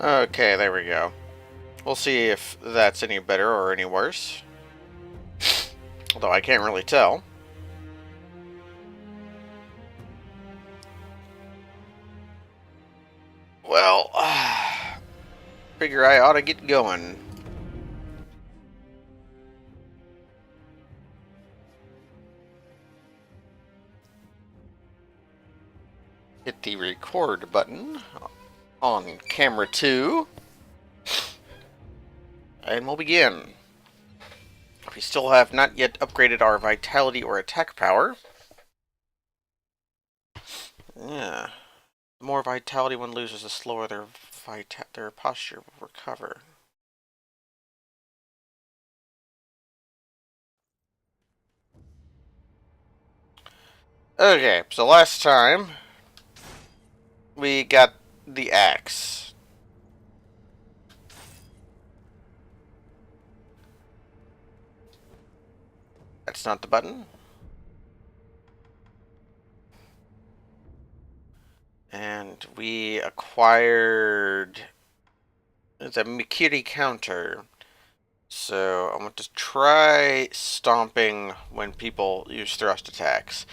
Okay, there we go. We'll see if that's any better or any worse. Although I can't really tell. Well, figure I ought to get going. Hit the record button on camera 2, and we'll begin. We still have not yet upgraded our vitality or attack power. Yeah. The more vitality one loses, the slower their posture will recover. Okay, so last time we got the axe. That's not the button. And we acquired the Mikiri counter. So I want to try stomping when people use thrust attacks.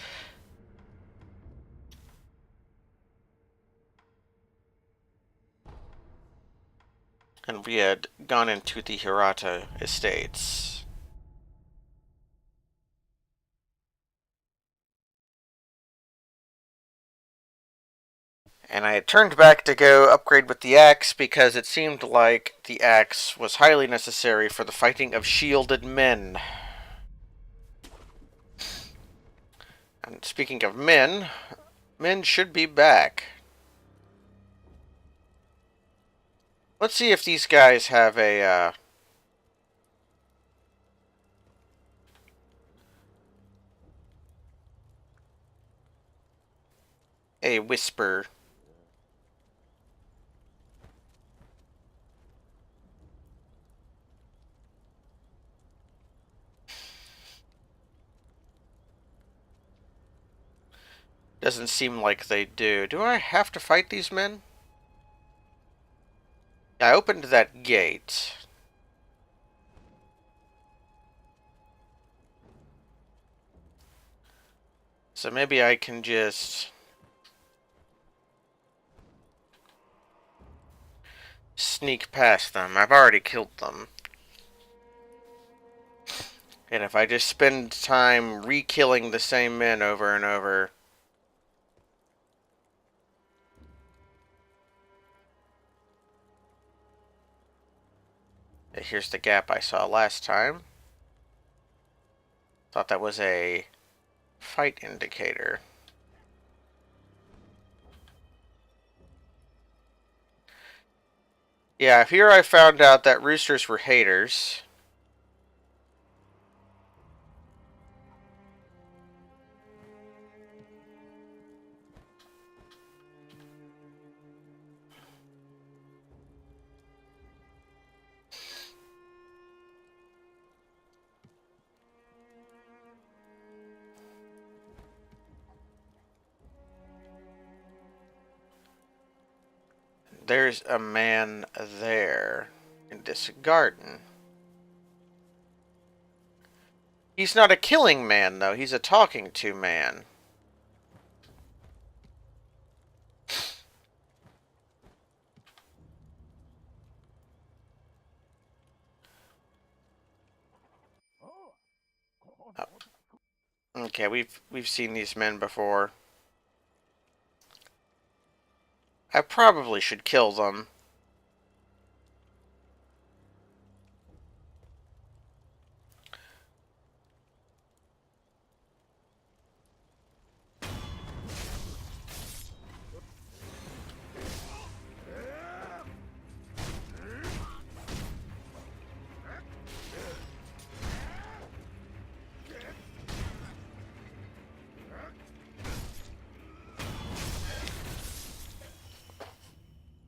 And we had gone into the Hirata estates. And I had turned back to go upgrade with the axe because it seemed like the axe was highly necessary for the fighting of shielded men. And speaking of men, men should be back. Let's see if these guys have a whisper. Doesn't seem like they do. Do I have to fight these men? I opened that gate. So maybe I can just sneak past them. I've already killed them. And if I just spend time re-killing the same men over and over... Here's the gap I saw last time. Thought that was a fight indicator. Yeah, here I found out that roosters were haters. There's a man there in this garden. He's not a killing man, though. He's a talking to man. Oh. Okay, we've seen these men before. I probably should kill them.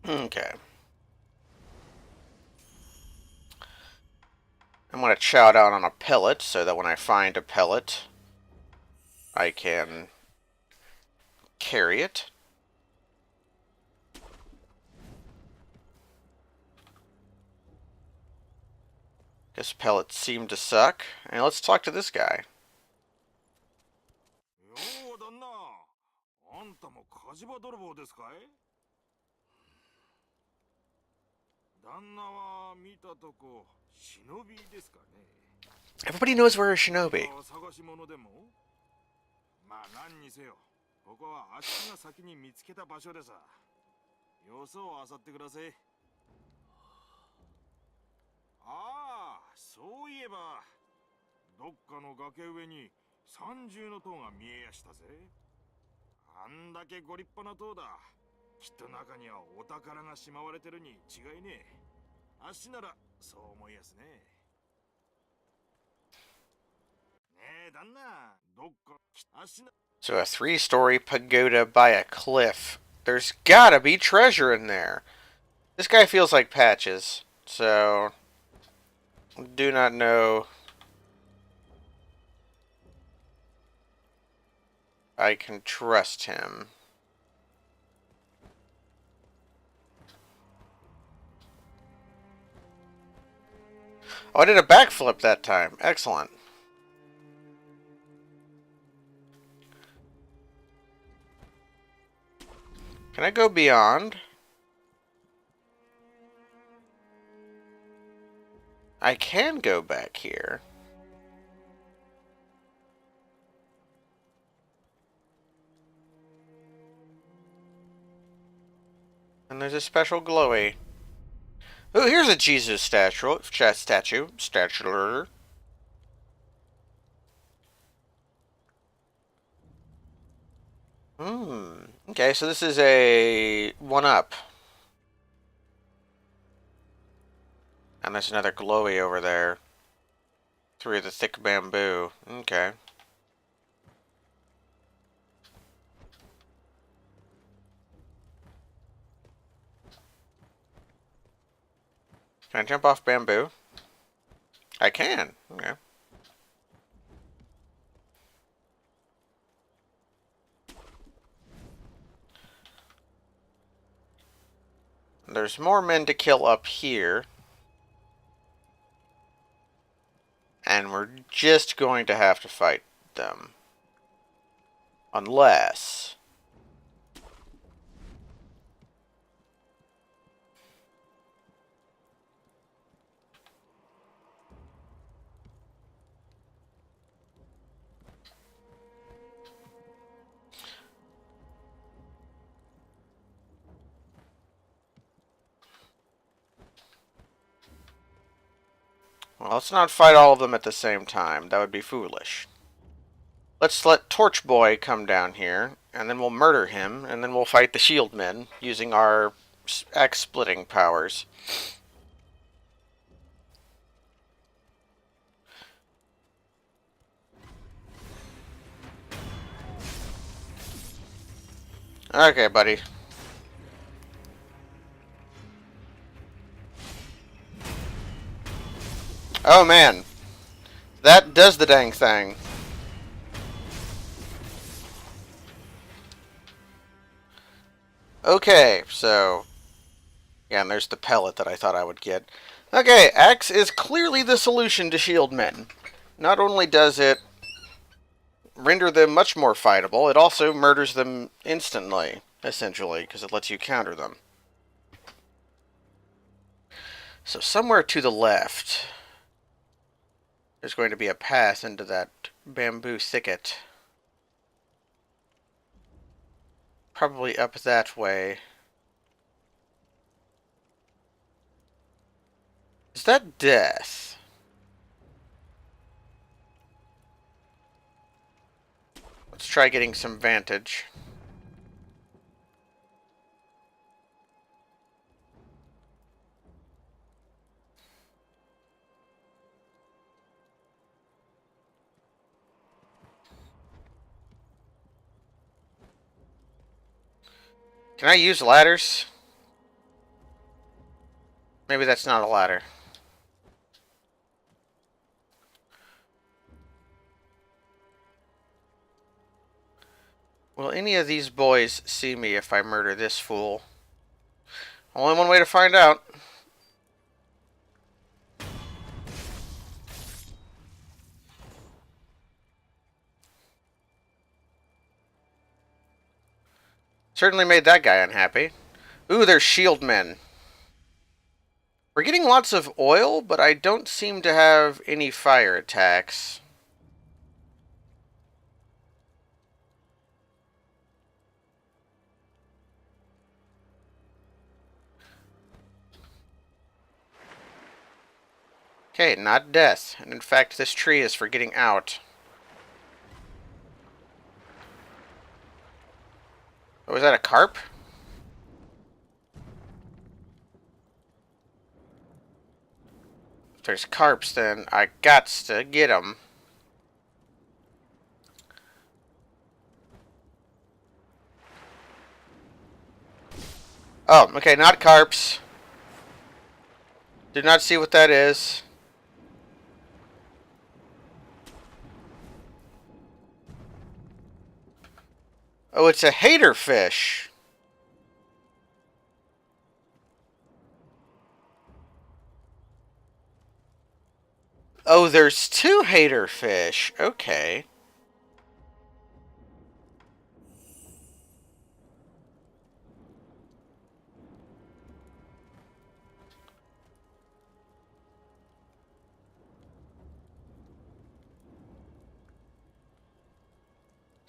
Okay. I'm going to chow down on a pellet so that when I find a pellet, I can carry it. Guess pellets seem to suck. And let's talk to this guy. よう旦那、あんたも火事場泥棒ですかい？旦那は見たとこ、忍びですかね。 Everybody knows we're a shinobi. 探し物でも？まあ何にせよ、ここはあっちが先に見つけた場所でさ。よそを漁ってください。ああ、そういえば、どっかの崖上に三重の塔が見えやしたぜ。あんだけご立派な塔だ。きっと中にはお宝がしまわれてるに違いねえ。あっしならそう思いやすね。ねえ旦那、どっかあっしな。 So a 3-story pagoda by a cliff. There's gotta be treasure in there. This guy feels like Patches, so do not know. I can trust him. Oh, I did a backflip that time. Excellent. Can I go beyond? I can go back here. And there's a special glowy. Oh, here's a Jesus statue. Statue. Okay, so this is a 1-up. And there's another glowy over there. Through the thick bamboo. Okay. Can I jump off bamboo? I can. Okay. There's more men to kill up here. And we're just going to have to fight them. Unless... Well, let's not fight all of them at the same time. That would be foolish. Let's let Torch Boy come down here, and then we'll murder him, and then we'll fight the shield men using our axe splitting powers. Okay, buddy. Oh man, that does the dang thing. Okay, so... yeah, and there's the pellet that I thought I would get. Okay, axe is clearly the solution to shield men. Not only does it render them much more fightable, it also murders them instantly, essentially, because it lets you counter them. So somewhere to the left, there's going to be a path into that bamboo thicket. Probably up that way. Is that death? Let's try getting some vantage. Can I use ladders? Maybe that's not a ladder. Will any of these boys see me if I murder this fool? Only one way to find out. Certainly made that guy unhappy. Ooh, there's shield men. We're getting lots of oil, but I don't seem to have any fire attacks. Okay, not death. And in fact, this tree is for getting out. Oh, is that a carp? If there's carps, then I gots to get them. Oh, okay, not carps. Did not see what that is. Oh, it's a hater fish. Oh, there's two hater fish. Okay.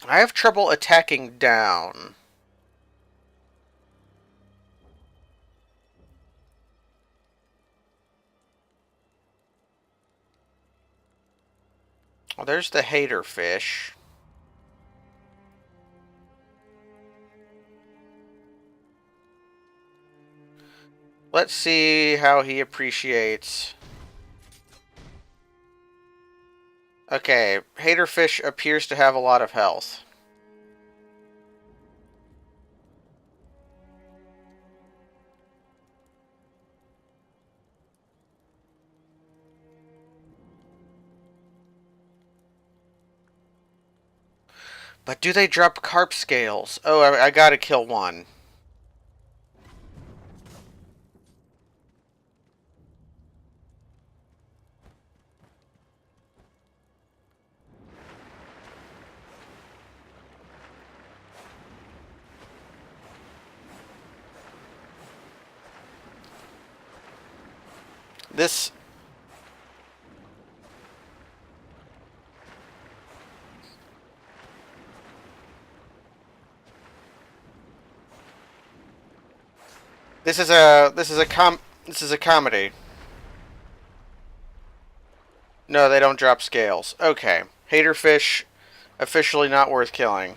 I have trouble attacking down. Well, there's the hater fish. Let's see how he appreciates. Okay, haterfish appears to have a lot of health. But do they drop carp scales? Oh, I gotta kill one. This... This is a comedy. No, they don't drop scales. Okay. Haterfish, officially not worth killing.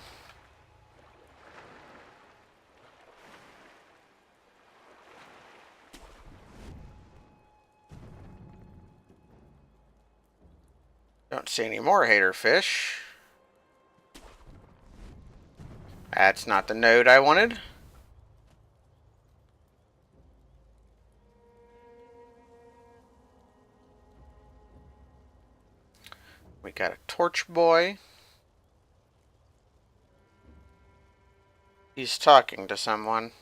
Don't see any more haterfish. That's not the node I wanted. We got a torch boy. He's talking to someone.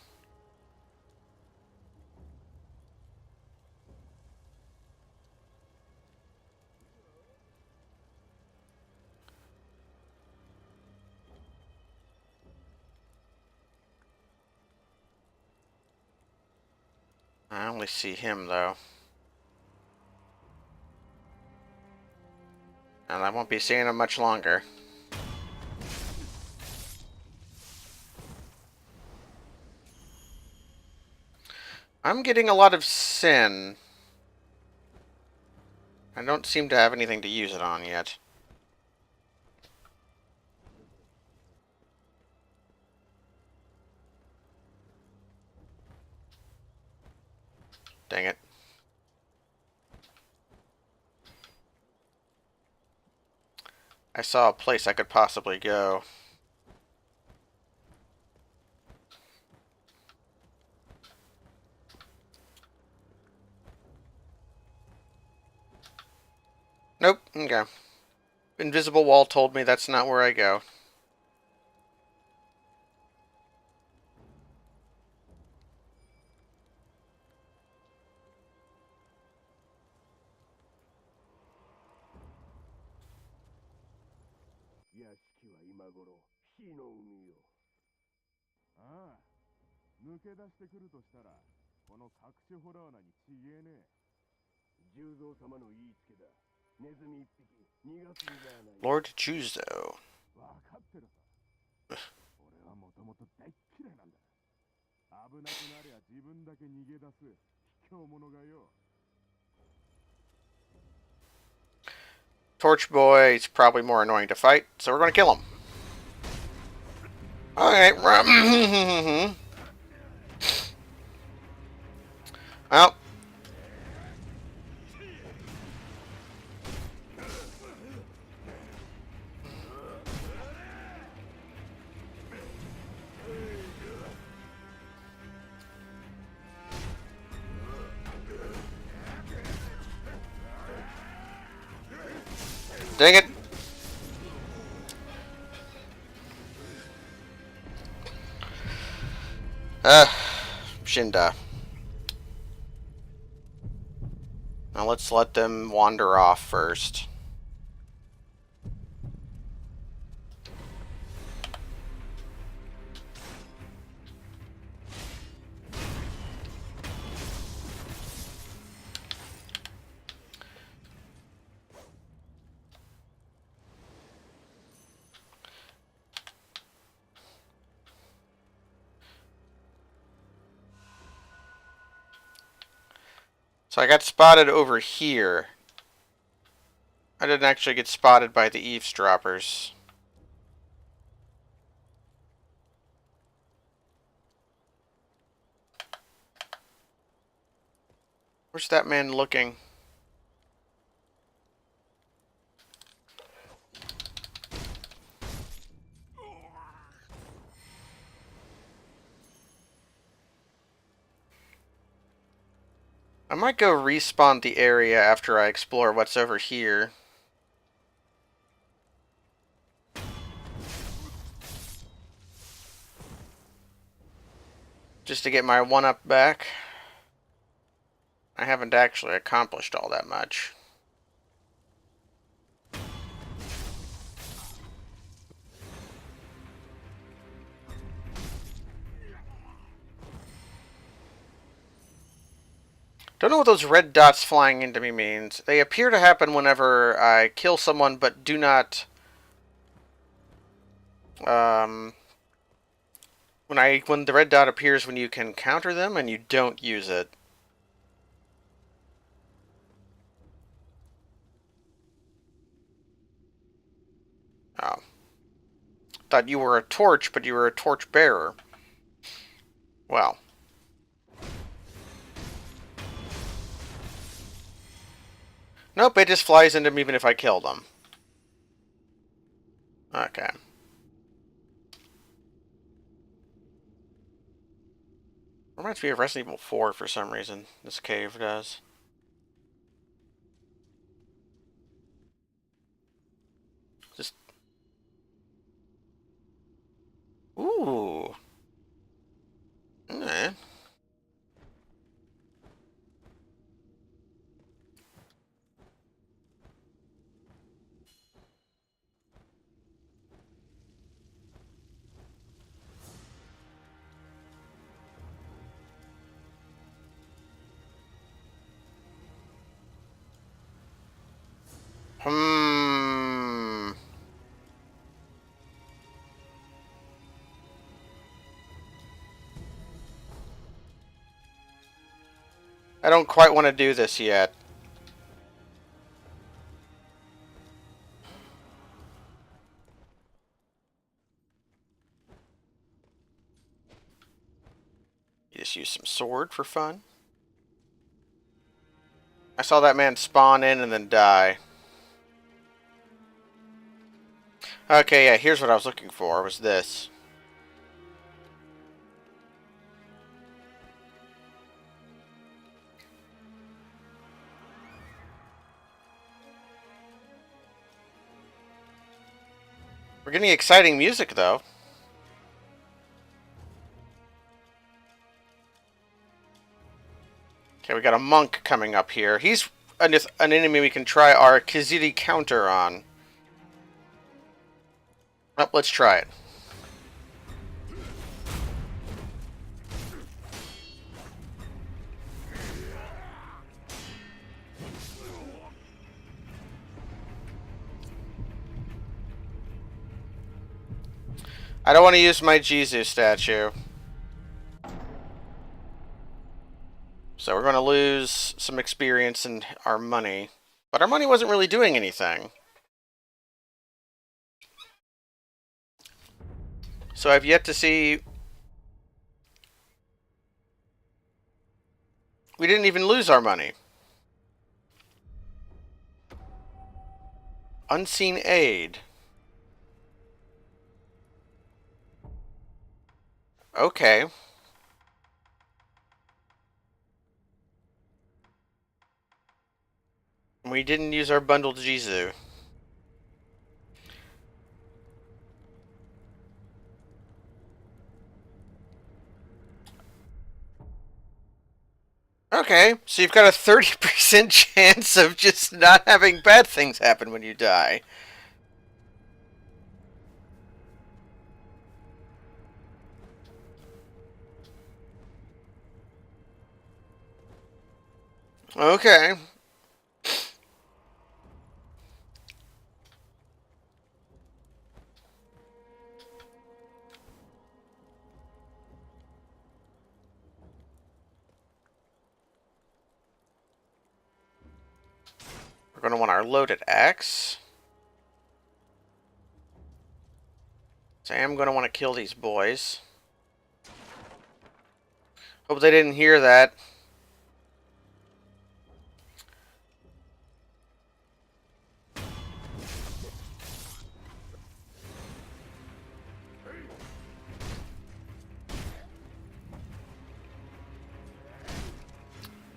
I only see him, though. And I won't be seeing him much longer. I'm getting a lot of sin. I don't seem to have anything to use it on yet. Dang it. I saw a place I could possibly go. Nope. Okay. Invisible wall told me that's not where I go. ああ、抜け出してくるとしたら、この隠しホラー穴にちげえねえ。十三様の言いつけだ。ネズミ一匹逃がすんじゃない。 Lord Juzo. わかってるさ。俺はもともと大っ嫌いなんだ。危なくなりゃ自分だけ逃げ出す卑怯者がよ。 Torch Boy is probably more annoying to fight, so we're going to kill him. Okay. Well. Dang it. Shinda. Now let's let them wander off first. So I got spotted over here. I didn't actually get spotted by the eavesdroppers. Where's that man looking? I might go respawn the area after I explore what's over here. Just to get my 1-up back. I haven't actually accomplished all that much. Don't know what those red dots flying into me means. They appear to happen whenever I kill someone, but do not... when the red dot appears when you can counter them and you don't use it. Oh. Thought you were a torch, but you were a torch bearer. Well. Nope, it just flies into them even if I kill them. Okay. Reminds me of Resident Evil 4 for some reason. This cave does. Just... Ooh. Eh. I don't quite want to do this yet. You just use some sword for fun. I saw that man spawn in and then die. Okay, yeah, here's what I was looking for, was this. We're getting exciting music, though. Okay, we got a monk coming up here. He's an enemy we can try our Kiziri counter on. Well, let's try it. I don't want to use my Jizu statue. So we're going to lose some experience and our money. But our money wasn't really doing anything. So I've yet to see... We didn't even lose our money. Unseen aid. Okay. We didn't use our bundled Jizu. Okay, so you've got a 30% chance of just not having bad things happen when you die. Okay. We're going to want our loaded axe. So I am going to want to kill these boys. Hope they didn't hear that.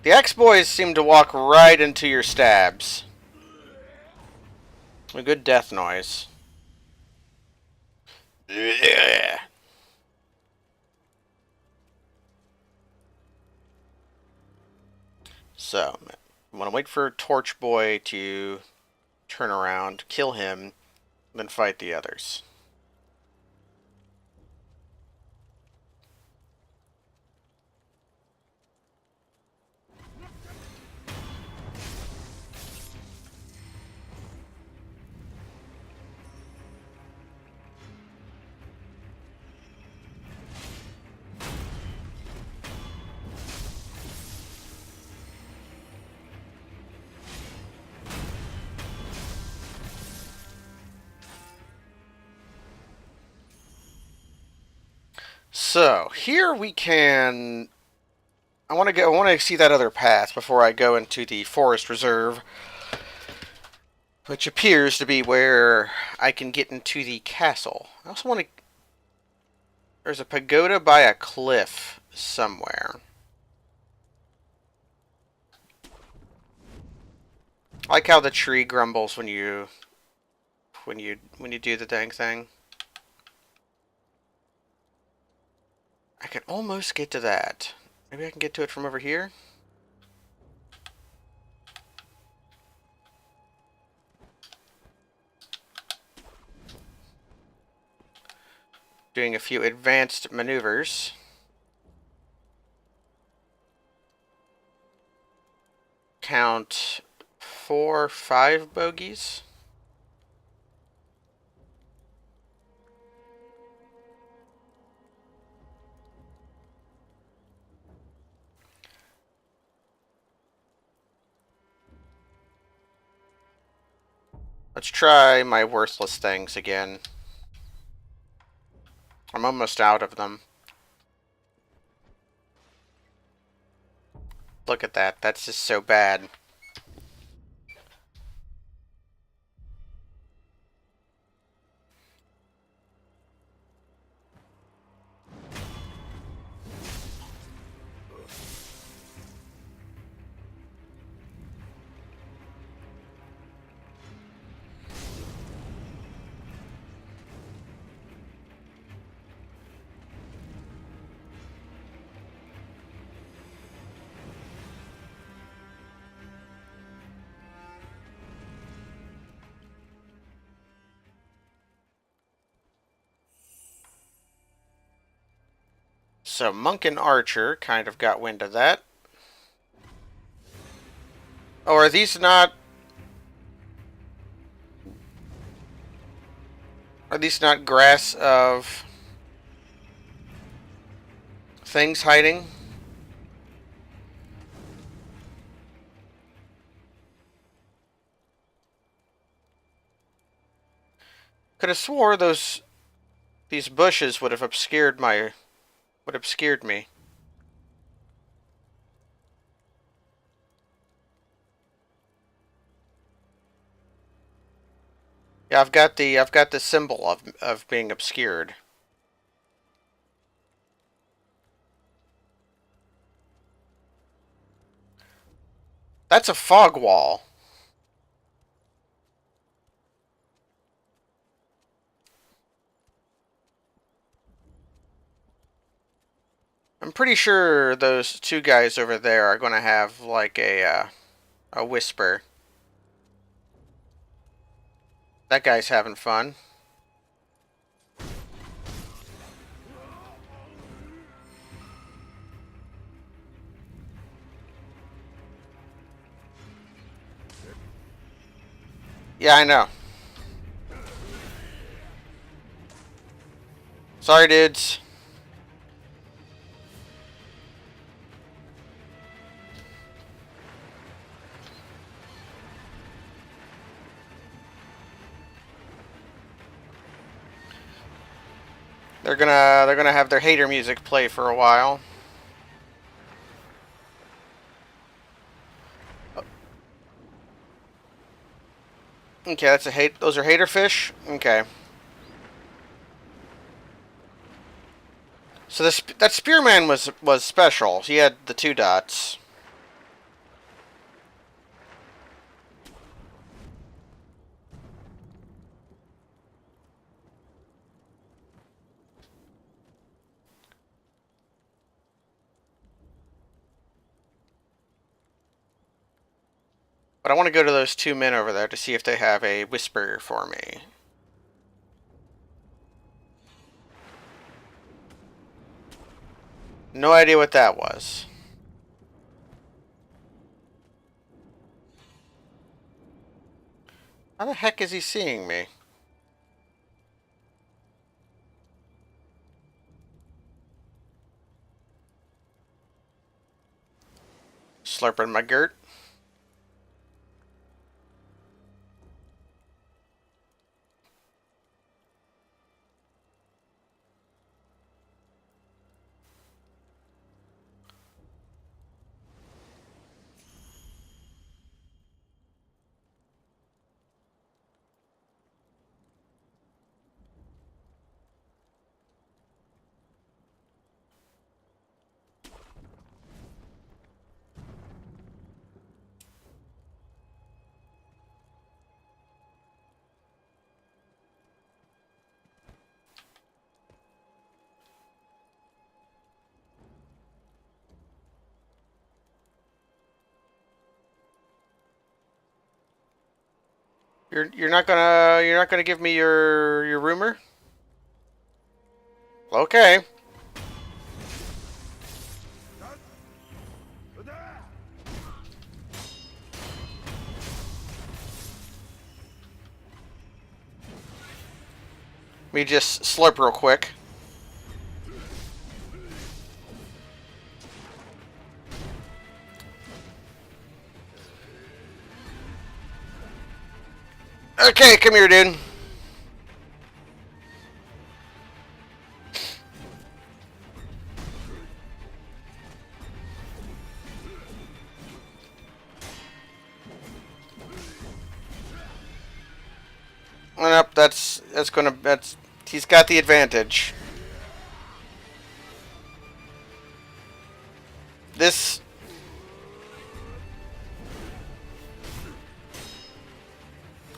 The axe boys seem to walk right into your stabs. A good death noise. So, I want to wait for Torch Boy to turn around, kill him, then fight the others. So, here we can... I want to see that other path before I go into the forest reserve, which appears to be where I can get into the castle. I also want to... There's a pagoda by a cliff somewhere. I like how the tree grumbles when you do the dang thing. I can almost get to that. Maybe I can get to it from over here? Doing a few advanced maneuvers. Count 4, 5 bogeys. Let's try my worthless things again. I'm almost out of them. Look at that. That's just so bad. So Monk and Archer kind of got wind of that. Oh, are these not... Are these not grass of... things hiding. Could have swore these bushes would have obscured me. Yeah, I've got the symbol of being obscured. That's a fog wall. I'm pretty sure those two guys over there are going to have like a whisper. That guy's having fun. Yeah, I know. Sorry, dudes. They're gonna have their hater music play for a while. Okay, that's a hate. Those are hater fish. Okay. So that spearman was special. He had the 2 dots. But I want to go to those 2 men over there to see if they have a whisper for me. No idea what that was. How the heck is he seeing me? Slurping my girt. You're not gonna give me your rumor? Okay. Let me just slurp real quick. Okay, come here, dude. Nope, that's he's got the advantage. This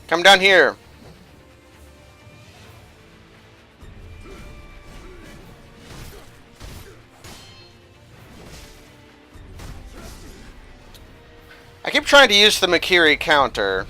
come down here. I keep trying to use the Makiri counter.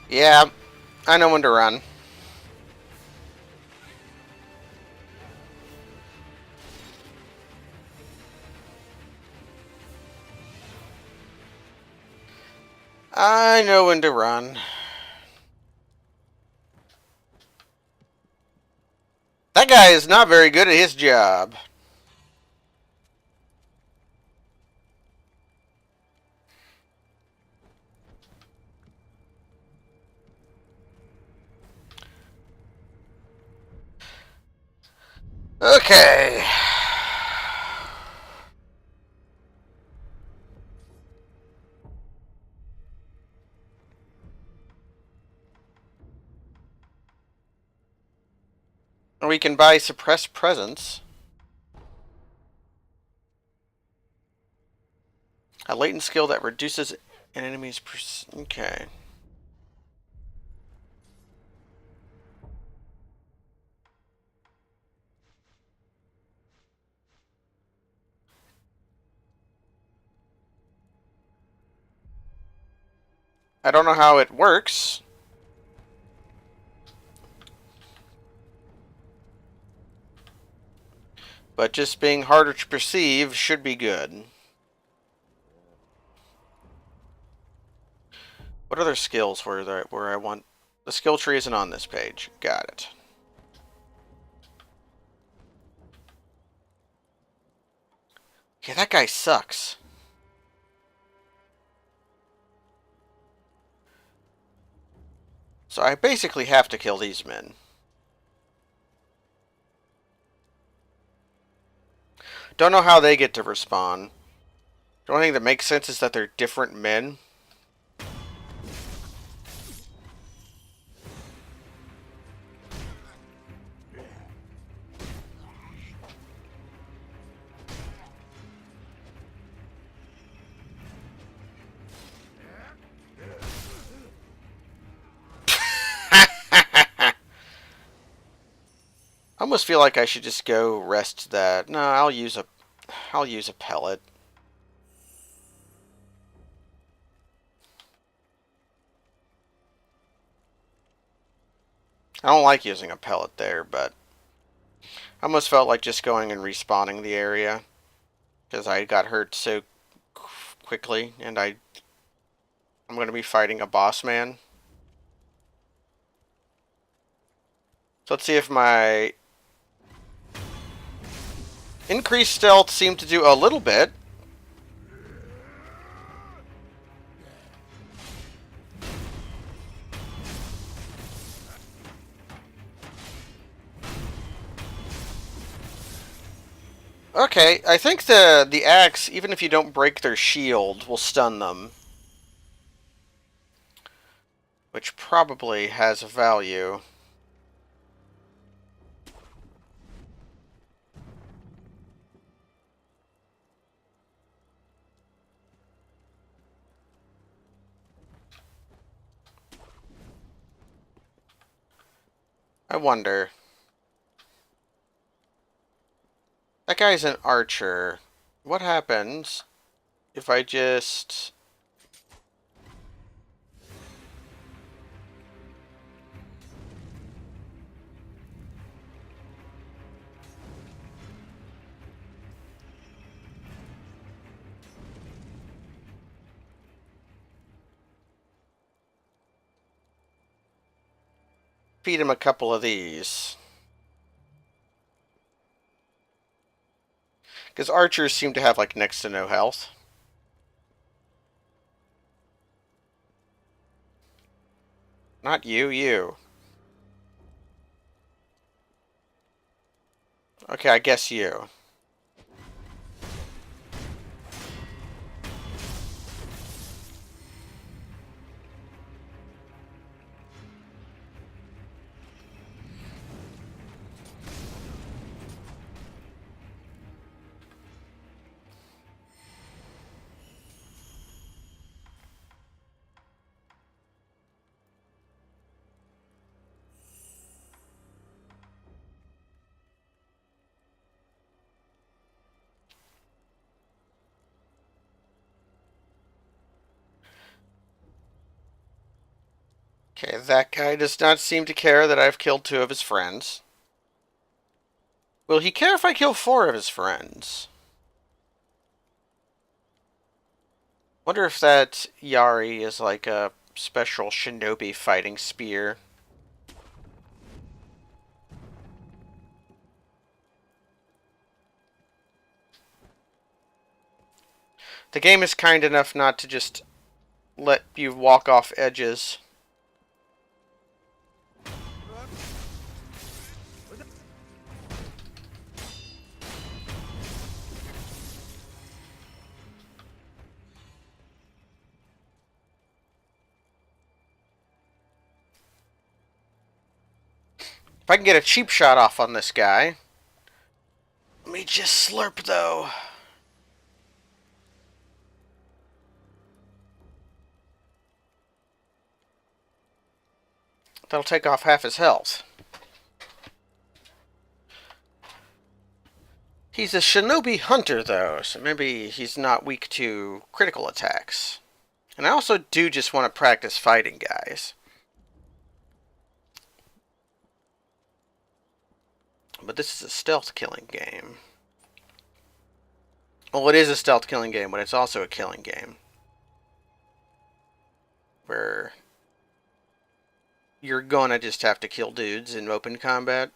Yeah, I know when to run. I know when to run. That guy is not very good at his job. Okay. We can buy suppressed presence. A latent skill that reduces an enemy's... Okay. I don't know how it works. But just being harder to perceive should be good. What other skills were there where I want... The skill tree isn't on this page. Got it. Yeah, that guy sucks. So I basically have to kill these men. Don't know how they get to respawn. The only thing that makes sense is that they're different men. I almost feel like I should just go rest that. No, I'll use a pellet. I don't like using a pellet there, but I almost felt like just going and respawning the area because I got hurt so quickly, and I'm going to be fighting a boss man. So let's see if my increased stealth seemed to do a little bit. Okay, I think the axe, even if you don't break their shield, will stun them. Which probably has a value. I wonder. That guy's an archer. What happens if I just... feed him a couple of these? Because archers seem to have, like, next to no health. Not you, you. Okay, I guess you. Okay, that guy does not seem to care that I've killed 2 of his friends. Will he care if I kill 4 of his friends? Wonder if that Yari is like a special shinobi fighting spear. The game is kind enough not to just let you walk off edges. If I can get a cheap shot off on this guy. Let me just slurp, though. That'll take off half his health. He's a shinobi hunter, though, so maybe he's not weak to critical attacks. And I also do just want to practice fighting guys. But this is a stealth killing game. Well, it is a stealth killing game, but it's also a killing game. Where you're gonna just have to kill dudes in open combat.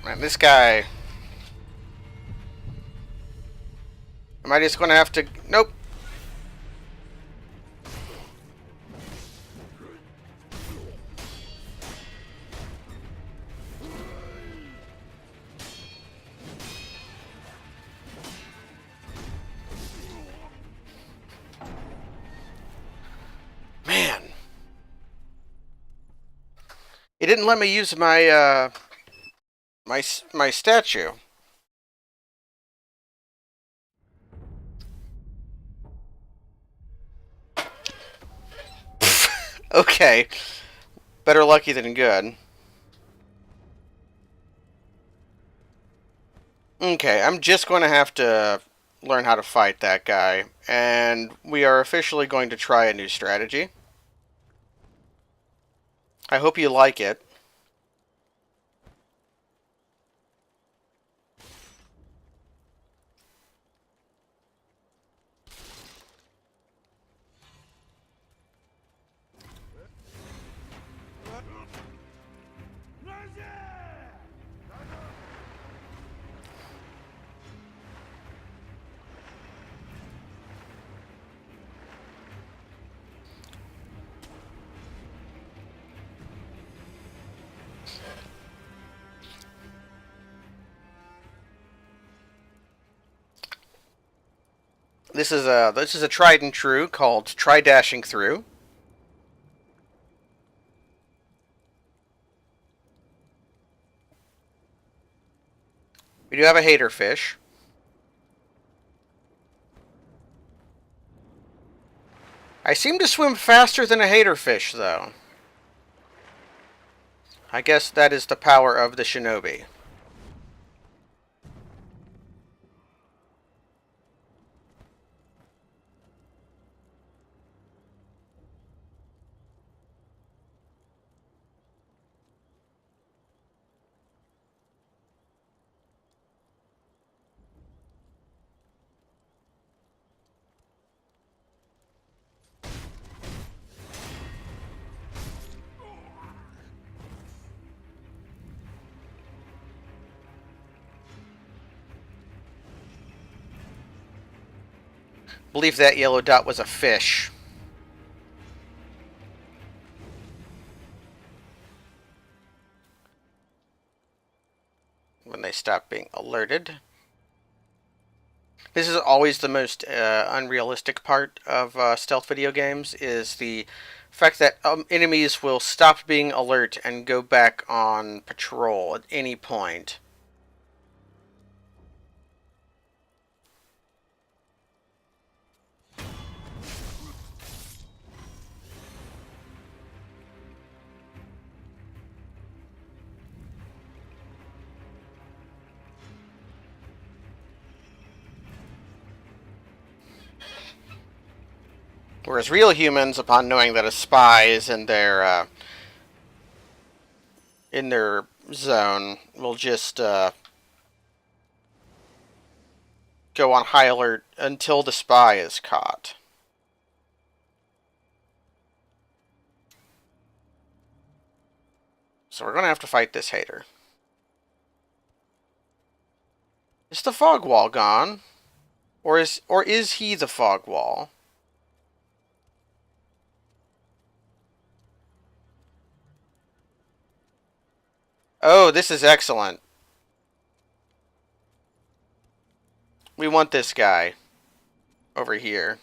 Man, this guy... Am I just gonna have to... Nope. Man. It didn't let me use my, my statue. Okay. Better lucky than good. Okay, I'm just going to have to learn how to fight that guy. And we are officially going to try a new strategy. I hope you like it. This is a tried and true called try dashing through. We do have a hater fish. I seem to swim faster than a hater fish, though. I guess that is the power of the shinobi. I believe that yellow dot was a fish. When they stop being alerted. This is always the most unrealistic part of stealth video games, is the fact that enemies will stop being alert and go back on patrol at any point. Whereas real humans, upon knowing that a spy is in their zone, will just go on high alert until the spy is caught. So we're gonna have to fight this hater. Is the fog wall gone? Or is he the fog wall? Oh, this is excellent. We want this guy over here.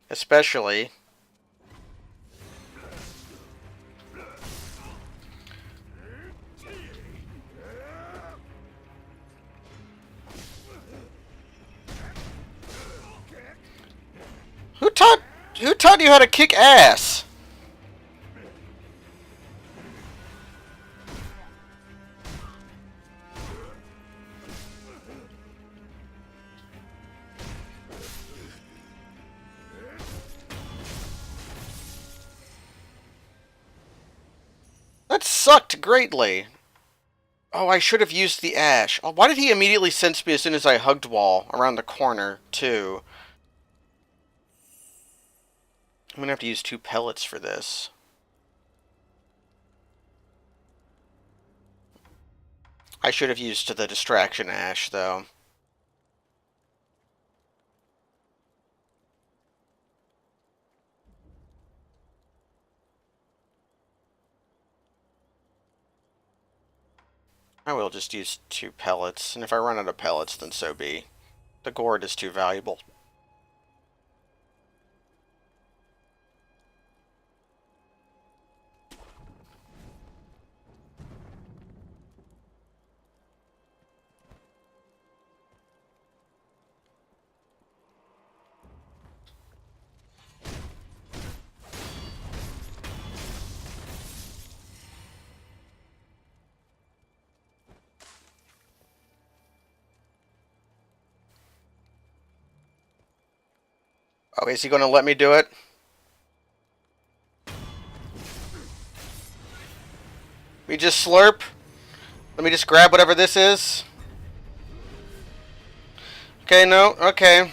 Especially. Who taught you how to kick ass? That sucked greatly. Oh, I should have used the ash. Oh, why did he immediately sense me as soon as I hugged wall around the corner, too? I'm gonna have to use 2 pellets for this. I should have used the distraction ash, though. I will just use 2 pellets, and if I run out of pellets, then so be. The gourd is too valuable. Oh, is he going to let me do it? We just slurp? Let me just grab whatever this is? Okay, no, okay.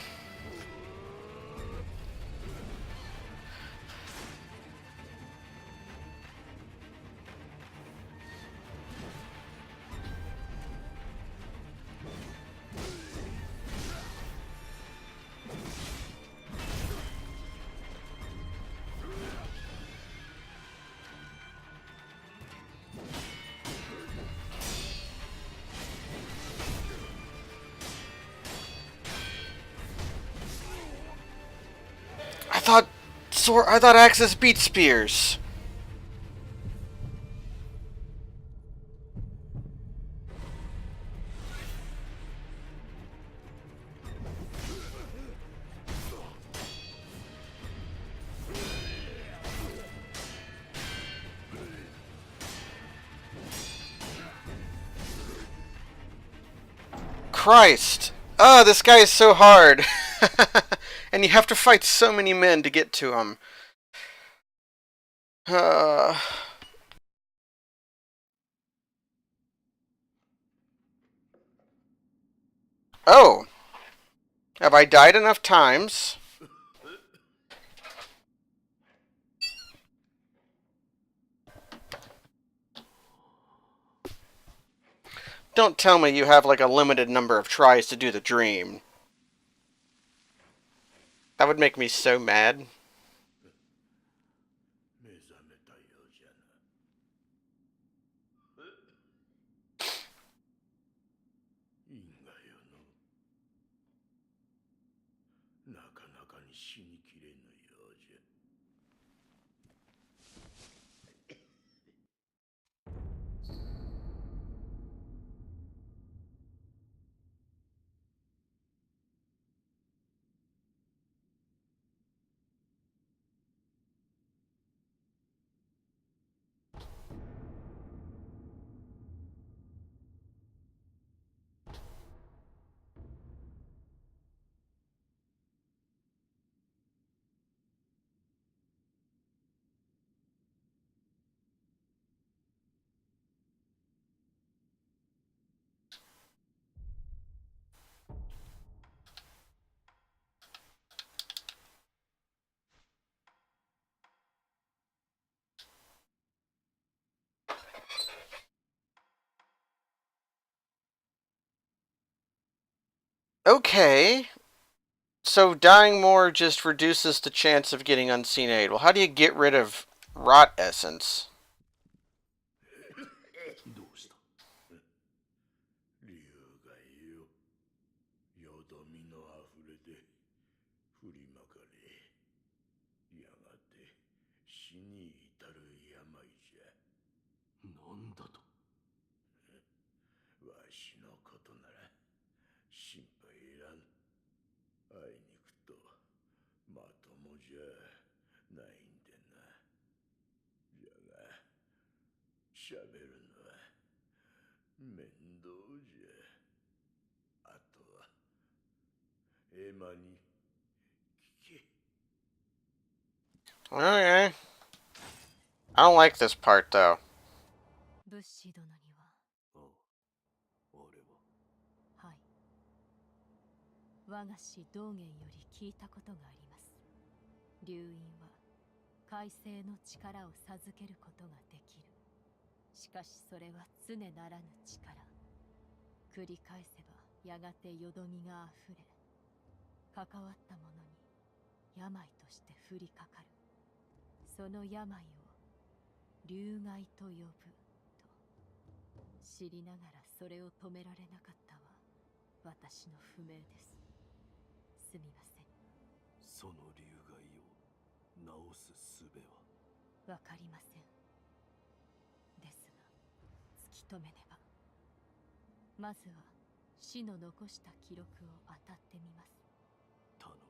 I thought axes beat spears. Christ. Oh, this guy is so hard. And you have to fight so many men to get to him. Oh. Have I died enough times? Don't tell me you have like a limited number of tries to do the dream. That would make me so mad. なかなかに死にきれぬようじゃ。Okay. So dying more just reduces the chance of getting unseen aid. Well, how do you get rid of rot essence? どうした？竜がよ、よどみのあふれで振りまかれ、やがて死に至る病じゃ。なんだと？わしのことなら心配いらん。あいにくとまともじゃないんでな。じゃがしゃべるのは面倒じゃ。あとはエマに聞け。 Okay. I don't like this part, though. 物資殿には、俺ははい、我が師道元より聞いたことがあります。流院は海星の力を授けることができる。しかしそれは常ならぬ力。繰り返せばやがてよどみがあふれ、関わった者に病として降りかかる。その病を流害と呼ぶと知りながら、それを止められなかったは私の不明です。すみません。その流害を治す術は？わかりません。ですが突き止めねば。まずは死の残した記録を当たってみます。頼む。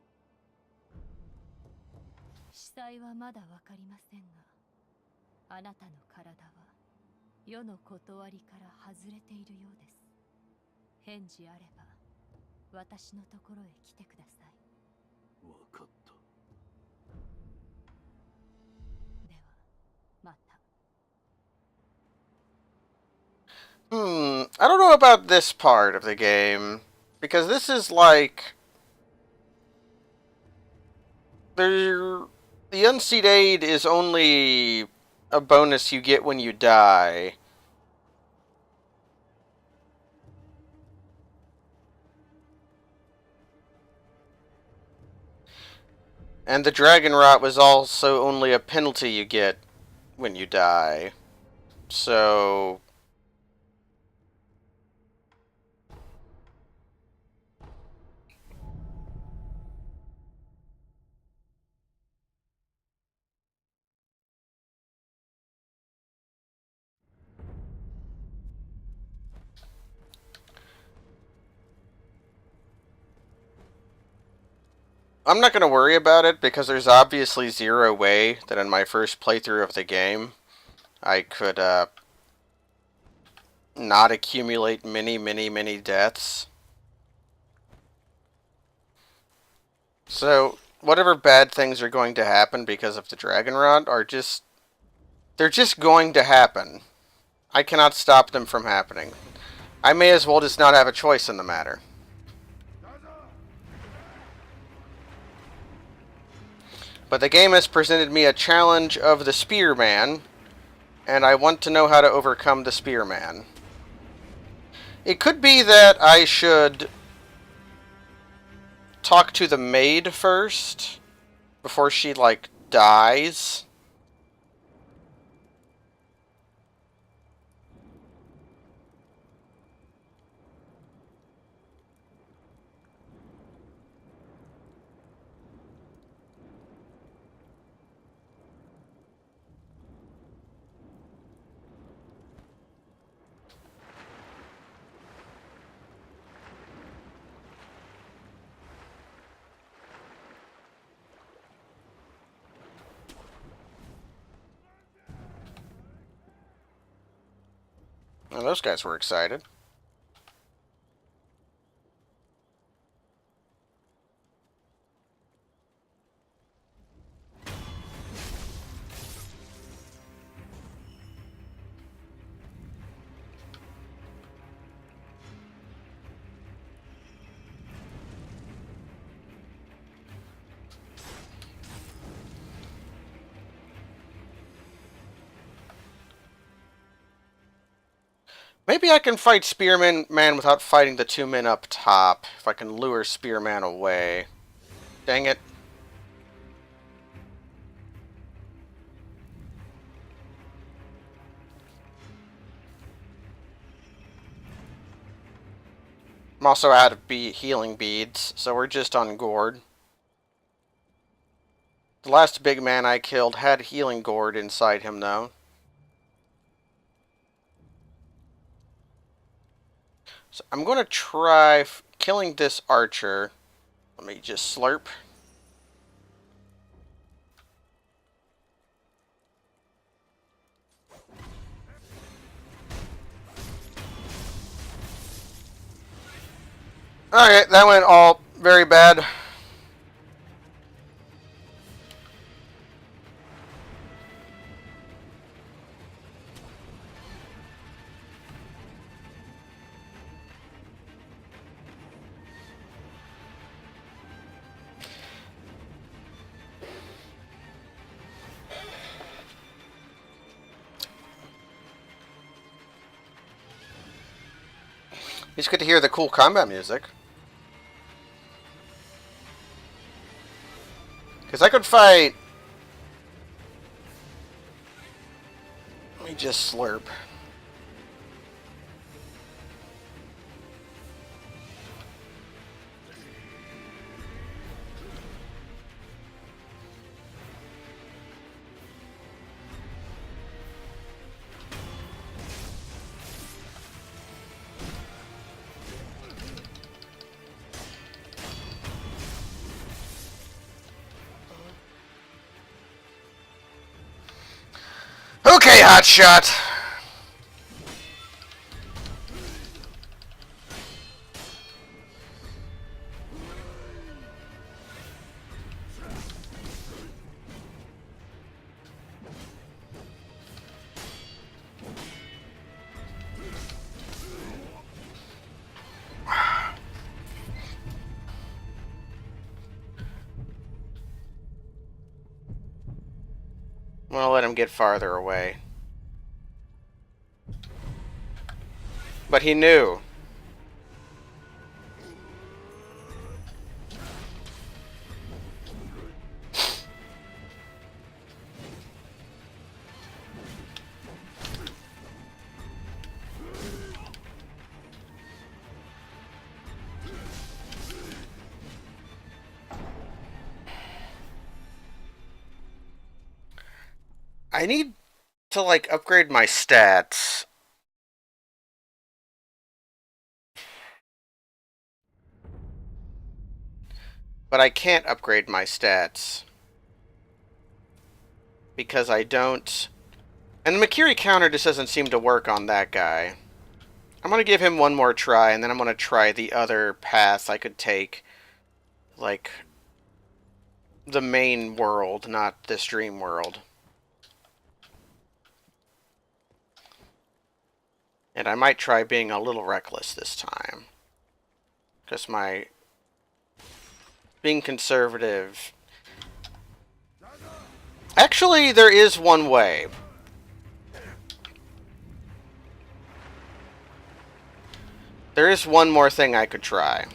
司祭はまだわかりませんが、あなたの体は世の断りから外れているようです。返事あれば私のところへ来てください。わかった。ではまた。I don't know about this part of the game, because this is like the unseat aid is only a bonus you get when you die. And the dragon rot was also only a penalty you get when you die. So I'm not going to worry about it, because there's obviously zero way that in my first playthrough of the game I could not accumulate many deaths. So whatever bad things are going to happen because of the dragon rod are just... they're just going to happen. I cannot stop them from happening. I may as well just not have a choice in the matter. But the game has presented me a challenge of the Spearman, and I want to know how to overcome the Spearman. It could be that I should talk to the maid first, before she, like, dies. Well, those guys were excited. Maybe I can fight Spearman Man without fighting the two men up top. If I can lure Spearman away. Dang it. I'm also out of healing beads, so we're just on gourd. The last big man I killed had healing gourd inside him, though. So I'm going to try killing this archer. Let me just slurp. Alright, that went all very bad. It's good to hear the cool combat music. Because I could fight... Let me just slurp. Okay, hotshot. I'm gonna let him get farther away. But he knew. I need to, like, upgrade my stats. But I can't upgrade my stats. Because I don't... And the Makiri counter just doesn't seem to work on that guy. I'm going to give him one more try, and then I'm going to try the other path I could take. Like, the main world, not this dream world. And I might try being a little reckless this time. Because my... being conservative... Actually, there is one way. There is one more thing I could try.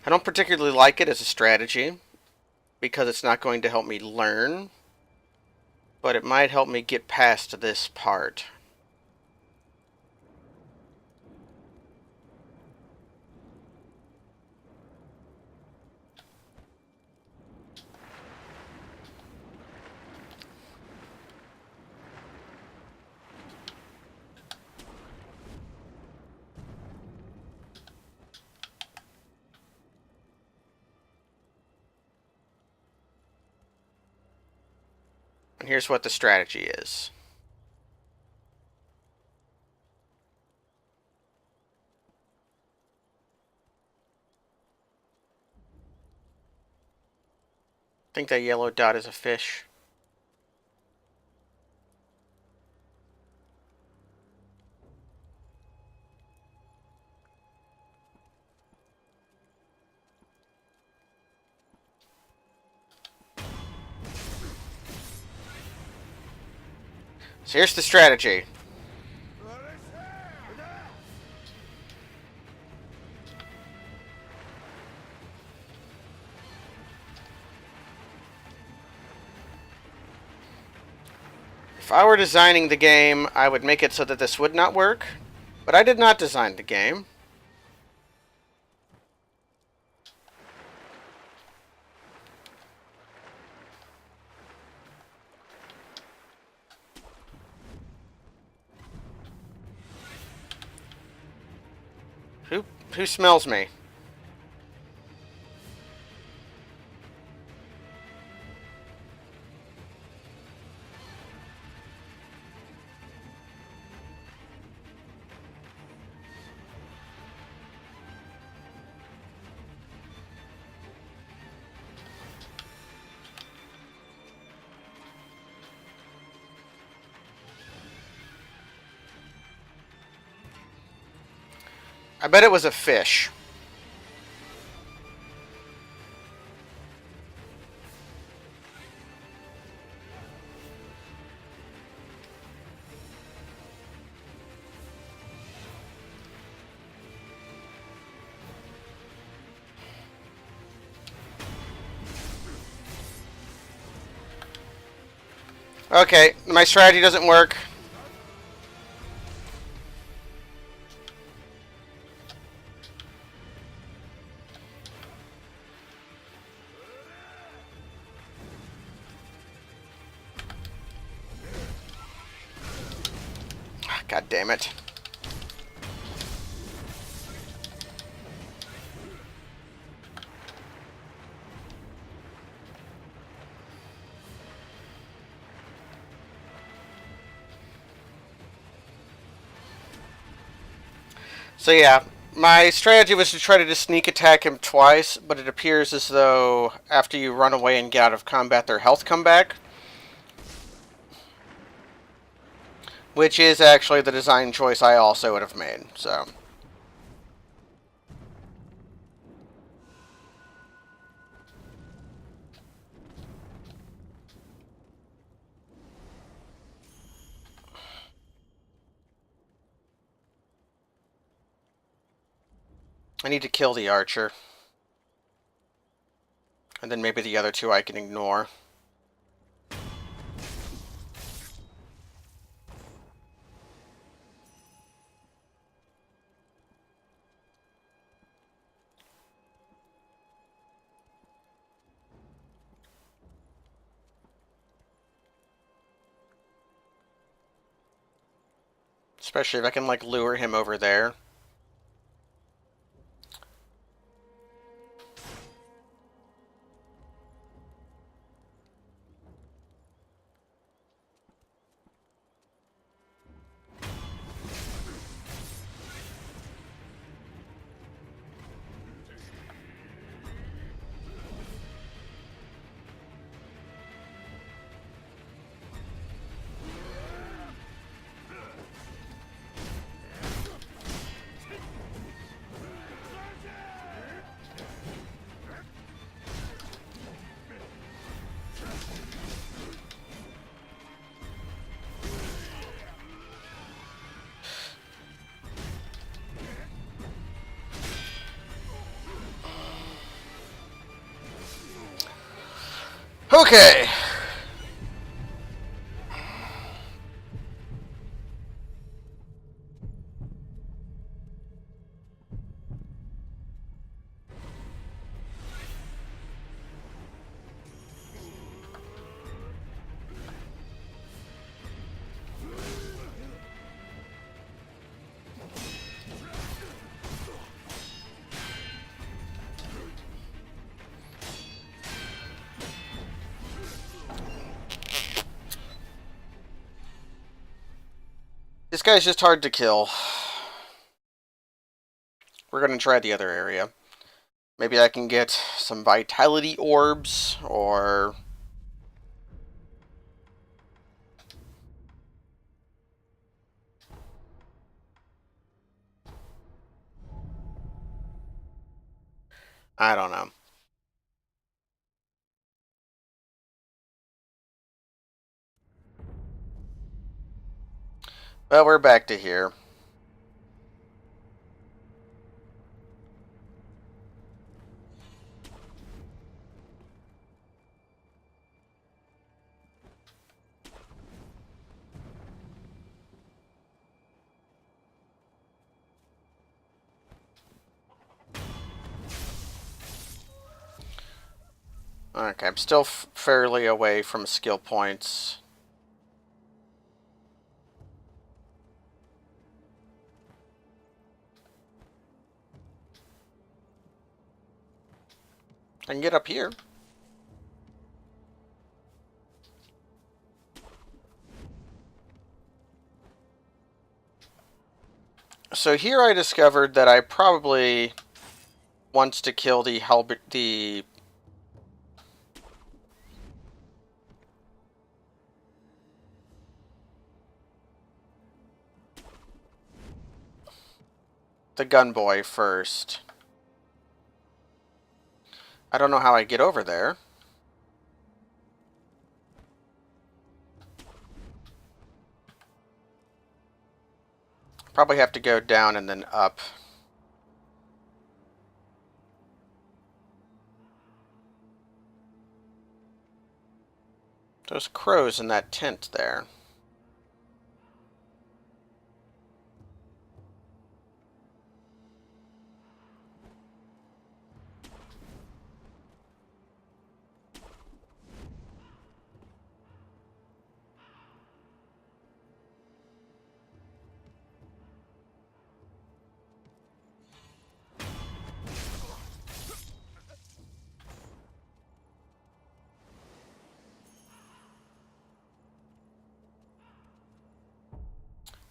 I don't particularly like it as a strategy, because it's not going to help me learn, but it might help me get past this part. And here's what the strategy is. I think that yellow dot is a fish. So here's the strategy. If I were designing the game, I would make it so that this would not work. But I did not design the game. Who smells me? I bet it was a fish. Okay, my strategy doesn't work. God damn it. So yeah, my strategy was to try to just sneak attack him twice, but it appears as though after you run away and get out of combat, their health come back. Which is actually the design choice I also would have made, so... I need to kill the archer. And then maybe the other two I can ignore. Especially if I can, like, lure him over there. Okay! This guy's just hard to kill. We're going to try the other area. Maybe I can get some vitality orbs, or... I don't know. Well, we're back to here. Okay, I'm still fairly away from skill points. I can get up here. So here I discovered that I probably wants to kill the gun boy first. I don't know how I get over there. Probably have to go down and then up. Those crows in that tent there.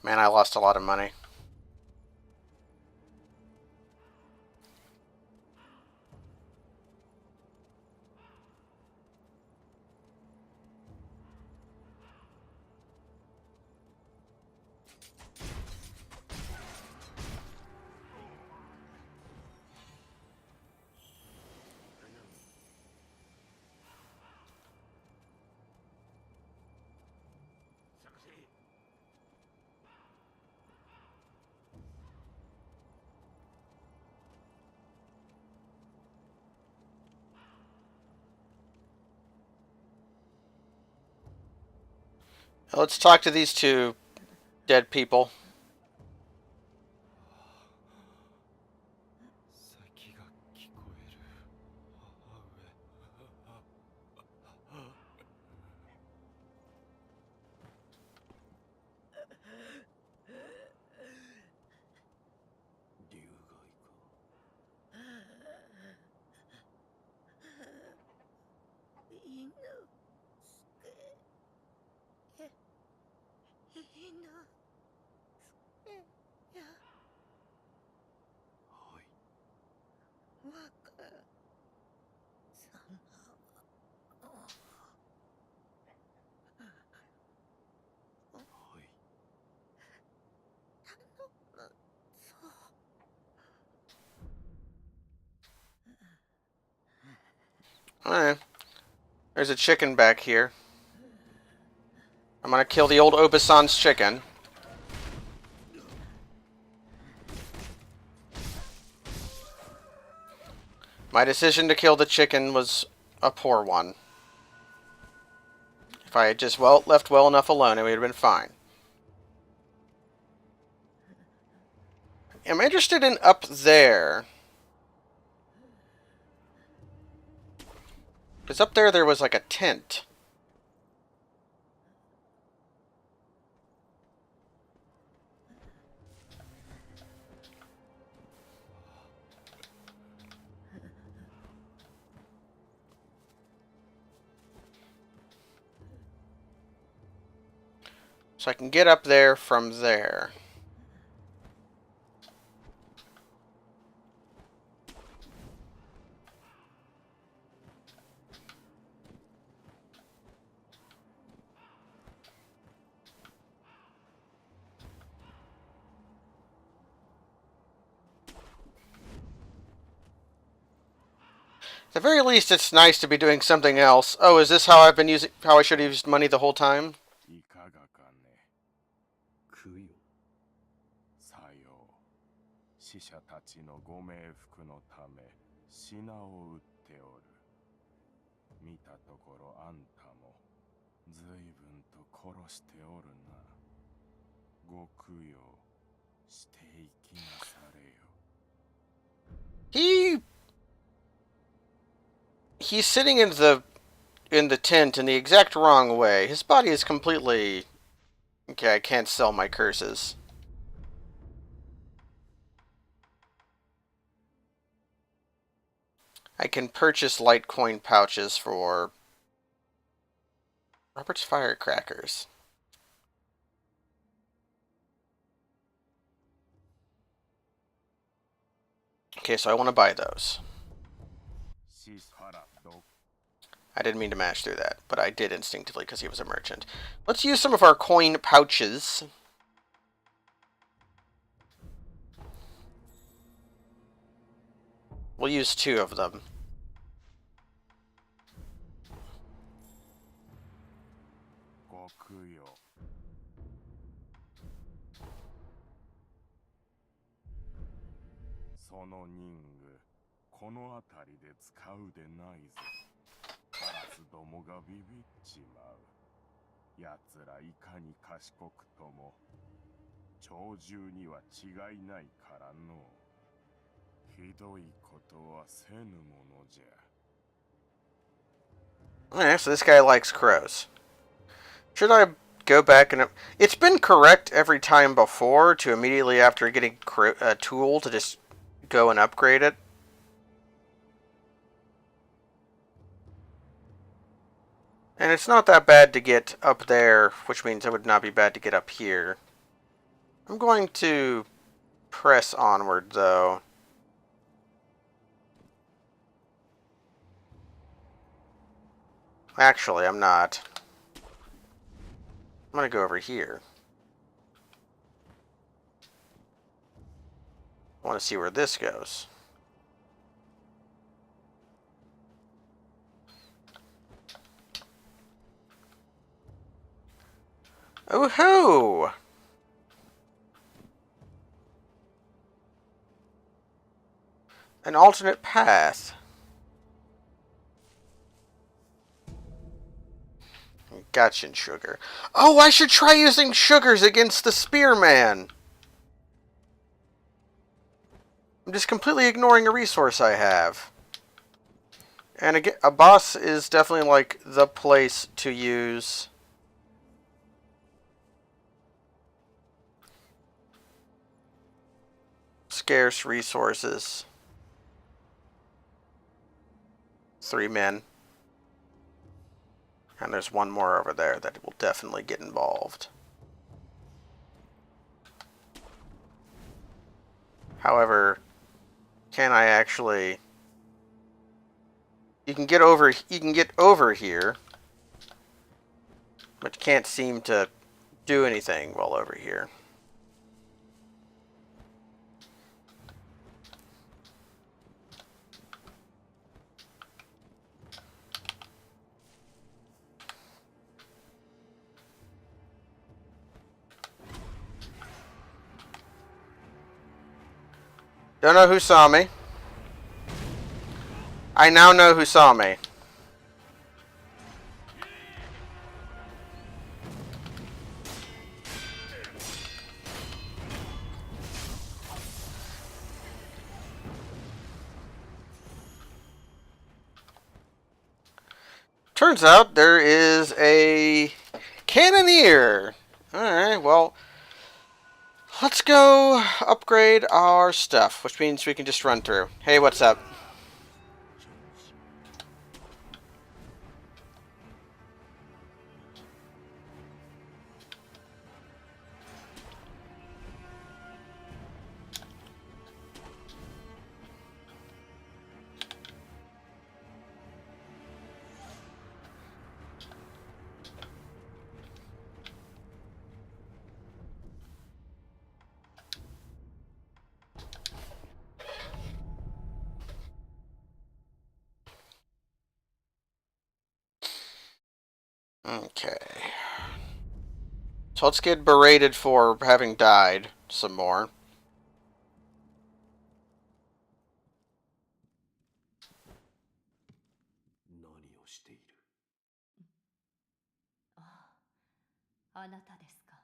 Man, I lost a lot of money. Let's talk to these two dead people. 咳が聞こえる。母上。竜がいか。犬や。はい。若様。はい。頼むぞ。Alright. There's a chicken back here. I'm gonna kill the old Obasan's chicken. My decision to kill the chicken was a poor one. If I had just left well enough alone, it would have been fine. I'm interested in up there. Because up there was like a tent. So I can get up there from there. At the very least, it's nice to be doing something else. Oh, is this how I've been using? How I should have used money the whole time? いかがかね。供養。さよう。死者たちのご冥福のため、品を売っておる。見たところあんたも、随分と殺しておるな。ご供養していきなされよ。He's sitting in the tent in the exact wrong way. His body is completely... Okay, I can't sell my curses. I can purchase Litecoin pouches for Robert's firecrackers. Okay, so I want to buy those. I didn't mean to mash through that, but I did instinctively because he was a merchant. Let's use some of our coin pouches. We'll use 2 of them. Alright, so this guy likes crows. Should I go back and... It's been correct every time before to immediately after getting a tool to just go and upgrade it. And it's not that bad to get up there, which means it would not be bad to get up here. I'm going to press onward, though. Actually, I'm not. I'm going to go over here. I want to see where this goes. Oh-ho! An alternate path. Gotcha, sugar. Oh, I should try using sugars against the spearman! I'm just completely ignoring a resource I have. And again, a boss is definitely like the place to use scarce resources. 3 men. And there's one more over there that will definitely get involved. However, can I actually... You can get over here, but you can't seem to do anything while over here. Don't know who saw me. I now know who saw me. Turns out there is a cannoneer. Alright, well, let's go upgrade our stuff, which means we can just run through. Hey, what's up? Okay. So let's get berated for having died some more.ああ、あなたですか。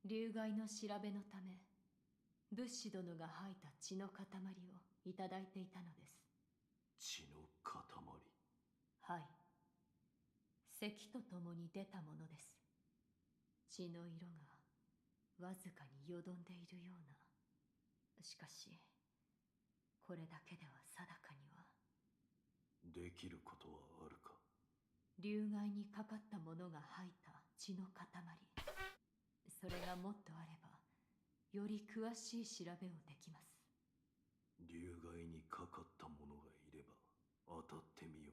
流害の調べのため、物資殿が吐いた血の塊をいただいていたのです。血の塊。はい。咳とともに出たものです。血の色がわずかによどんでいるような。しかし、これだけでは定かには。できることはあるか。流害にかかったものが吐いた血の塊。それがもっとあれば、より詳しい調べをできます。流害にかかった者がいれば当たってみよ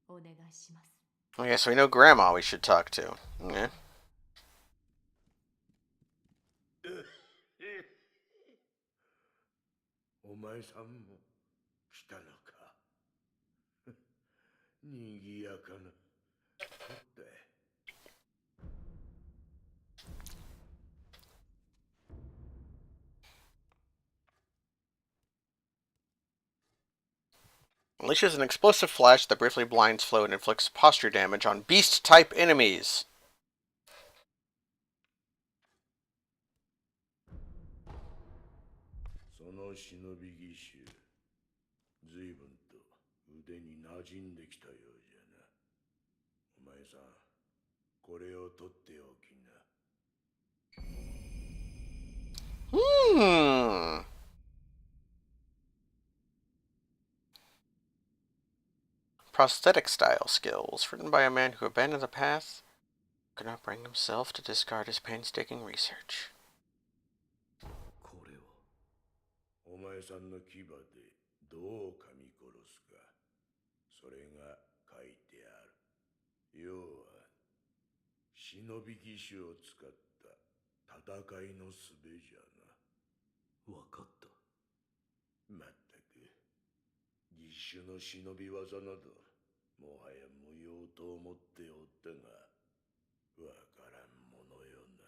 う。お願いします。Okay, so we know Grandma we should talk to. Okay. お前さんも来たのか。にぎやかな。とって。Unleashes an explosive flash that briefly blinds Flo and inflicts posture damage on beast-type enemies. その忍び義手、随分と腕に馴染んできたようじゃな。お前さん、これを取っておきな。Prosthetic style skills, written by a man who abandoned the path, could not bring himself to discard his painstaking research. これは。お前さんの牙でどう噛み殺すか。それが書いてある。要は、忍び義手を使った戦いの術じゃな。わかった。まったく、義手の忍び技など、もはや無用と思っておったが、わからんものよな。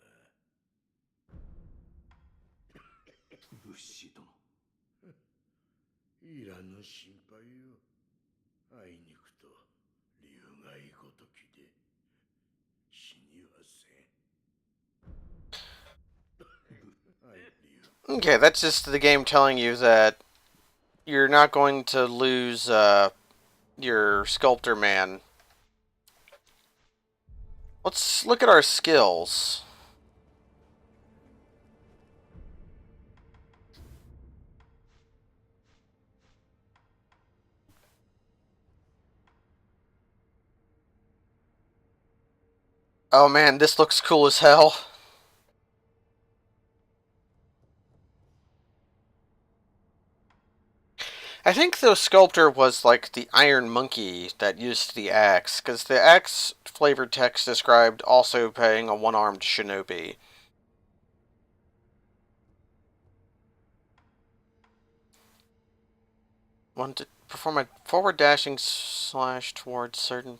物資殿。いらぬ心配よ。あいにくと竜害ごときで死にはせん。Okay, that's just the game telling you that you're not going to lose your sculptor man. Let's look at our skills. Oh man, this looks cool as hell. I think the sculptor was like the iron monkey that used the axe, because the axe flavored text described also playing a one-armed shinobi. Want to perform a forward dashing slash towards certain...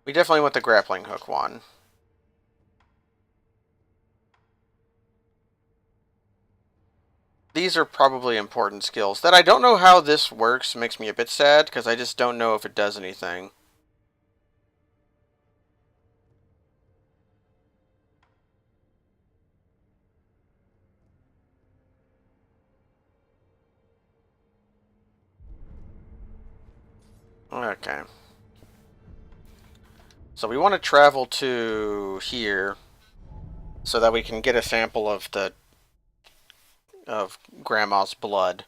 We definitely want the grappling hook one. These are probably important skills. That I don't know how this works makes me a bit sad, because I just don't know if it does anything. Okay. So we want to travel to here so that we can get a sample of Grandma's blood.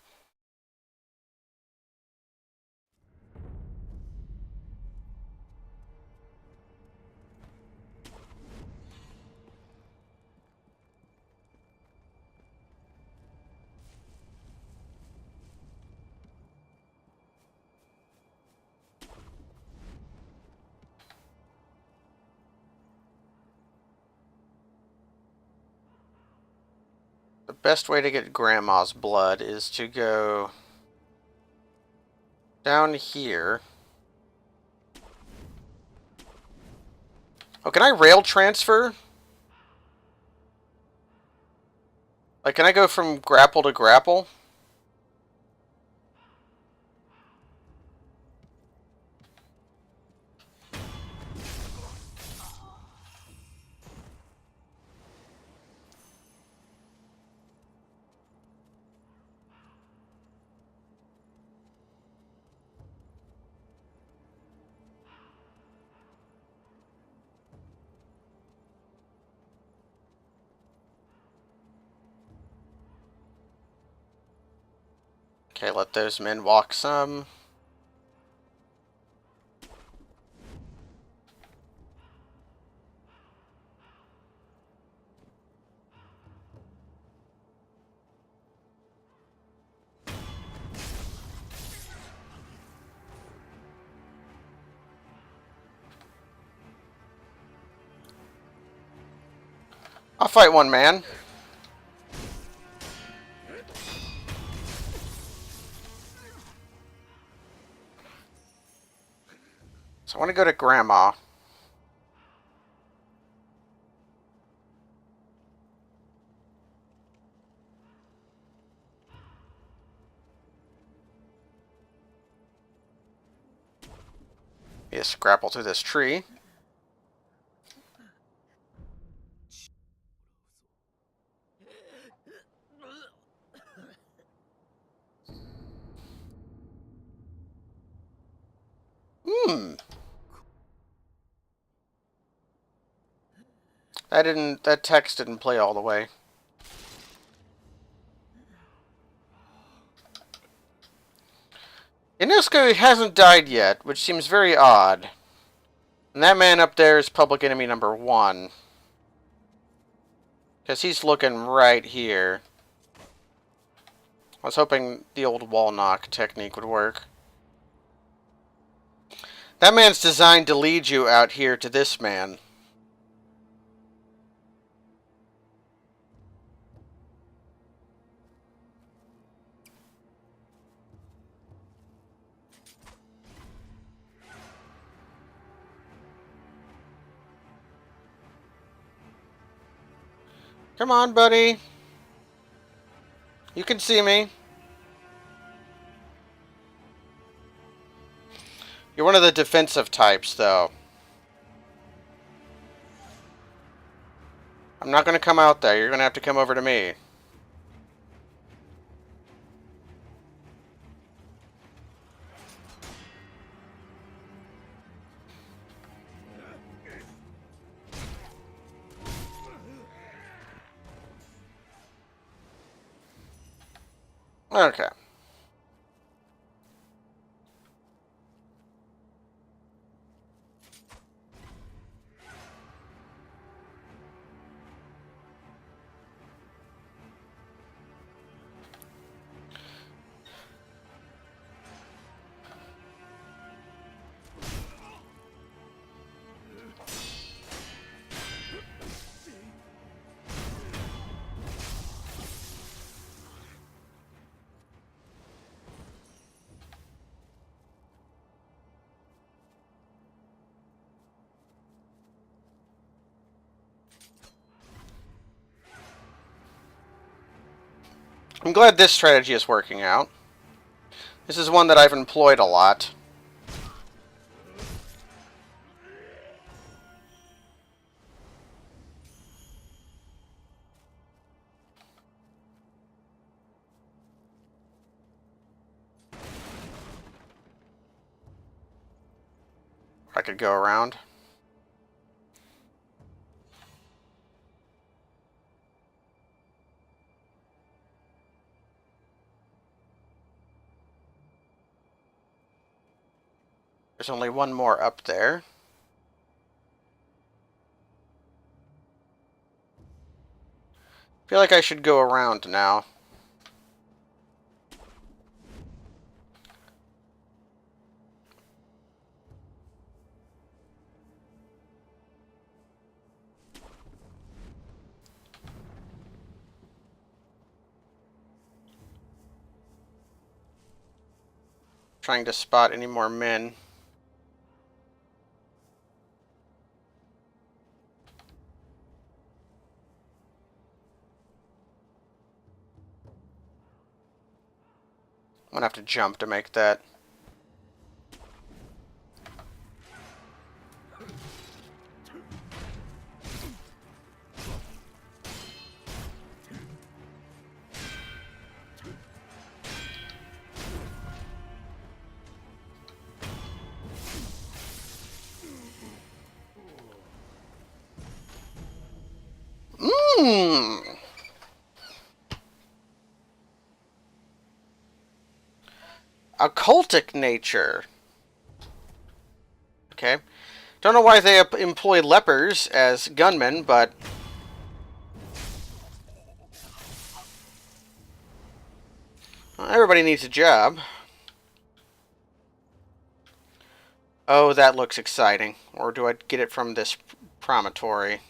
The best way to get Grandma's blood is to go Down here. Oh, can I rail transfer? Like, can I go from grapple to grapple? Okay, let those men walk some. I'll fight one man. So I want to go to Grandma. Yes, grapple through this tree. Hmm. That text didn't play all the way. Inosuke hasn't died yet, which seems very odd. And that man up there is public enemy number 1. Because he's looking right here. I was hoping the old wall knock technique would work. That man's designed to lead you out here to this man. Come on, buddy. You can see me. You're one of the defensive types, though. I'm not going to come out there. You're going to have to come over to me. Okay. I'm glad this strategy is working out. This is one that I've employed a lot. I could go around. There's only one more up there. I feel like I should go around now. trying to spot any more men. I'm gonna have to jump to make that. Mmm. Occultic nature. Okay. Don't know why they employ lepers as gunmen, but well, everybody needs a job. Oh, that looks exciting. Or do I get it from this promontory?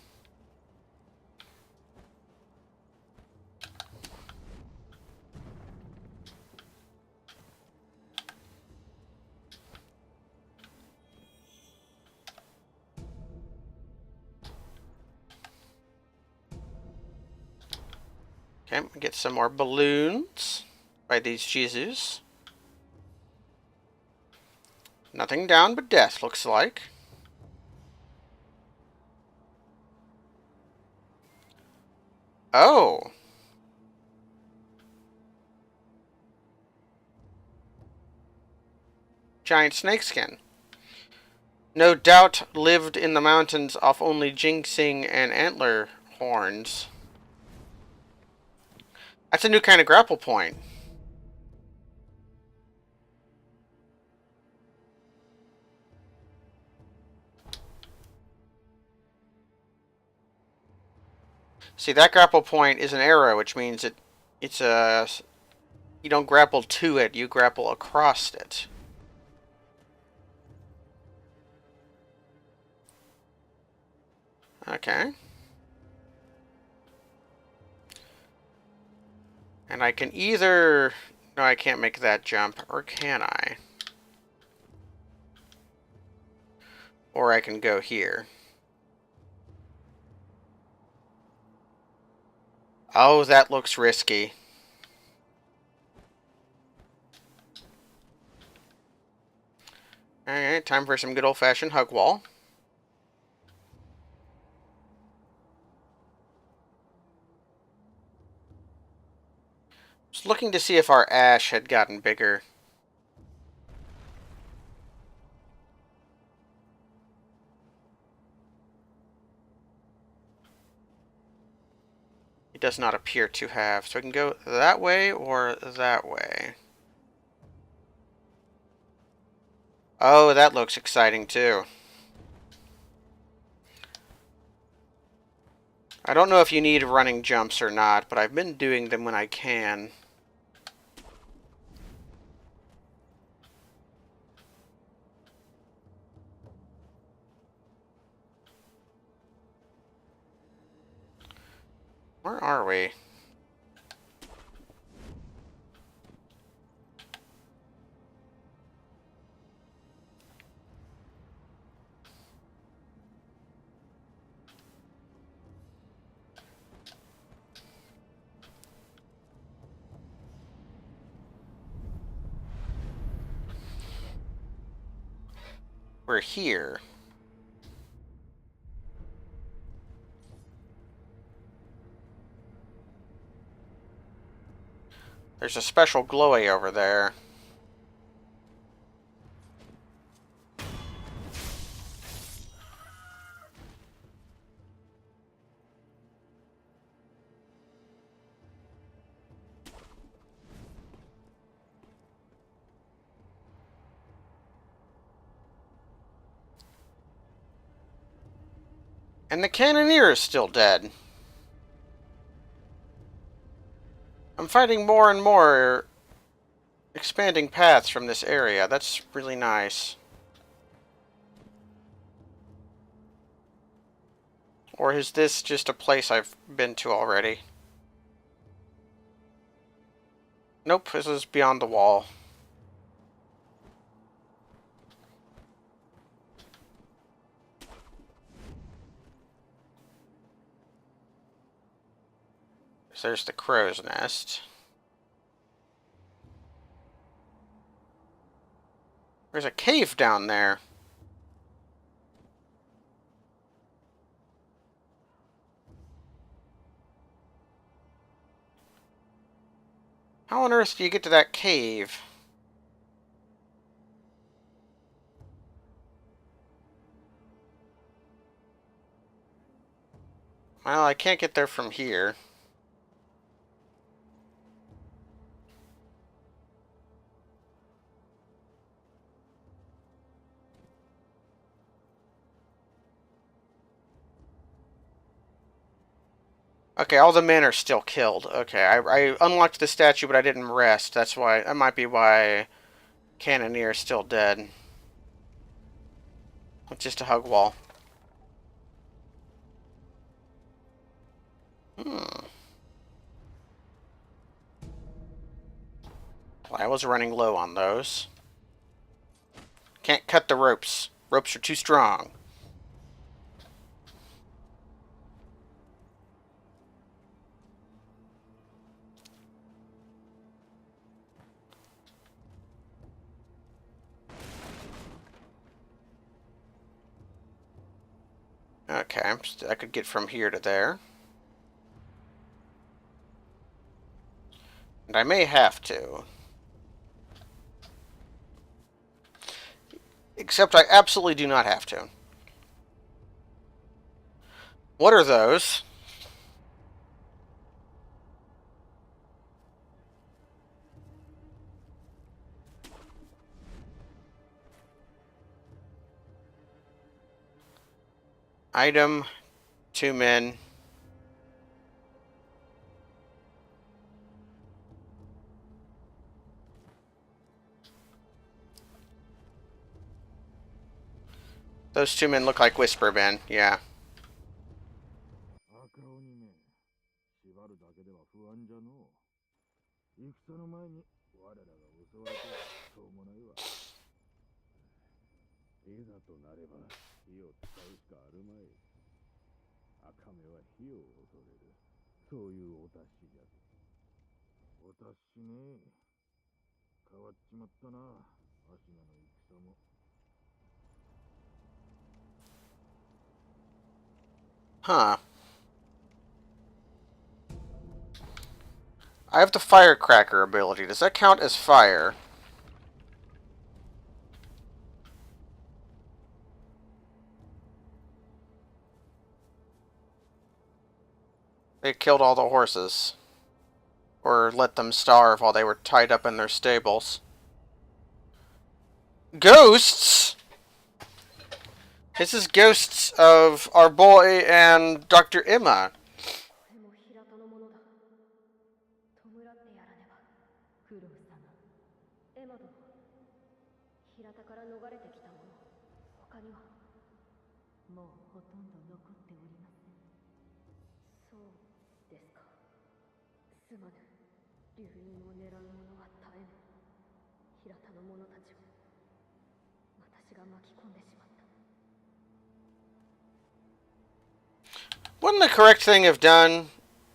Okay, get some more balloons by these Jesus. Nothing down but death, looks like. Oh. Giant snakeskin. No doubt lived in the mountains off only ginseng and antler horns. That's a new kind of grapple point. See, that grapple point is an arrow, which means it's a... You don't grapple to it, you grapple across it. Okay. And I can either... No, I can't make that jump, or can I? Or I can go here. Oh, that looks risky. Alright, time for some good old-fashioned hug wall. Just looking to see if our ash had gotten bigger. It does not appear to have. So I can go that way or that way. Oh, that looks exciting too. I don't know if you need running jumps or not, but I've been doing them when I can. Where are we? We're here. There's a special glowy over there. And the cannoneer is still dead. I'm finding more and more expanding paths from this area. That's really nice. Or is this just a place I've been to already? Nope, this is beyond the wall. So there's the crow's nest. There's a cave down there. How on earth do you get to that cave? Well, I can't get there from here. Okay, all the men are still killed. Okay, I unlocked the statue, but I didn't rest. That's why. That might be why Cannoneer is still dead. It's just a hug wall. Hmm. Well, I was running low on those. Can't cut the ropes. Ropes are too strong. Okay, I could get from here to there. And I may have to. Except I absolutely do not have to. What are those? Item, 2 men. Those 2 men look like Whisper Men, yeah. 赤鬼め、縛るだけでは不安じゃのう。戦の前に我らが襲われてしょうもないわ。いざとなれば火を使うしかあるまい。赤目は火を恐れる。そういうお達しじゃと。お達しねえ。変わっちまったな、芦名の戦も。Huh. I have the Firecracker ability. Does that count as fire? They killed all the horses. Or let them starve while they were tied up in their stables. Ghosts? This is ghosts of our boy and Dr. Emma. これも平田のものだ。弔ってやらねば。九郎様、エマ殿、平田から逃れてきた者、他にはもうほとんど残っておりません。そうですか。すまぬ。流因を狙う者は絶えぬ。平田の者たちを私が巻き込んでしまった。 Wouldn't the correct thing have done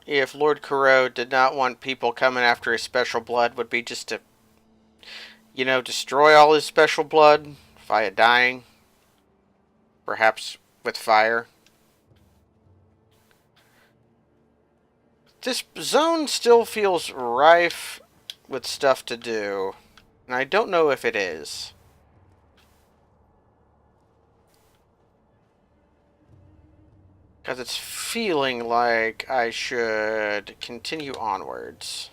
if Lord Kuro did not want people coming after his special blood would be just to, you know, destroy all his special blood via dying? Perhaps with fire? This zone still feels rife with stuff to do, and I don't know if it is. Because it's feeling like I should continue onwards.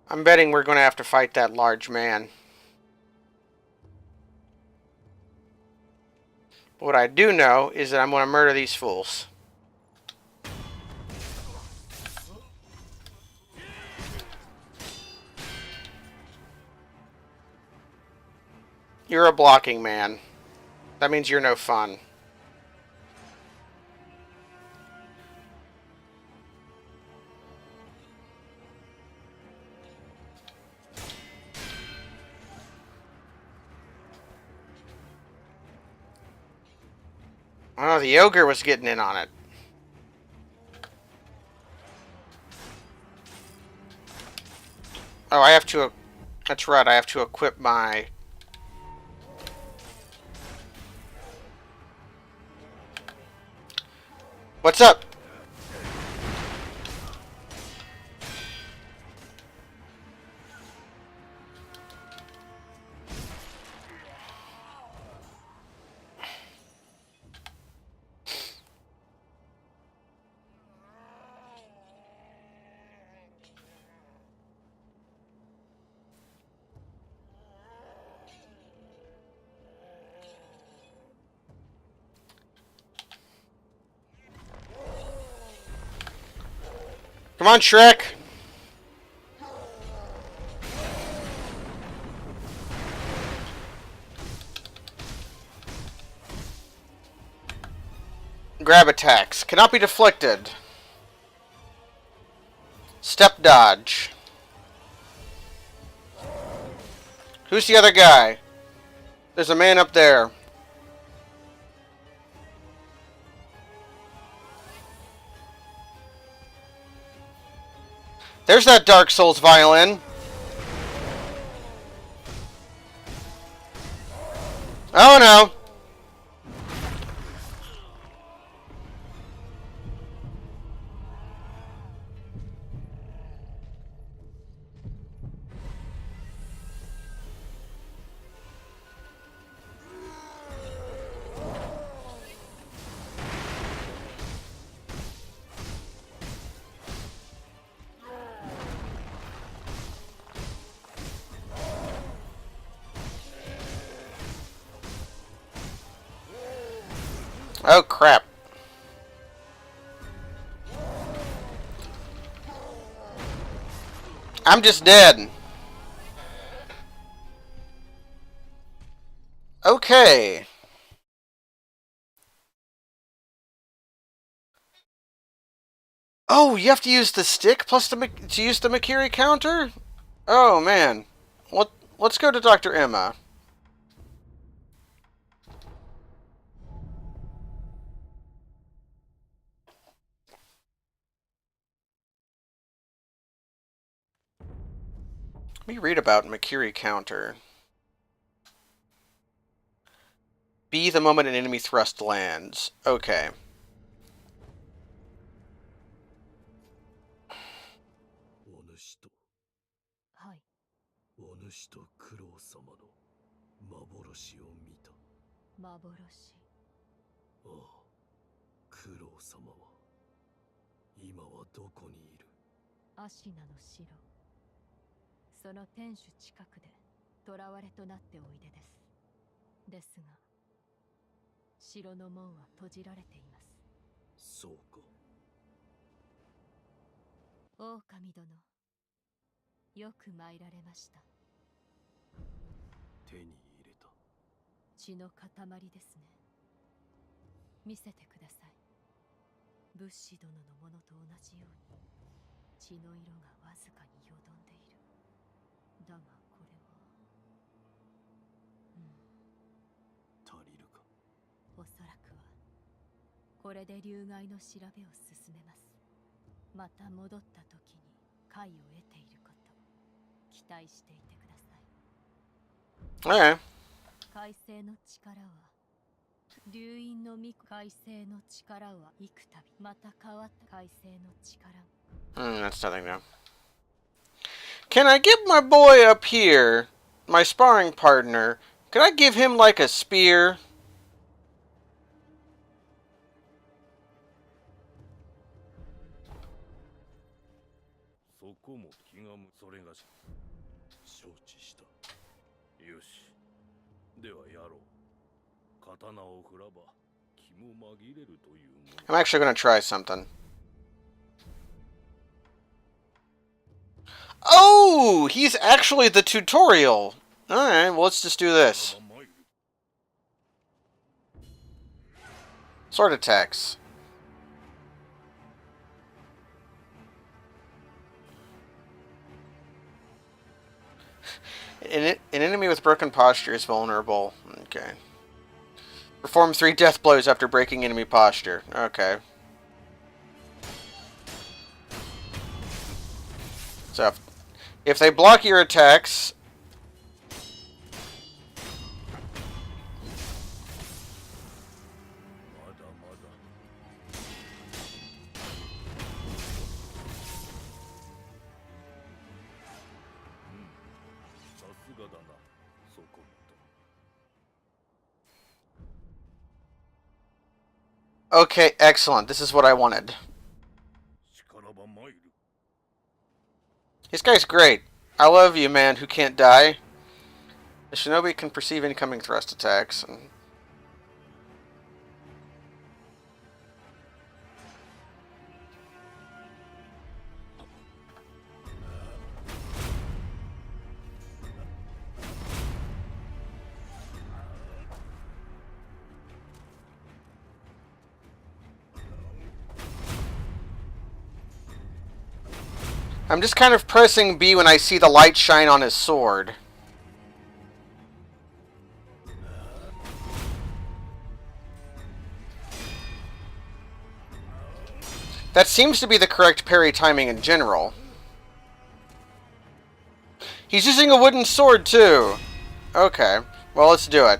I'm betting we're going to have to fight that large man. But what I do know is that I'm going to murder these fools. You're a blocking man. That means you're no fun. Oh, the ogre was getting in on it. Oh, I have to... That's right, I have to equip my... What's up? Come on, Shrek! Grab attacks. Cannot be deflected. Step dodge. Who's the other guy? There's a man up there. There's that Dark Souls violin. Oh no. Oh crap. I'm just dead. Okay. Oh, you have to use the stick plus to use the Makiri counter? Oh man. Let's go to Dr. Emma. Let me read about Makiri counter. Be the moment an enemy thrust lands. Okay. Okay. That's nothing new. Can I give my boy up here, my sparring partner, can I give him like a spear? I'm actually going to try something. Oh, he's actually the tutorial. Alright, well, let's just do this. Sword attacks. An enemy with broken posture is vulnerable. Okay. Perform 3 death blows after breaking enemy posture. Okay. So if they block your attacks... Okay, excellent. This is what I wanted. This guy's great. I love you, man who can't die. The shinobi can perceive incoming thrust attacks. And I'm just kind of pressing B when I see the light shine on his sword. That seems to be the correct parry timing in general. He's using a wooden sword, too. Okay. Well, let's do it.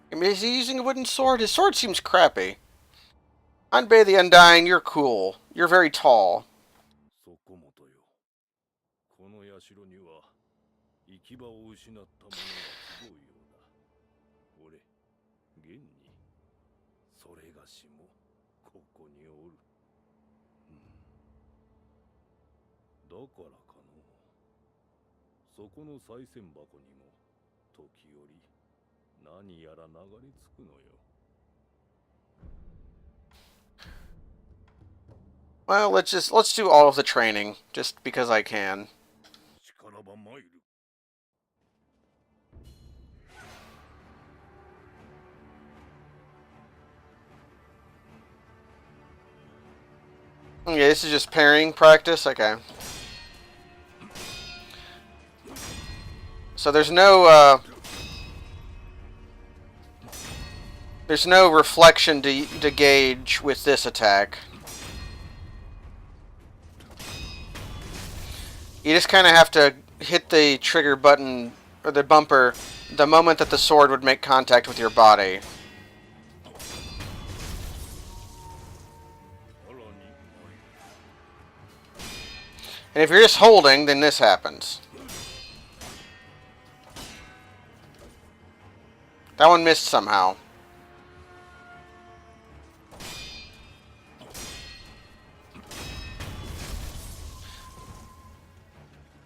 I mean, is he using a wooden sword? His sword seems crappy. Anbei the Undying, you're cool. You're very tall. Well, let's do all of the training, just because I can. Okay, this is just parrying practice? Okay. So there's no reflection to gauge with this attack. You just kind of have to hit the trigger button, or the bumper, the moment that the sword would make contact with your body. And if you're just holding, then this happens. That one missed somehow.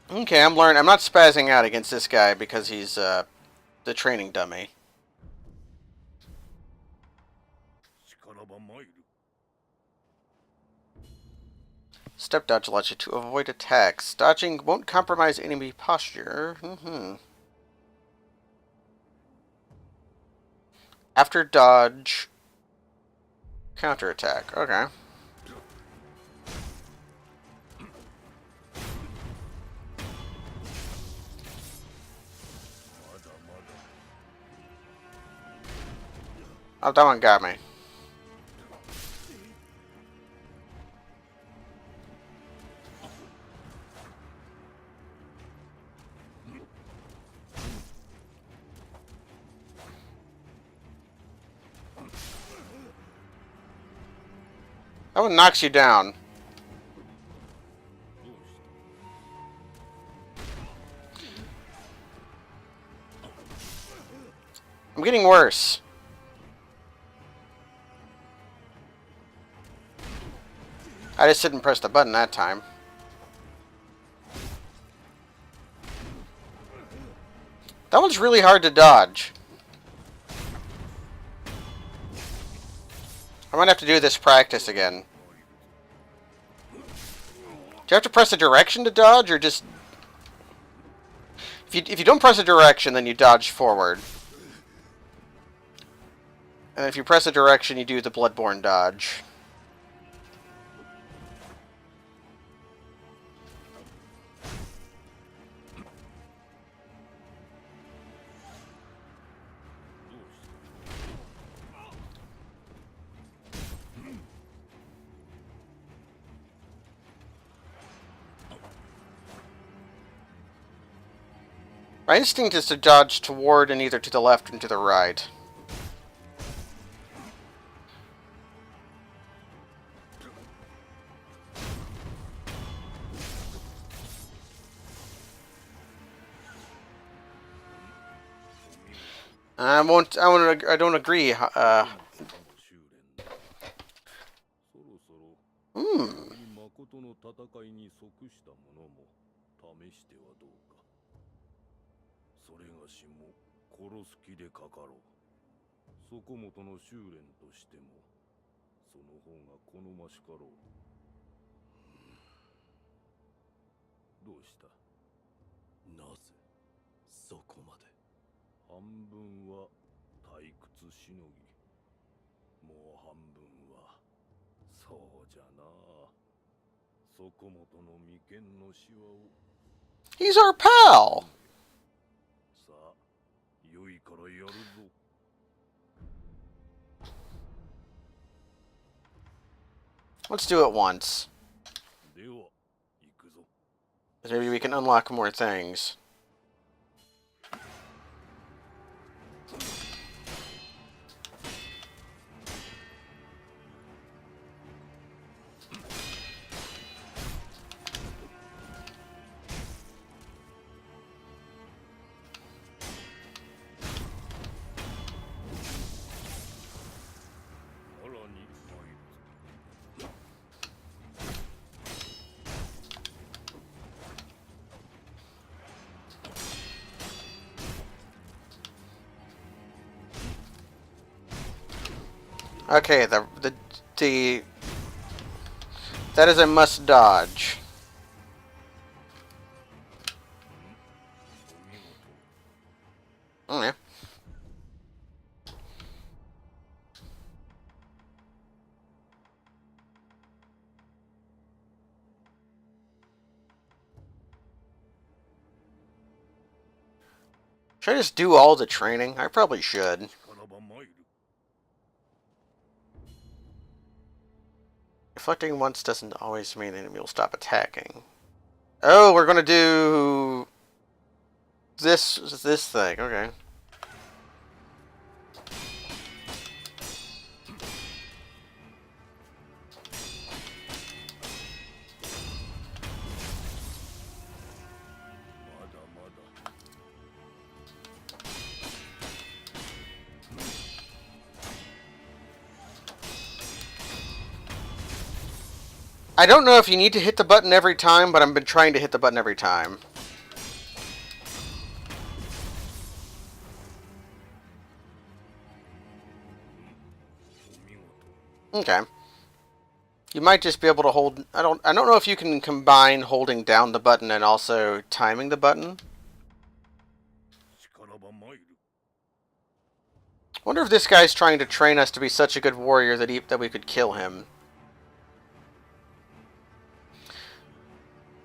Okay, I'm learning. I'm not spazzing out against this guy because he's the training dummy. Step dodge allows you to avoid attacks. Dodging won't compromise enemy posture. After dodge, counterattack. Okay. Oh, that one got me. That one knocks you down. I'm getting worse. I just didn't press the button that time. That one's really hard to dodge. I might have to do this practice again. Do you have to press a direction to dodge, or just... If you don't press a direction, then you dodge forward. And if you press a direction, you do the Bloodborne dodge. My instinct is to dodge toward and either to the left and to the right. I don't agree. そろそろ Hmm. 誠の戦いに即したものも試してはどうか。それがしも殺す気でかかろう。そこもとの修練としてもその方が好ましかろう。どうした？なぜそこまで。半分は退屈しのぎ、もう半分はそうじゃな。そこもとの眉間のシワを。 He's our pal! さあ、良いからやるぞ。 Let's do it once. では、行くぞ。 Maybe we can unlock more things. Okay, that is a must dodge. Oh, yeah. Should I just do all the training? I probably should. Reflecting once doesn't always mean the enemy will stop attacking. Oh, we're gonna do this thing. Okay. I don't know if you need to hit the button every time, but I've been trying to hit the button every time. Okay. You might just be able to hold... I don't know if you can combine holding down the button and also timing the button. Wonder if this guy's trying to train us to be such a good warrior that we could kill him.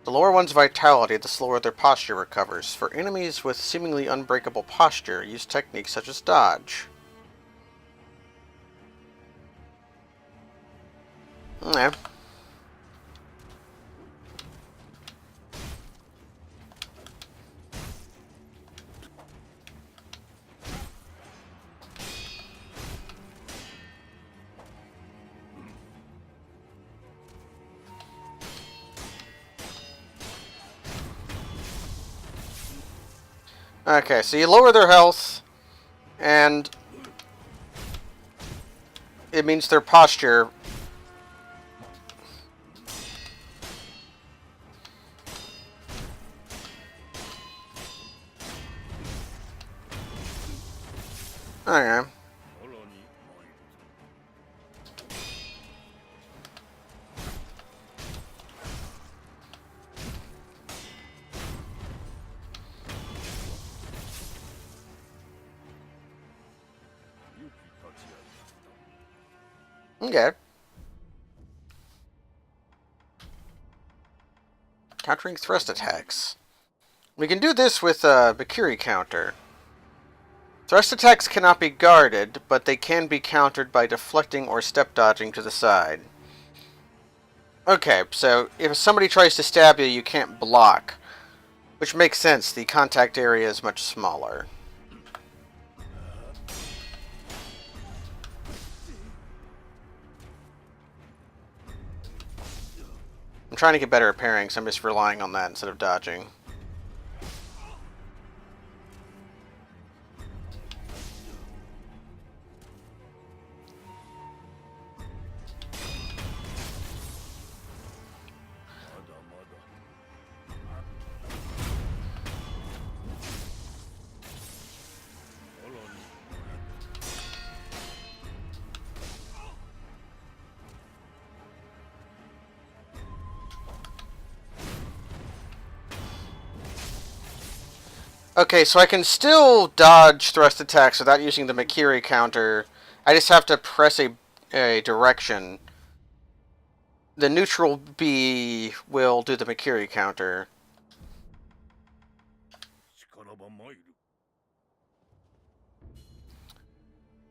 The lower one's vitality, the slower their posture recovers. For enemies with seemingly unbreakable posture, use techniques such as dodge. Okay. Okay, so you lower their health, and it means their posture. Okay. Okay. Countering thrust attacks. We can do this with a Bakiri counter. Thrust attacks cannot be guarded, but they can be countered by deflecting or step dodging to the side. Okay, so if somebody tries to stab you, you can't block. Which makes sense, the contact area is much smaller. I'm trying to get better at parrying, so I'm just relying on that instead of dodging. Okay, so I can still dodge thrust attacks without using the Makiri counter. I just have to press a direction. The neutral B will do the Makiri counter. 力ば参る。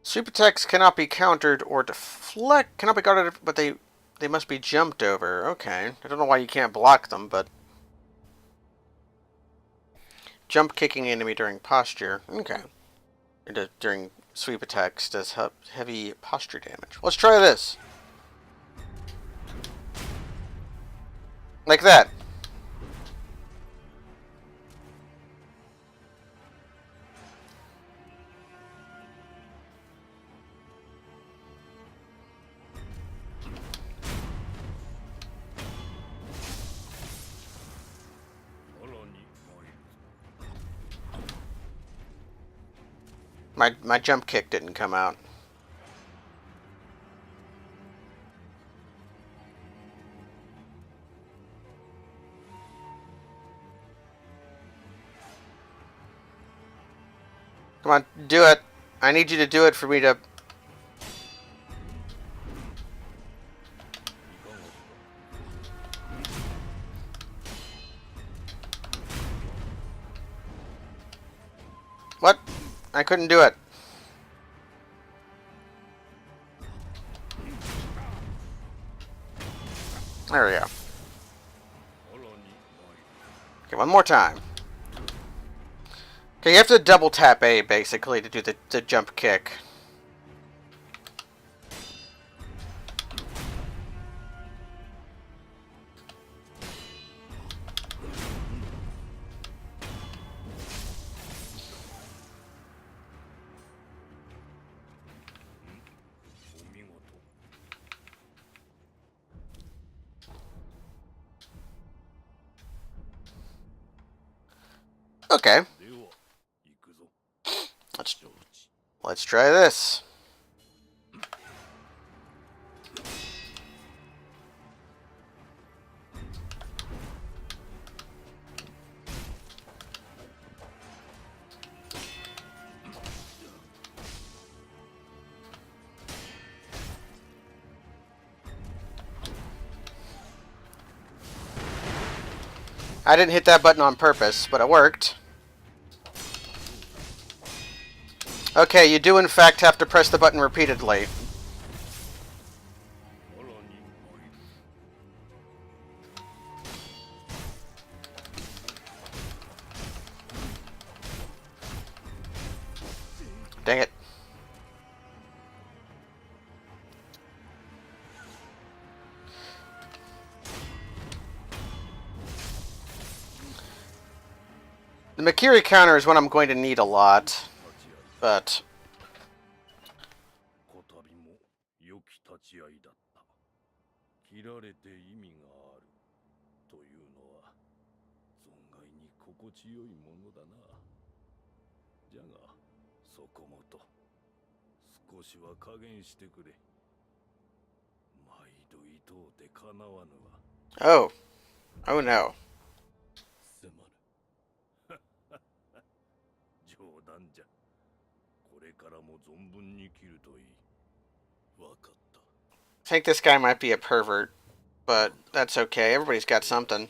Sweep attacks cannot be countered or deflect. Cannot be guarded, but they must be jumped over. Okay, I don't know why you can't block them, but jump kicking enemy during posture. Okay, during sweep attacks does heavy posture damage. Let's try this. Like that. My jump kick didn't come out. Come on, do it. I need you to do it for me to... What? I couldn't do it. There we go. Okay, one more time. Okay, you have to double tap A, basically, to do the jump kick. Okay. Let's try this. I didn't hit that button on purpose, but it worked. Okay, you do in fact have to press the button repeatedly. Dang it. The Makiri counter is what I'm going to need a lot, but... こたびも良き立ち合いだった。切られて意味があるというのは存外に心地よいものだな。じゃがそこもと少しは加減してくれ。毎度伊藤でかなわぬわ。Oh. Oh no. すまぬ。冗談じゃ。これからも存分に切るといい。わかった。think this guy might be a pervert, but that's okay. Everybody's got something.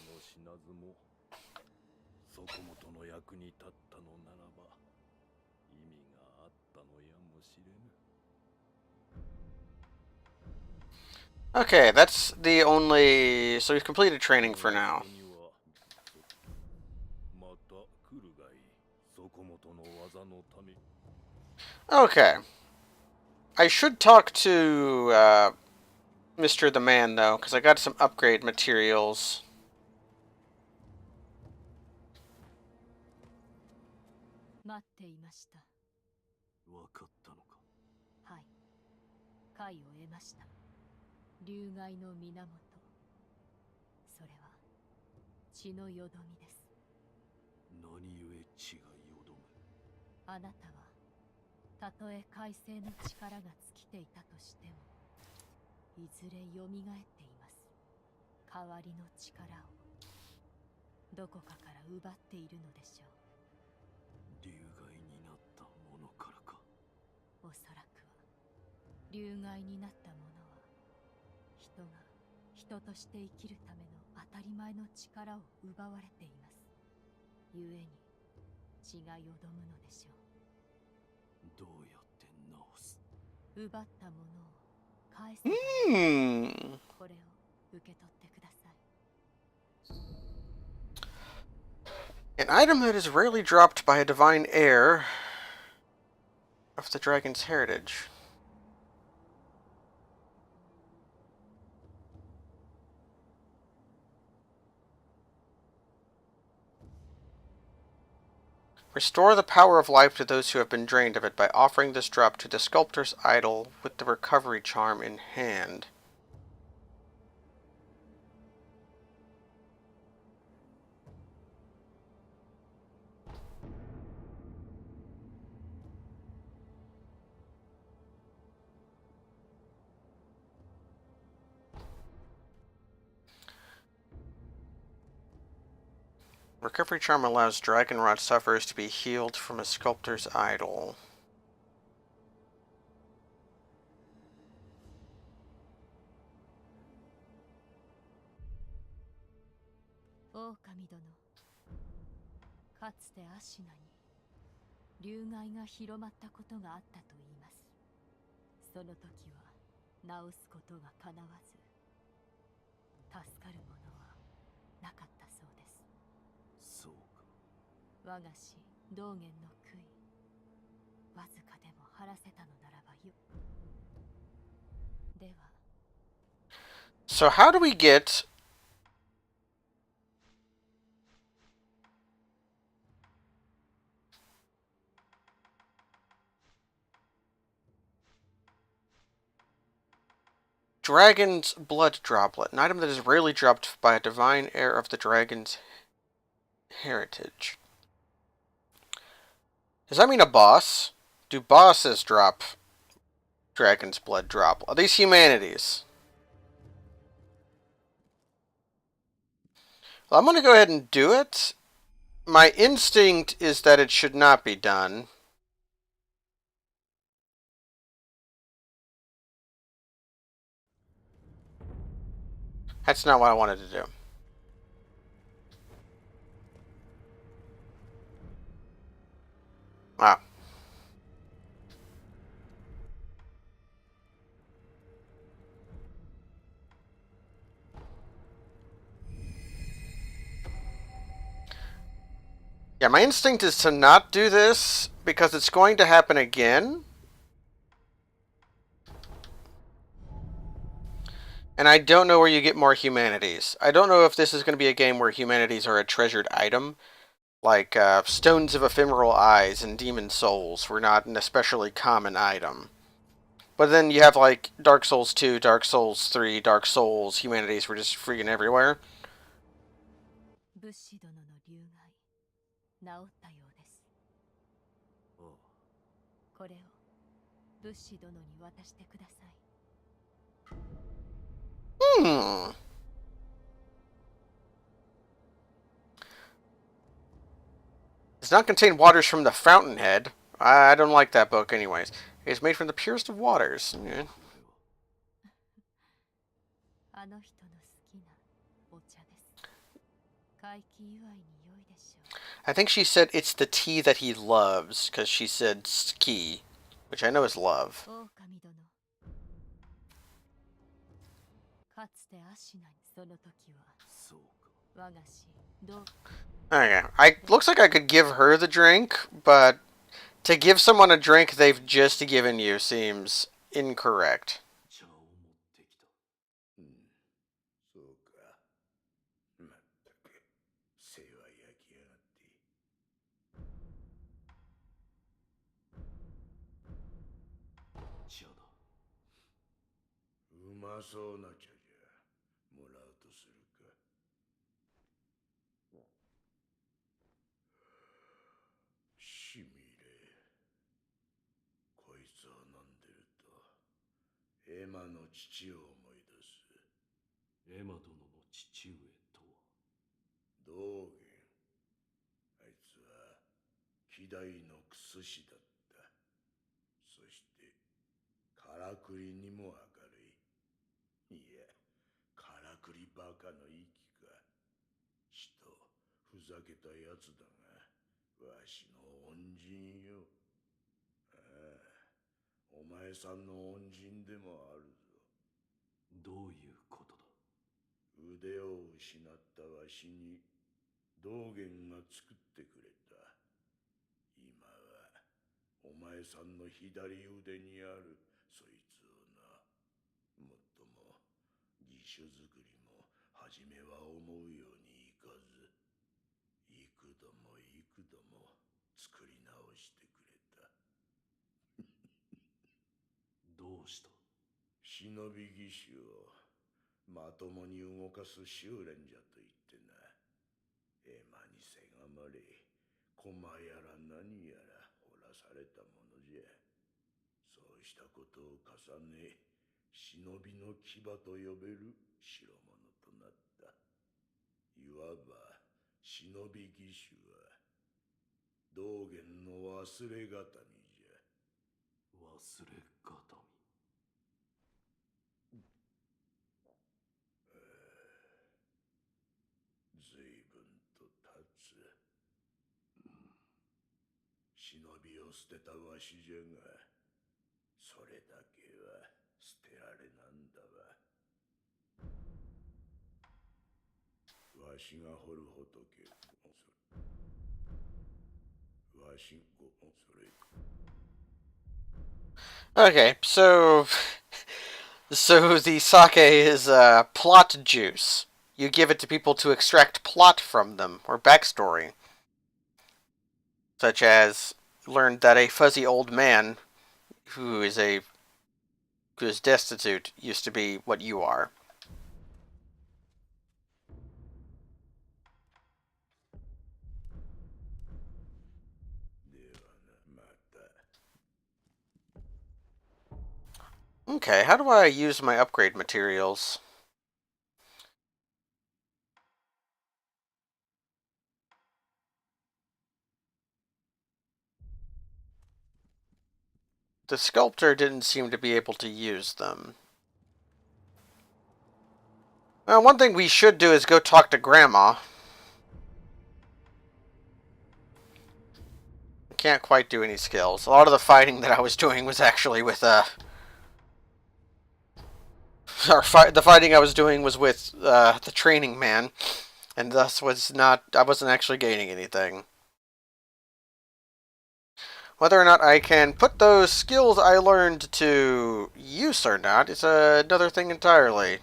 そこもとの役に立ったのならば意味があったのやもしれぬ。 Okay, that's the only... So we've completed training for now. また来るがいい。そこもとの技のため。 Okay. I should talk to Mr. the Man, though, because I got some upgrade materials. 待っていました。わかったのか。はい。解を得ました。流害の源。それは血のよどみです。何故血がよどむ。あなたはたとえ海星の力が尽きていたとしても、いずれ蘇っています。代わりの力をどこかから奪っているのでしょう。流害になったものからか。おそらくは流害になったものは人が人として生きるための当たり前の力を奪われています。故に血がよどむのでしょう。どうやって直す。奪ったものを返す。これを受け取ってください。 An item that is rarely dropped by a divine heir of the dragon's heritage. Restore the power of life to those who have been drained of it by offering this drop to the sculptor's idol with the recovery charm in hand. Recovery charm allows Dragonrot sufferers to be healed from a sculptor's idol. Okami殿、かつてアシナに流害が広まったことがあったと言います。その時は治すことが叶わず、助かるものはなかったそうです。そうか。我が師道元の悔い、わずかでも晴らせたのならばよ。では。 So how do we get Dragon's Blood Droplet, an item that is rarely dropped by a divine heir of the dragon's heritage. Does that mean a boss? Do bosses drop Dragon's Blood Droplet? Are these humanities? Well, I'm going to go ahead and do it. My instinct is that it should not be done. That's not what I wanted to do. Wow. Yeah, my instinct is to not do this because it's going to happen again. And I don't know where you get more humanities. I don't know if this is going to be a game where humanities are a treasured item. Like, Stones of Ephemeral Eyes and Demon Souls were not an especially common item. But then you have, like, Dark Souls 2, Dark Souls 3, Dark Souls, humanities were just freaking everywhere. 武士殿の流害、治ったようです。ああ。これを武士殿に渡してください。Does not contain waters from the fountainhead. I don't like that book anyways. It's made from the purest of waters. Yeah. あの人の好きなお茶です。回帰祝いに良いでしょう。 I think she said it's the tea that he loves, because she said ski, which I know is love. 狼殿、かつてアシナにその時はそうか。我が師どう Okay, looks like I could give her the drink, but to give someone a drink they've just given you seems incorrect. 茶を持ってきた。そうか。まったく、世話焼きやがって。茶だ。うまそうな茶じゃ。もらうとするか。しみれ。こいつを飲んでると、エマの父を思い出す。エマ殿の父上とは。道元。あいつは、希代のクス師だった。そして、からくりにも明るい。いや、からくりバカの息か。ちと、ふざけたやつだが、わしの恩人よ。ああ、お前さんの恩人でもあるぞ。どういうことだ。腕を失ったわしに、道元が作ってくれた。今は、お前さんの左腕にある、そいつをな。もっとも、義手作りも、はじめは思うようにいかず、幾度も幾度も、作り直してくれた。どうした。忍び義手を、まともに動かす修練じゃと言ってな。エマにせがまれ、駒やら何やら掘らされたものじゃ。そうしたことを重ね、忍びの牙と呼べる代物となった。いわば、忍び義手は、道元の忘れがたみじゃ。忘れがたみ。ずいぶんと経つ。忍びを捨てたわしじゃが、それだけは捨てられなんだわ。わしが掘る仏、わしご、それ。Okay, so the sake is plot juice. You give it to people to extract plot from them or backstory, such as learned that a fuzzy old man who is destitute used to be what you are. ではな、また。Okay, how do I use my upgrade materials? The sculptor didn't seem to be able to use them. One thing we should do is go talk to Grandma. Can't quite do any skills. A lot of the fighting that I was doing was actually with, the fighting I was doing was with, the training man, and thus I wasn't actually gaining anything. Whether or not I can put those skills I learned to use or not is another thing entirely.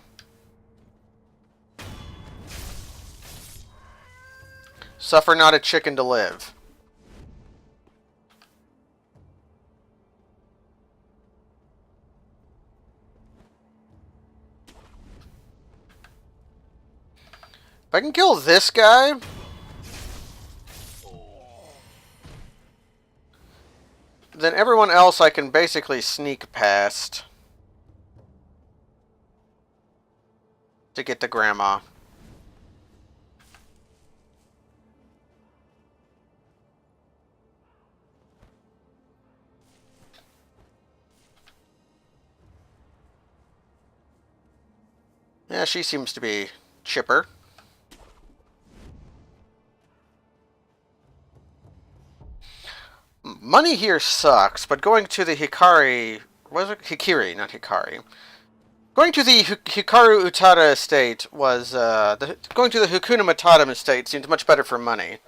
Suffer not a chicken to live. If I can kill this guy, then everyone else I can basically sneak past to get to Grandma. Yeah, she seems to be chipper. Money here sucks, but going to the Hikari... Was it Hikiri, not Hikari? Going to the Hikaru Utada estate was, going to the Hakuna Matata estate seemed much better for money.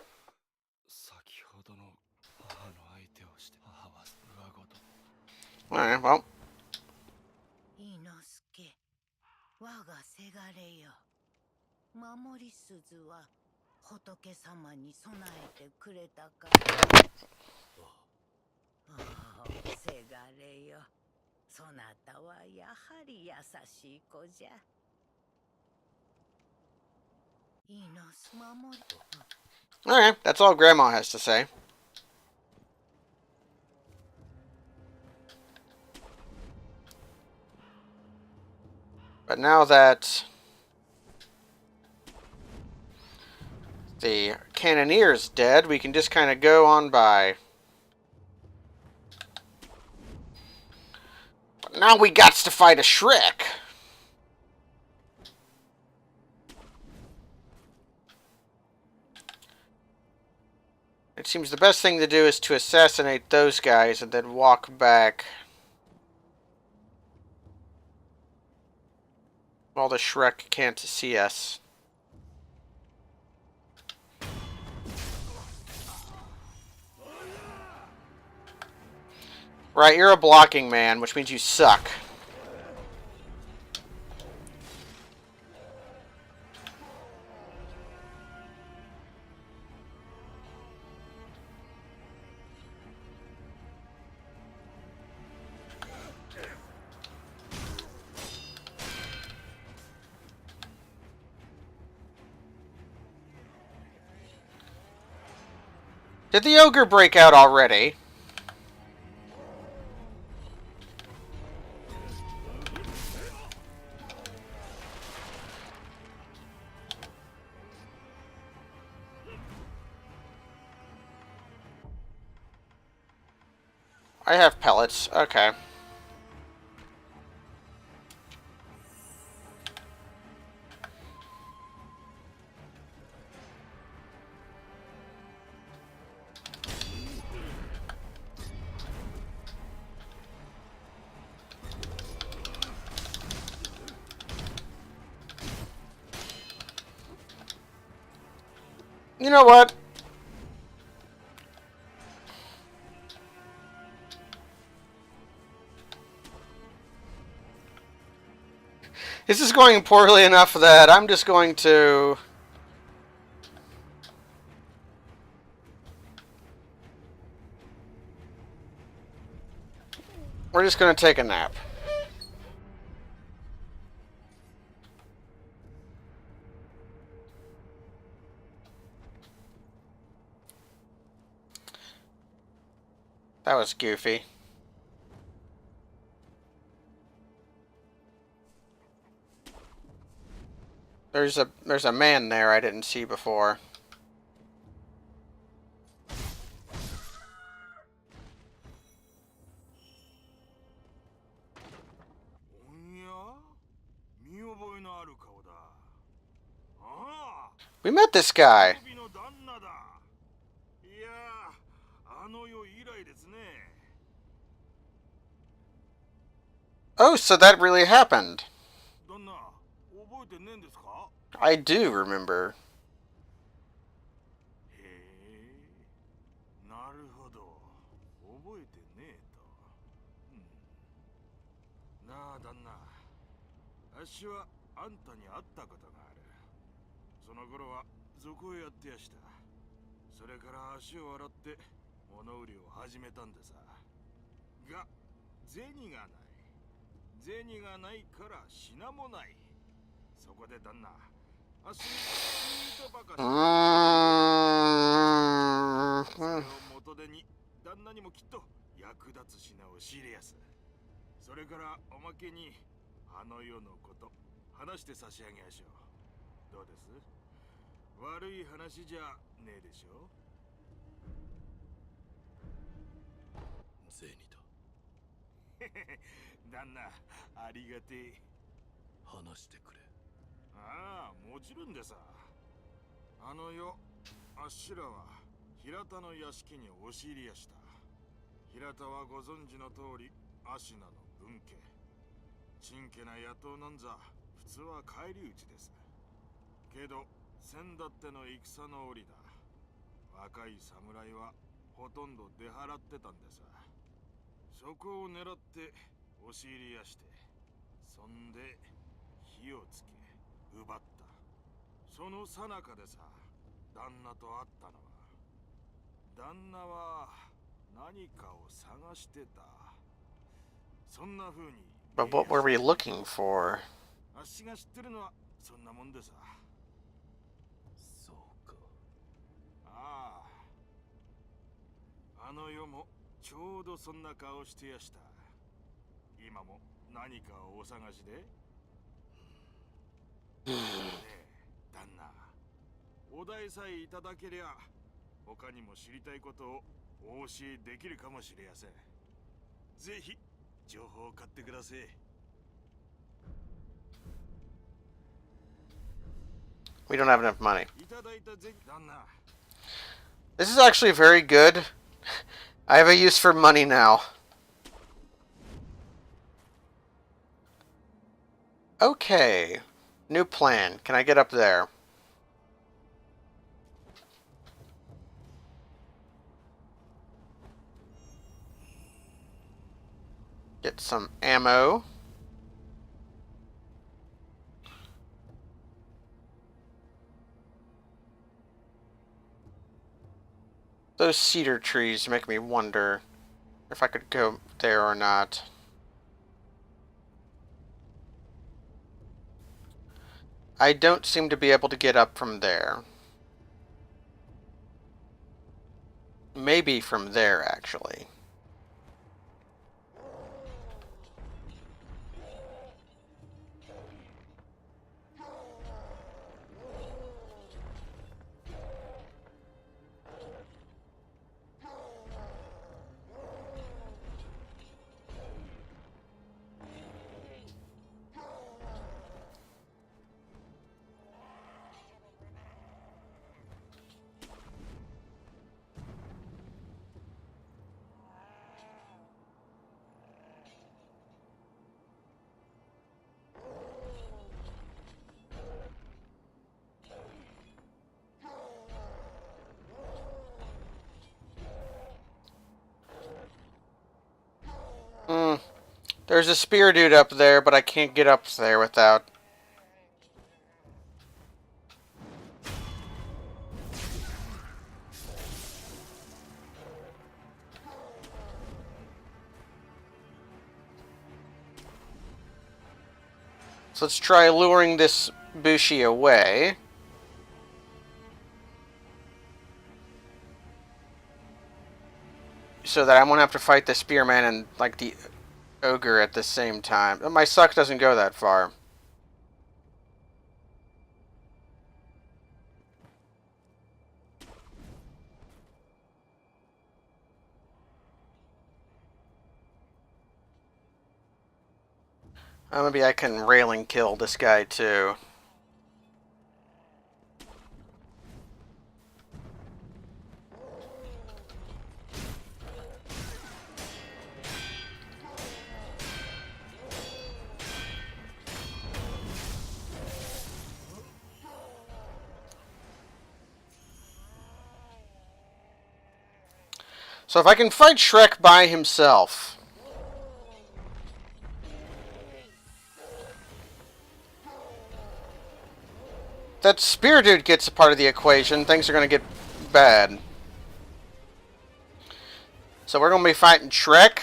先ほどの母の相手をして母は上ごと Alright, well. 伊之助、我がせがれよ。守り鈴は仏様に備えてくれたか。おお、せがれよ。そなたはやはり優しい子じゃ。伊之助守り。Alright, that's all Grandma has to say. But now that the Cannoneer's dead, we can just kind of go on by. But now we got to fight a Shrek. It seems the best thing to do is to assassinate those guys and then walk back while the Shrek can't see us. Right, you're a blocking man, which means you suck. Did the ogre break out already? I have pellets. Okay. You know what? This is going poorly enough that I'm just going to... We're just going to take a nap. That was goofy. There's a man there I didn't see before. We met this guy. Oh, so that really happened. I do remember. ああ、もちろんでさ。あの夜、あっしらは平田の屋敷に押し入りやした。平田はご存知の通り、芦名の分家。ちんけな野党なんざ、普通は返り討ちです。けど、先だっての戦の折だ。若い侍はほとんど出払ってたんでさ。そこを狙って押し入りやして、そんで火をつけ奪った。その最中でさ、旦那と会ったのは。旦那は何かを探してた。そんな風に。But what were we looking for? あっしが知ってるのはそんなもんでさ。そうか。ああ。あの世もちょうどそんな顔してやした。今も何かをお探しで。ねえ、旦那。お題さえいただけりゃ、他にも知りたいことをお教えできるかもしれやせん。ぜひ情報を買ってください。We don't have enough money. いただいたぜ、旦那。This is actually very good. I have a use for money now. Okay. New plan. Can I get up there? Get some ammo. Those cedar trees make me wonder if I could go there or not. I don't seem to be able to get up from there. Maybe from there, actually. There's a spear dude up there, but I can't get up there without. So let's try luring this Bushi away. So that I won't have to fight the spearman and like the ogre at the same time. My suck doesn't go that far. Maybe I can railing kill this guy too. So if I can fight Shrek by himself. That spear dude gets a part of the equation, things are going to get bad. So we're going to be fighting Shrek.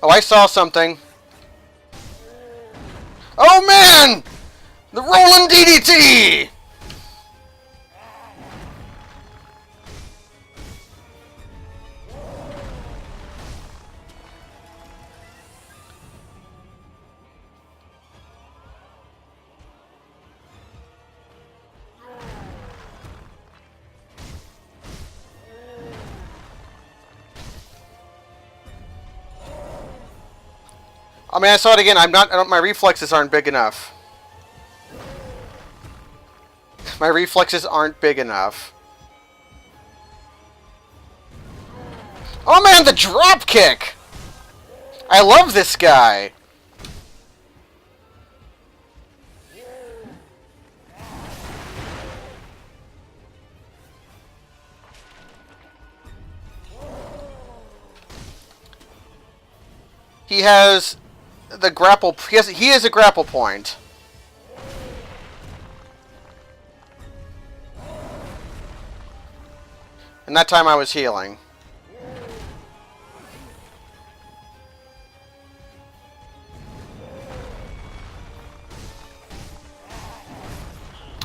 Oh, I saw something. Oh man! The rolling DDT! I mean, I saw it again. My reflexes aren't big enough. My reflexes aren't big enough. Oh man, the drop kick! I love this guy. He has the grapple. He has a grapple point. And that time I was healing.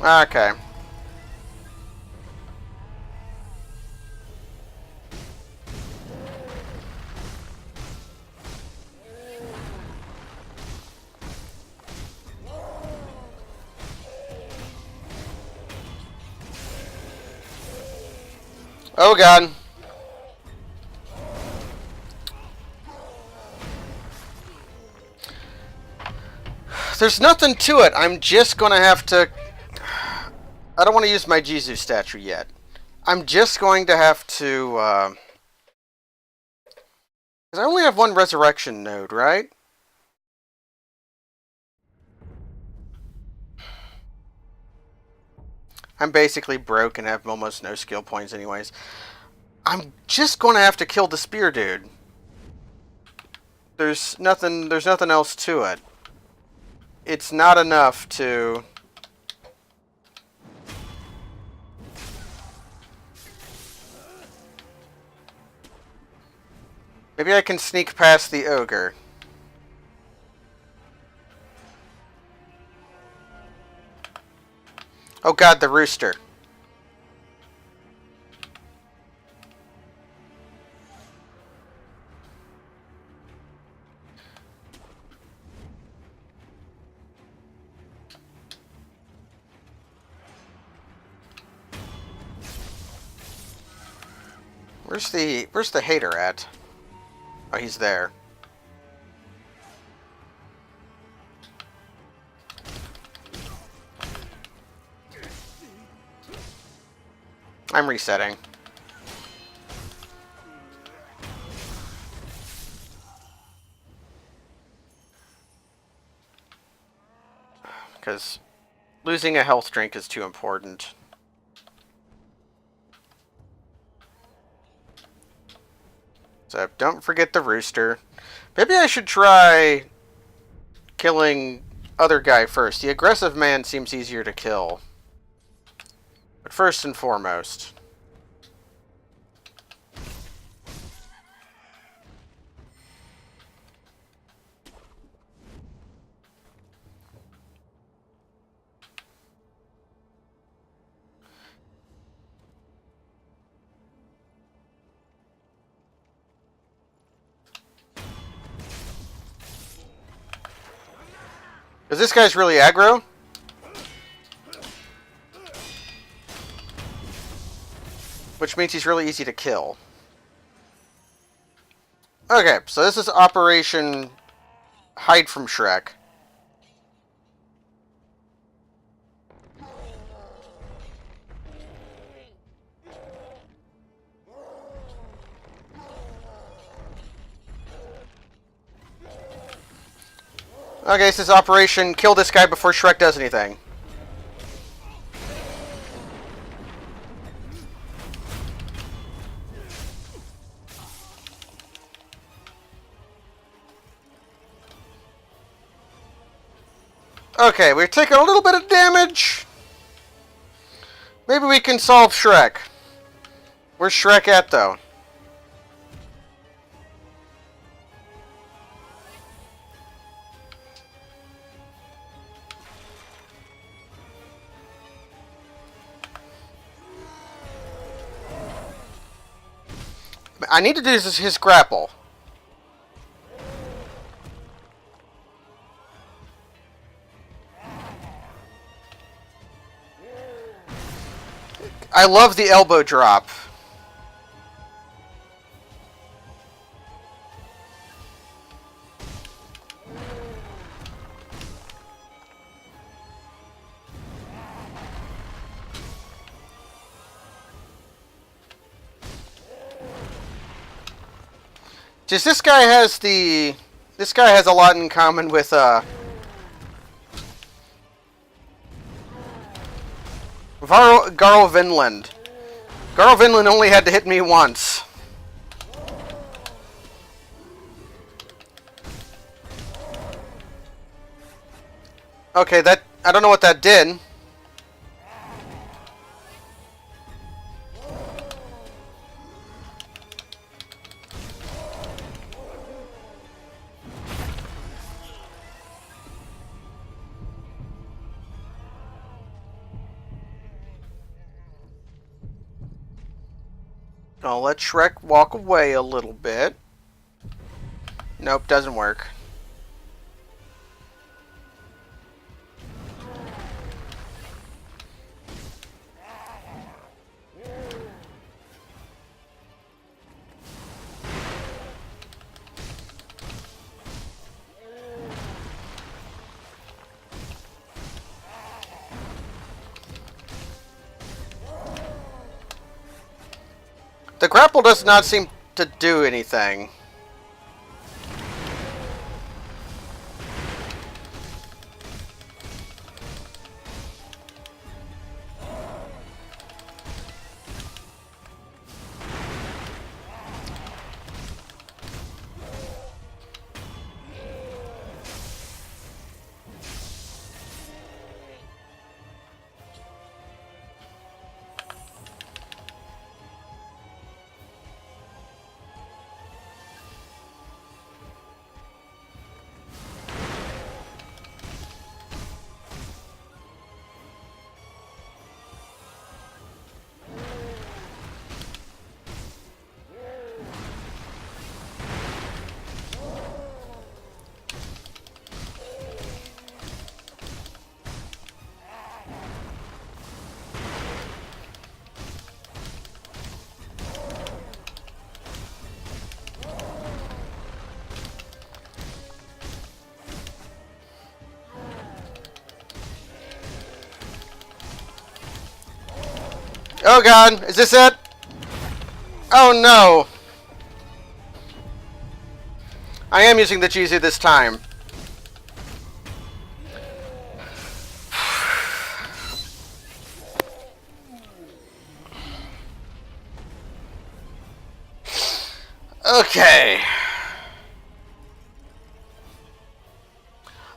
Okay. Oh god. There's nothing to it. I'm just gonna have to... I don't want to use my Jizu statue yet. I'm just going to have to... 'cause I only have one resurrection node, right? I'm basically broke and have almost no skill points anyways. I'm just going to have to kill the spear dude. There's nothing else to it. It's not enough to... Maybe I can sneak past the ogre. Oh god, the rooster. Where's the hater at? Oh, he's there. I'm resetting. Because losing a health drink is too important. So don't forget the rooster. Maybe I should try killing other guy first. The aggressive man seems easier to kill. But first and foremost... Because this guy's really aggro. Which means he's really easy to kill. Okay, so this is Operation Hide from Shrek. Okay, this is Operation Kill this guy before Shrek does anything. Okay, we're taking a little bit of damage. Maybe we can solve Shrek. Where's Shrek at, though? I need to do his grapple. I love the elbow drop. Just this guy has the... This guy has a lot in common with, Garl Vinland. Garl Vinland only had to hit me once. Okay, that... I don't know what that did. I'll let Shrek walk away a little bit. Nope, doesn't work. The grapple does not seem to do anything. Oh god, is this it? Oh no! I am using the Jizu this time. Okay.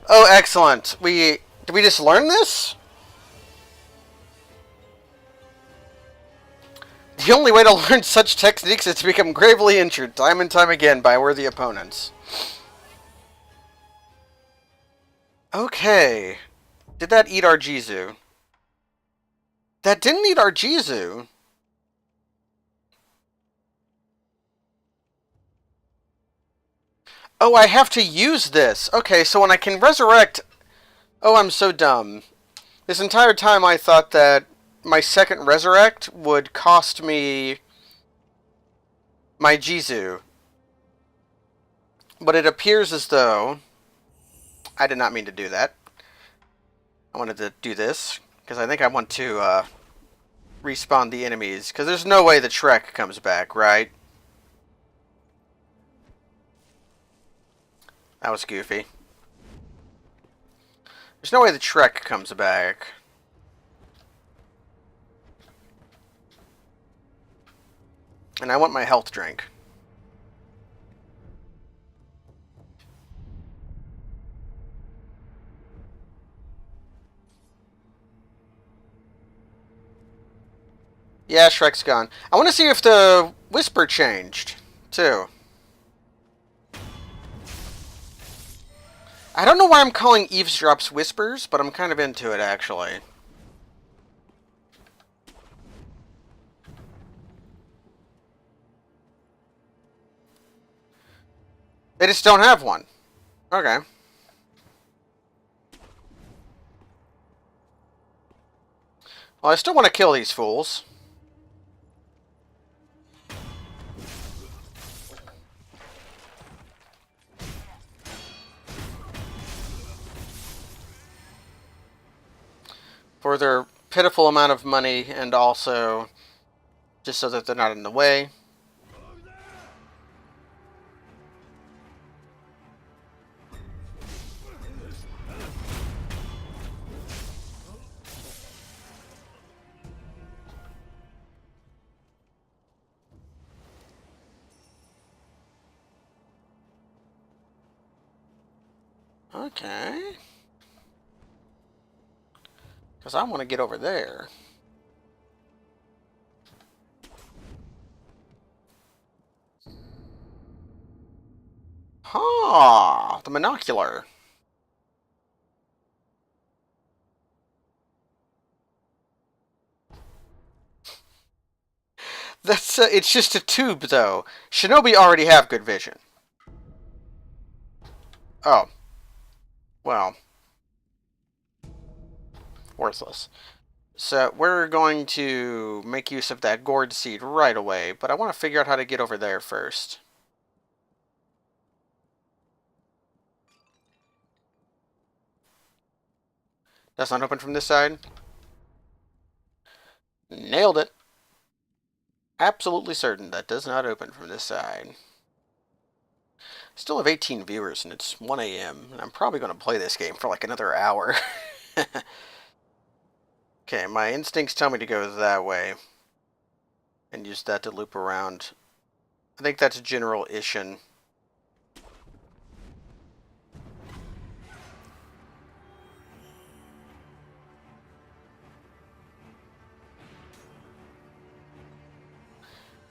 Oh, excellent. Did we just learn this? The only way to learn such techniques is to become gravely injured time and time again by worthy opponents. Okay. Did that eat our Jizu? That didn't eat our Jizu. Oh, I have to use this. Okay, so when I can resurrect... Oh, I'm so dumb. This entire time I thought that my second resurrect would cost me my Jizu. But it appears as though... I did not mean to do that. I wanted to do this, because I think I want to respawn the enemies. Because there's no way the Shrek comes back, right? That was goofy. There's no way the Shrek comes back. And I want my health drink. Yeah, Shrek's gone. I want to see if the whisper changed, too. I don't know why I'm calling eavesdrops whispers, but I'm kind of into it, actually. They just don't have one. Okay. Well, I still want to kill these fools. For their pitiful amount of money, and also just so that they're not in the way. Okay. Because I want to get over there. Huh, the monocular. That's it's just a tube though. Shinobi already have good vision. Oh. Well. Worthless. So we're going to make use of that gourd seed right away, but I want to figure out how to get over there first. That's not open from this side? Nailed it. Absolutely certain that does not open from this side. Still have 18 viewers and it's 1 a.m. and I'm probably going to play this game for like another hour. Okay, my instincts tell me to go that way and use that to loop around. I think that's General Ishin.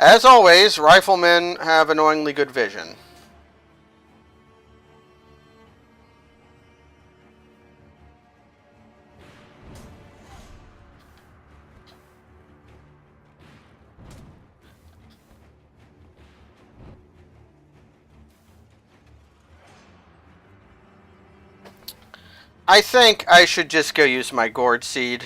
As always, riflemen have annoyingly good vision. I think I should just go use my gourd seed.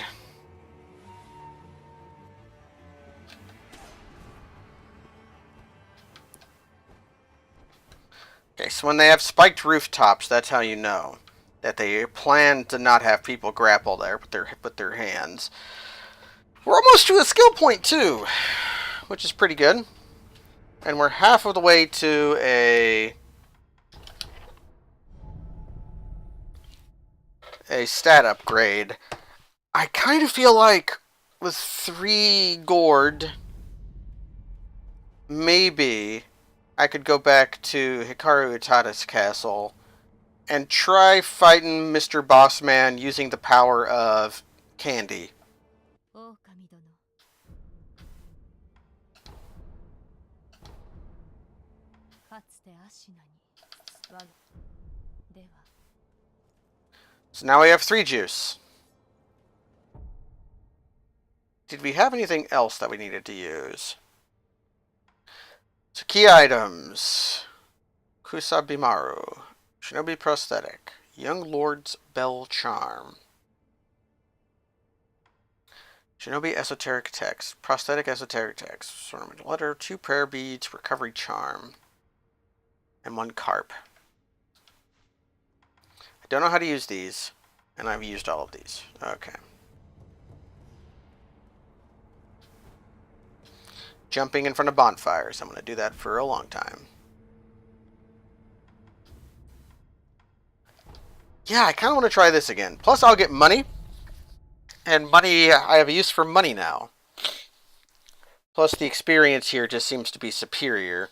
Okay, so when they have spiked rooftops, that's how you know that they plan to not have people grapple there with their hands. We're almost to a skill point too, which is pretty good. And we're half of the way to a stat upgrade. I kind of feel like with 3 gourd, maybe I could go back to Hikaru Utada's castle and try fighting Mr. Bossman using the power of candy. 狼殿かつてアシナに我がでは So now we have 3 juice. Did we have anything else that we needed to use? So key items. Kusabimaru. Shinobi prosthetic. Young Lord's Bell Charm. Shinobi esoteric text. Prosthetic esoteric text. Ornament letter. 2 prayer beads. Recovery charm. And 1 carp. I don't know how to use these. And I've used all of these. Okay. Jumping in front of bonfires. I'm going to do that for a long time. Yeah, I kind of want to try this again. Plus, I'll get money. And money, I have a use for money now. Plus, the experience here just seems to be superior.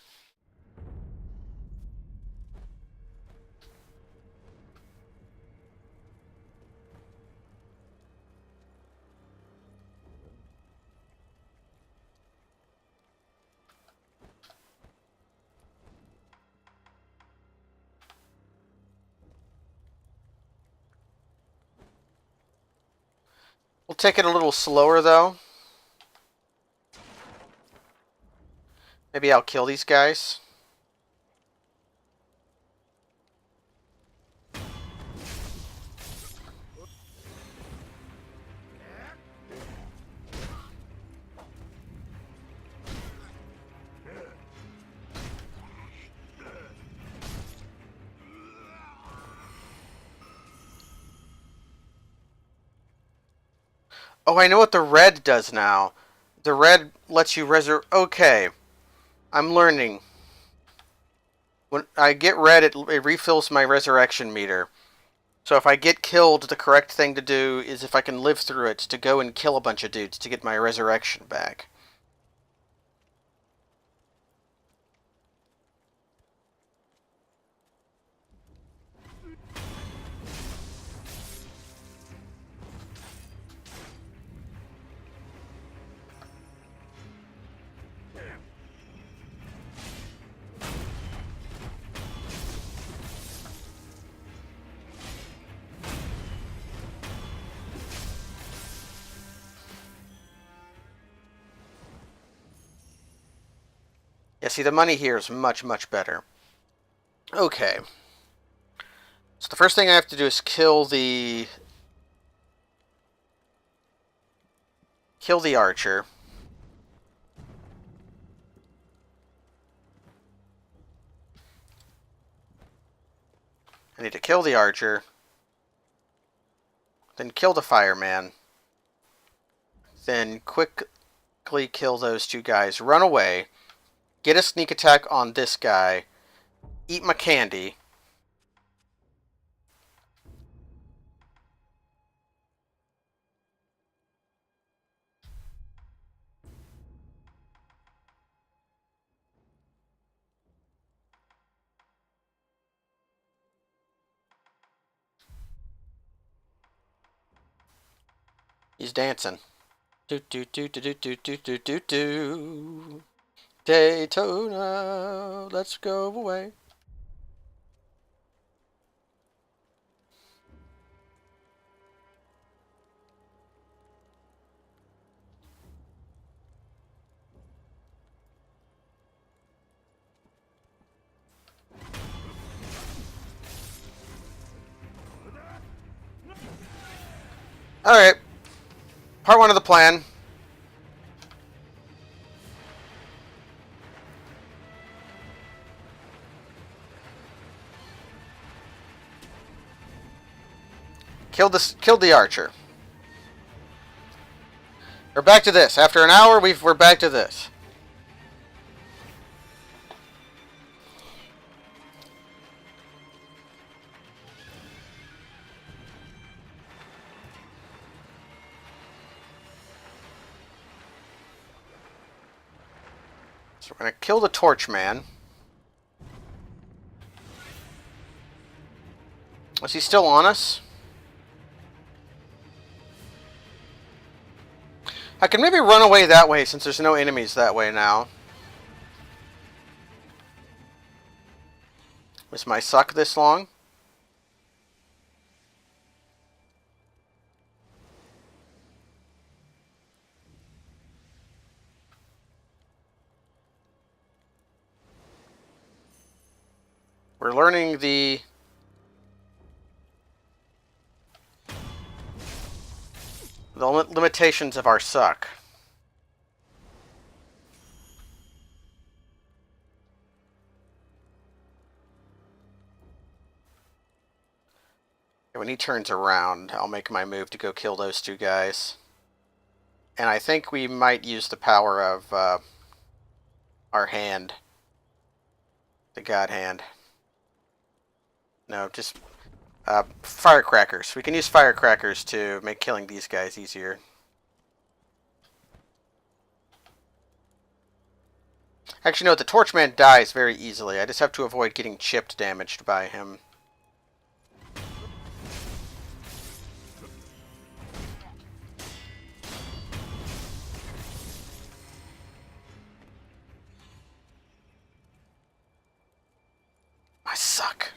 We'll take it a little slower, though. Maybe I'll kill these guys. Oh, I know what the red does now. The red lets you Okay. I'm learning. When I get red, it refills my resurrection meter. So if I get killed, the correct thing to do is, if I can live through it, to go and kill a bunch of dudes to get my resurrection back. Yeah, see, the money here is much, much better. Okay. So the first thing I have to do is kill the archer. I need to kill the archer. Then kill the fireman. Then quickly kill those two guys. Run away. Get a sneak attack on this guy. Eat my candy. He's dancing. Do do do do do do do do do do. Daytona, let's go away. Alright. Part 1 of the plan. Killed the archer. We're back to this. After an hour, we're back to this. So we're gonna kill the torch man. Is he still on us? I can maybe run away that way since there's no enemies that way now. Was my suck this long? We're learning the limitations of our suck. When he turns around, I'll make my move to go kill those two guys. And I think we might use the power of our hand. The God Hand. No, just firecrackers. We can use firecrackers to make killing these guys easier. Actually, no, the Torchman dies very easily. I just have to avoid getting chipped damaged by him. I suck.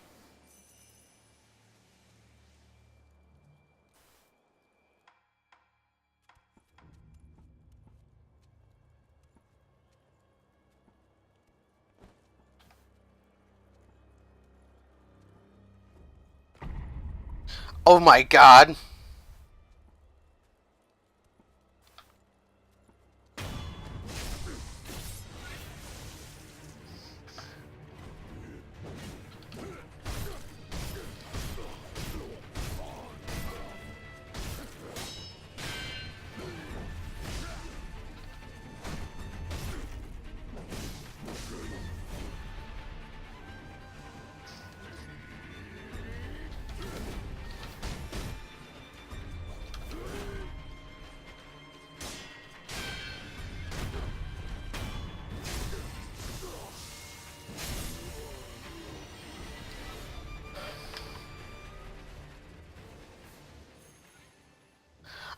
Oh my god.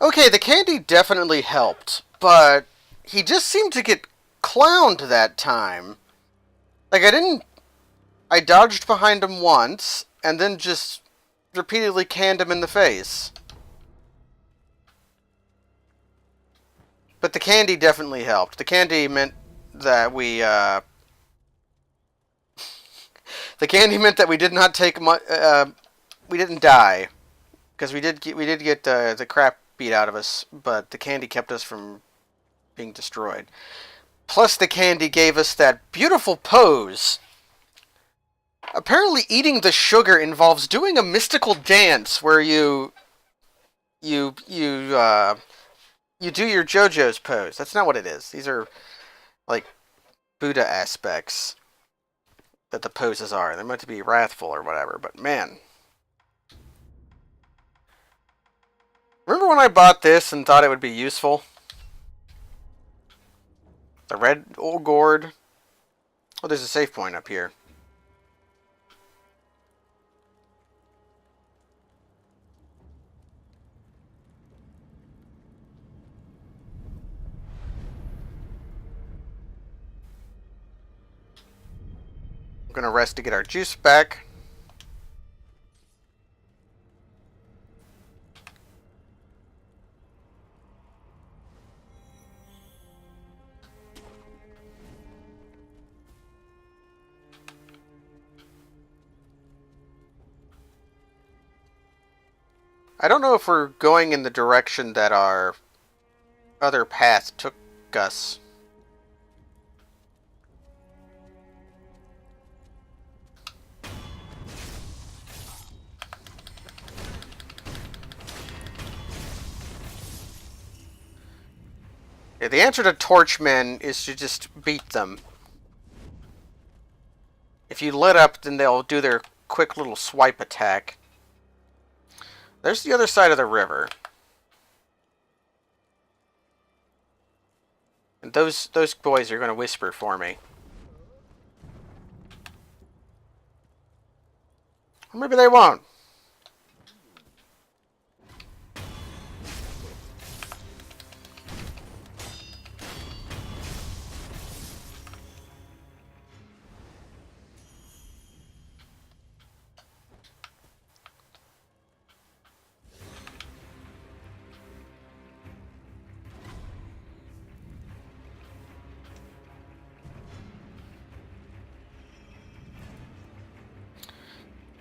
Okay, the candy definitely helped, but he just seemed to get clowned that time. Like, I dodged behind him once, and then just repeatedly canned him in the face. But the candy definitely helped. The candy meant that we The candy meant that we did not take we didn't die, because we did get the crap beat out of us, but the candy kept us from being destroyed. Plus, the candy gave us that beautiful pose. Apparently, eating the sugar involves doing a mystical dance where you do your JoJo's pose. That's not what it is. These are like Buddha aspects that the poses are. They're meant to be wrathful or whatever, but man. Remember when I bought this and thought it would be useful? The red old gourd. Oh, there's a save point up here. I'm gonna rest to get our juice back. I don't know if we're going in the direction that our other path took us. Yeah, the answer to Torchmen is to just beat them. If you lit up, then they'll do their quick little swipe attack. There's the other side of the river. And those boys are going to whisper for me. Or maybe they won't.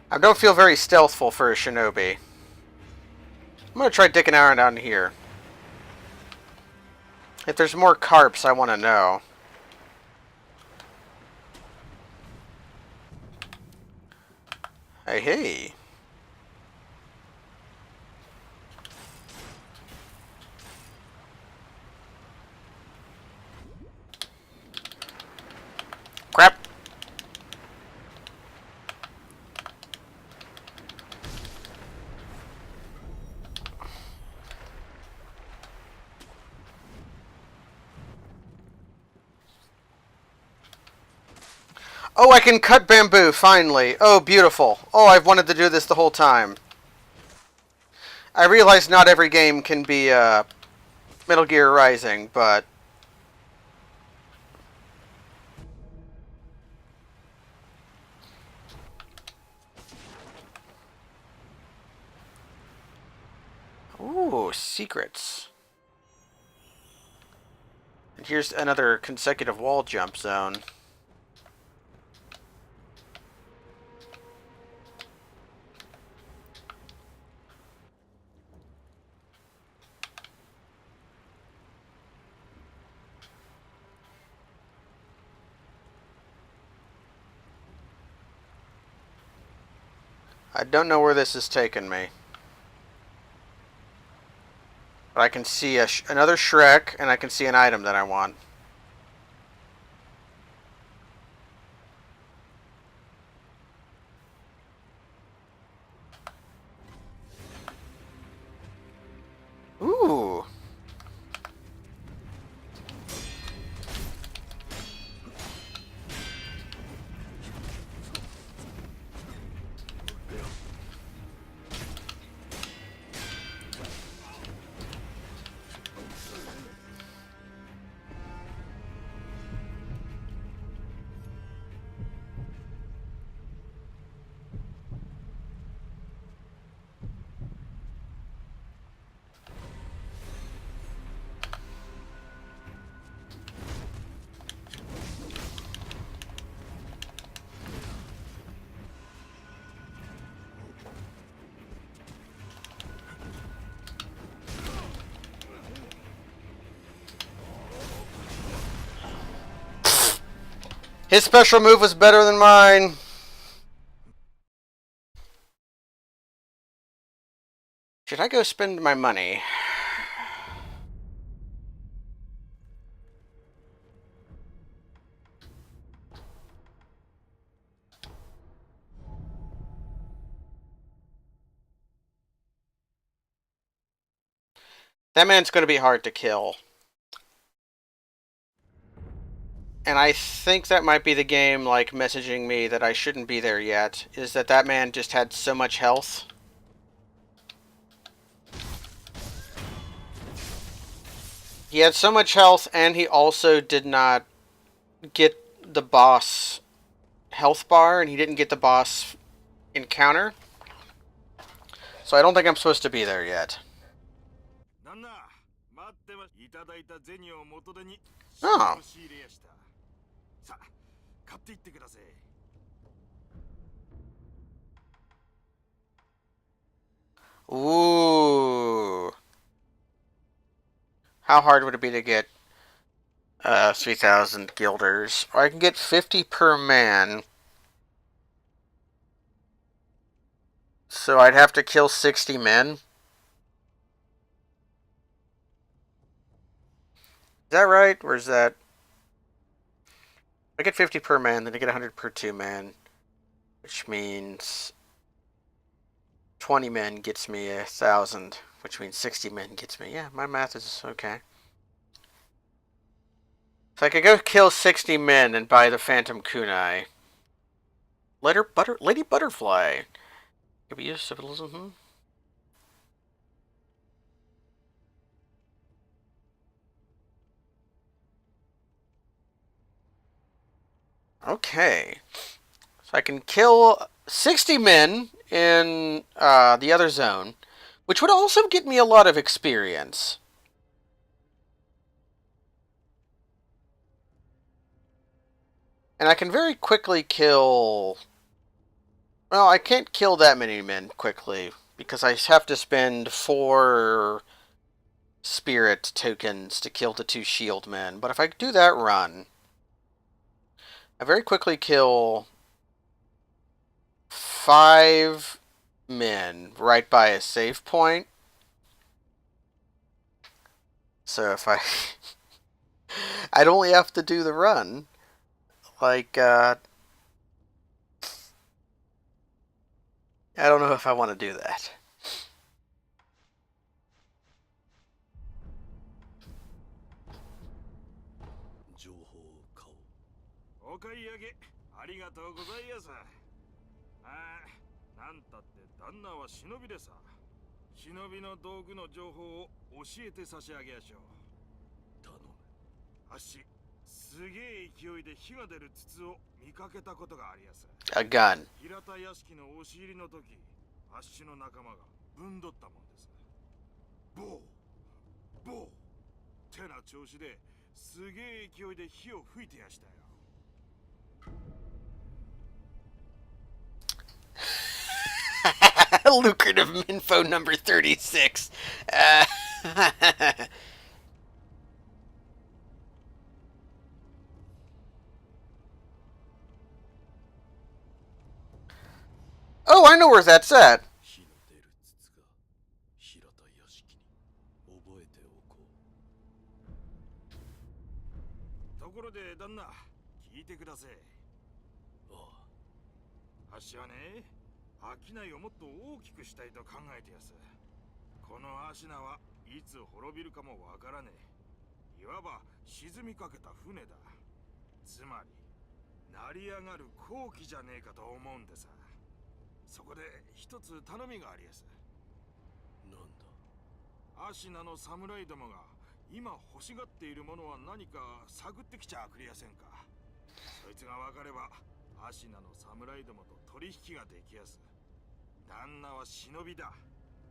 I don't feel very stealthful for a shinobi. I'm going to try dicking around down here. If there's more carps, I want to know. Hey, hey. Crap. Oh, I can cut bamboo, finally. Oh, beautiful. Oh, I've wanted to do this the whole time. I realize not every game can be Metal Gear Rising, but... Ooh, secrets. And here's another consecutive wall jump zone. I don't know where this is taking me. But I can see another Shrek, and I can see an item that I want. Ooh. His special move was better than mine. Should I go spend my money? That man's going to be hard to kill. And I think that might be the game, like, messaging me that I shouldn't be there yet, is that that man just had so much health. He had so much health, and he also did not get the boss health bar, and he didn't get the boss encounter. So I don't think I'm supposed to be there yet. Oh. Ooh. How hard would it be to get 3,000 guilders? Or I can get 50 per man. So I'd have to kill 60 men. Is that right? Or is that... I get 50 per man, then I get 100 per 2 man. Which means 20 men gets me 1,000. Which means 60 men gets me... Yeah, my math is okay. So I could go kill 60 men and buy the Phantom Kunai. Lady Butterfly. Could be used symbolism. Okay. So I can kill 60 men in the other zone, which would also get me a lot of experience. And I can very quickly kill... Well, I can't kill that many men quickly, because I have to spend 4 spirit tokens to kill the 2 shield men. But if I do that run, I very quickly kill 5 men right by a save point. So if I... I'd only have to do the run. Like, I don't know if I want to do that. A gun. すげえ勢いで火を吹いてやしたよ。Lucrative info number 36. Oh, I know where that's at. ところで旦那、聞いてください。あっしはね、商いをもっと大きくしたいと考えてやす。このアシナはいつ滅びるかもわからねえ。いわば沈みかけた船だ。つまり成り上がる好機じゃねえかと思うんでさ。そこで一つ頼みがありやす。なんだ。アシナの侍どもが今欲しがっているものは何か探ってきちゃくれやせんか。そいつが分かればアシナの侍どもと取引ができやす。旦那は忍びだ。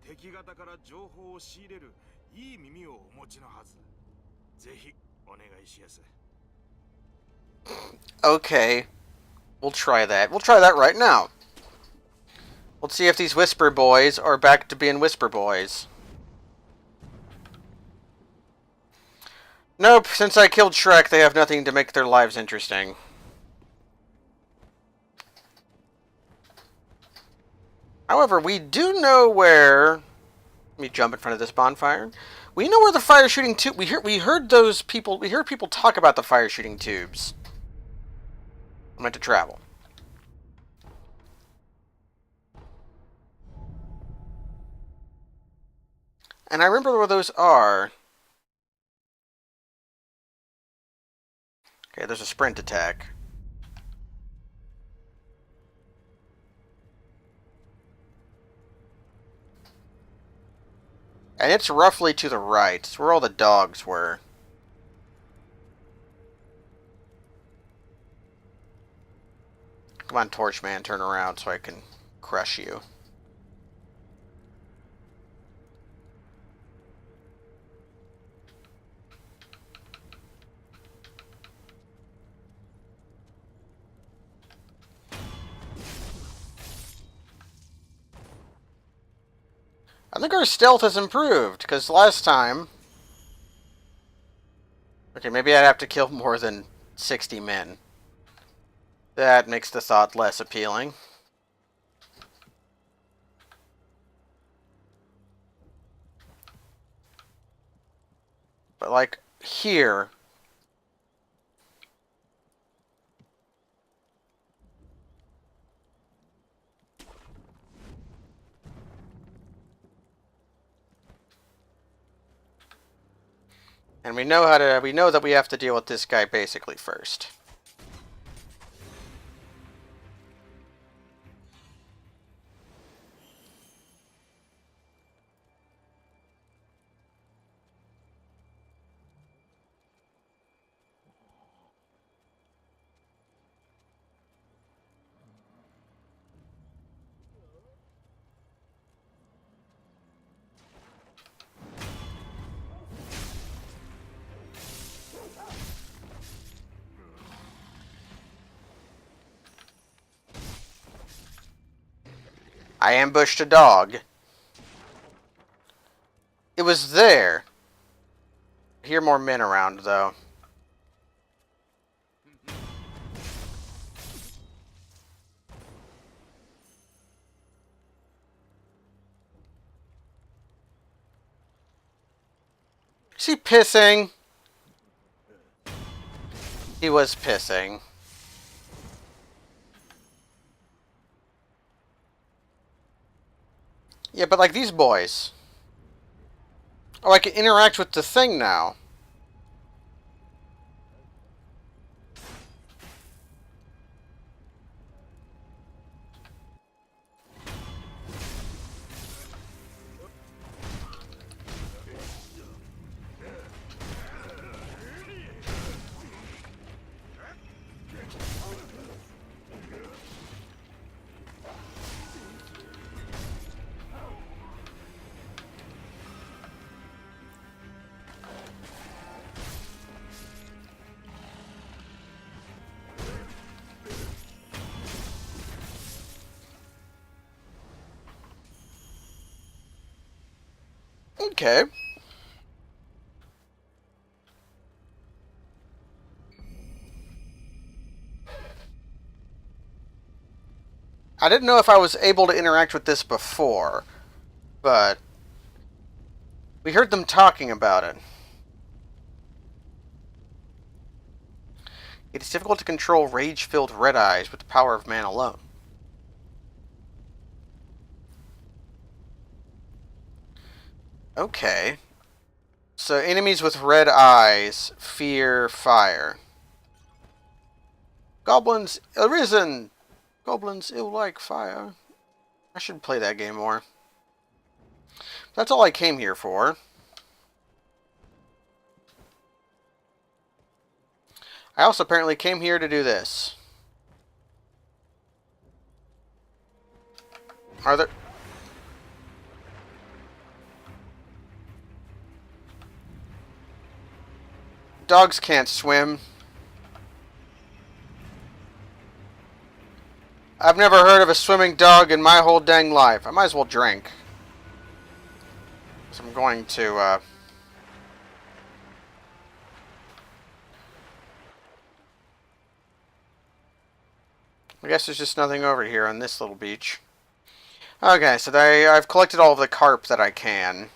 敵方から情報を仕入れるいい耳をお持ちのはず。ぜひお願いしやす。Okay. We'll try that. We'll try that right now. Let's see if these Whisper Boys are back to being Whisper Boys. Nope, since I killed Shrek, they have nothing to make their lives interesting. However, we do know where... Let me jump in front of this bonfire. We know where the fire shooting tube... We heard those people... We heard people talk about the fire shooting tubes. I'm meant to travel. And I remember where those are. Okay, there's a sprint attack. And it's roughly to the right. It's where all the dogs were. Come on, Torchman, turn around so I can crush you. I think our stealth has improved, because last time... Okay, maybe I'd have to kill more than 60 men. That makes the thought less appealing. But, like, here... And we know that we have to deal with this guy basically first. I ambushed a dog. It was there. I hear more men around, though. Is he pissing? He was pissing. Yeah, but like these boys. Oh, I can interact with the thing now. Okay. I didn't know if I was able to interact with this before, but we heard them talking about it. It is difficult to control rage-filled red eyes with the power of man alone. Okay. So enemies with red eyes fear fire. Goblins arisen! Goblins ill like fire. I should play that game more. That's all I came here for. I also apparently came here to do this. Are there... Dogs can't swim. I've never heard of a swimming dog in my whole dang life. I might as well drink. So I'm going to, I guess there's just nothing over here on this little beach. Okay, so I've collected all of the carp that I can.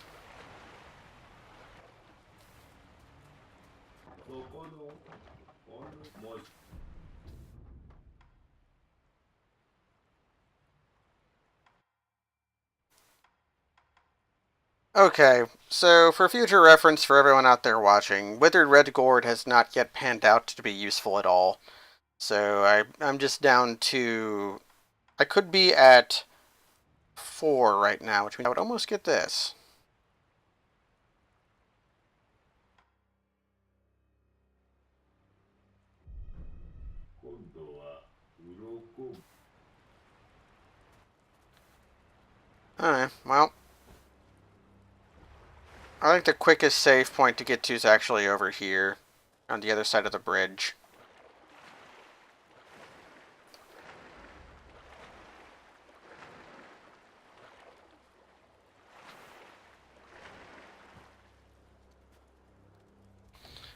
Okay, so for future reference for everyone out there watching, Withered Red Gourd has not yet panned out to be useful at all. So I'm just down to... I could be at 4 right now, which means I would almost get this. Alright, well... I think the quickest save point to get to is actually over here, on the other side of the bridge.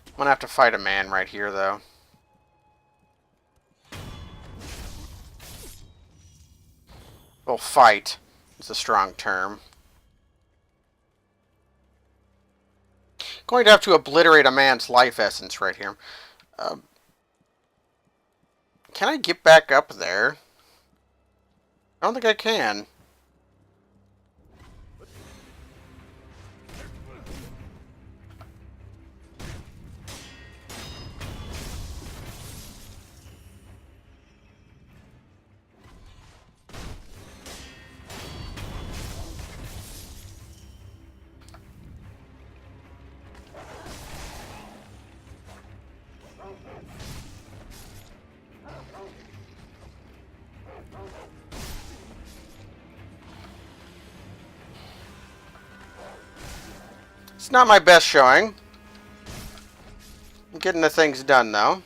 I'm gonna have to fight a man right here, though. Well, fight is a strong term. Going to have to obliterate a man's life essence right here. Can I get back up there? I don't think I can. It's not my best showing. I'm getting the things done, though.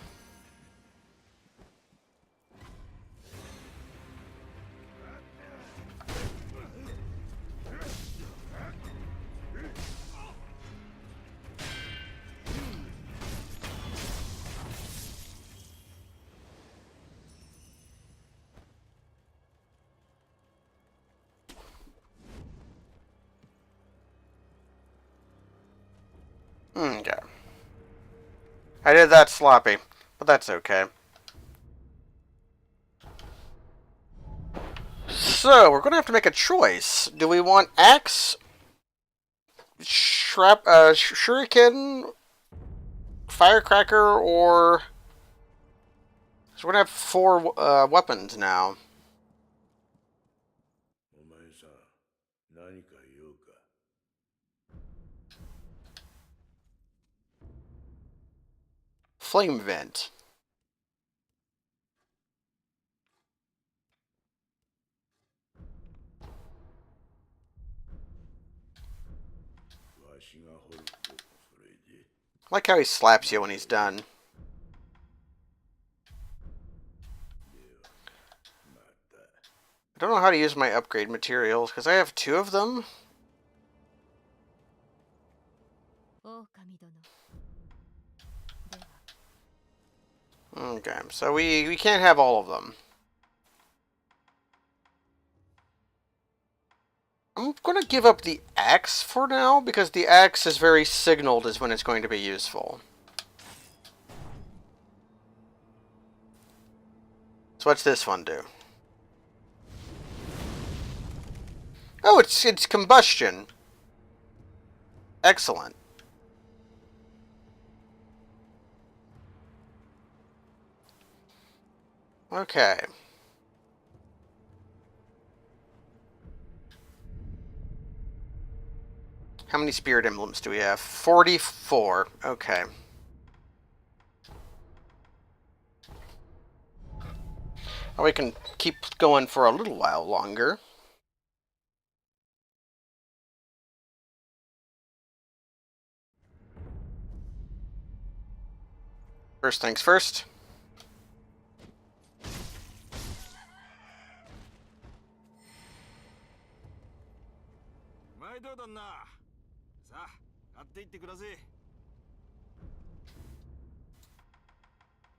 Okay. I did that sloppy, but that's okay. So, we're going to have to make a choice. Do we want axe, shuriken, firecracker, or... So we're going to have 4 weapons now. お前さん、何か言おうか。Flame vent. わしが掘るとそれで。I like how he slaps you when he's done. また。 I don't know how to use my upgrade materials, because I have 2 of them. 狼殿では Okay, so we can't have all of them. I'm going to give up the axe for now, because the axe is very signaled as when it's going to be useful. So what's this one do? Oh, it's combustion. Excellent. Okay. How many spirit emblems do we have? 44. Okay. Well, we can keep going for a little while longer. First things first. 毎度旦那。さあ、買っていってください。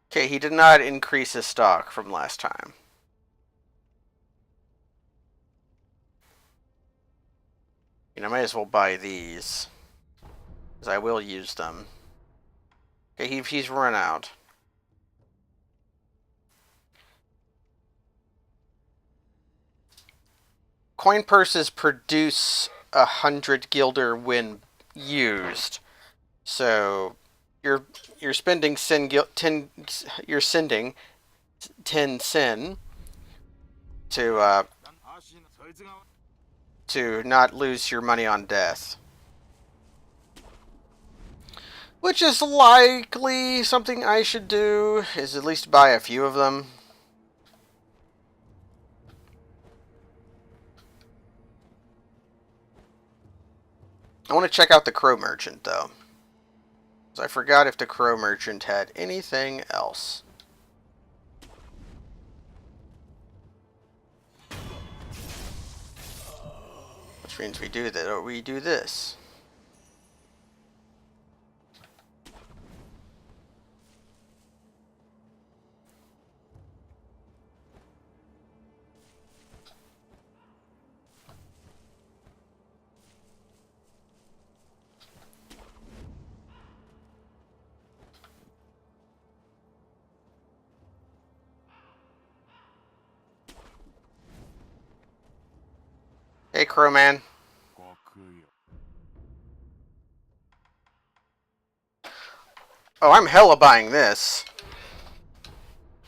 Okay, he did not increase his stock from last time. I may as well buy these, because I will use them. Okay, he's run out. Coin purses produce 100 guilder when used, so you're spending 10. You're sending 10 sin to not lose your money on death. Which is likely something I should do, is at least buy a few of them. I want to check out the Crow Merchant, though. Because I forgot if the Crow Merchant had anything else. Which means we do that, or we do this. Hey, Crowman. Oh, I'm hella buying this.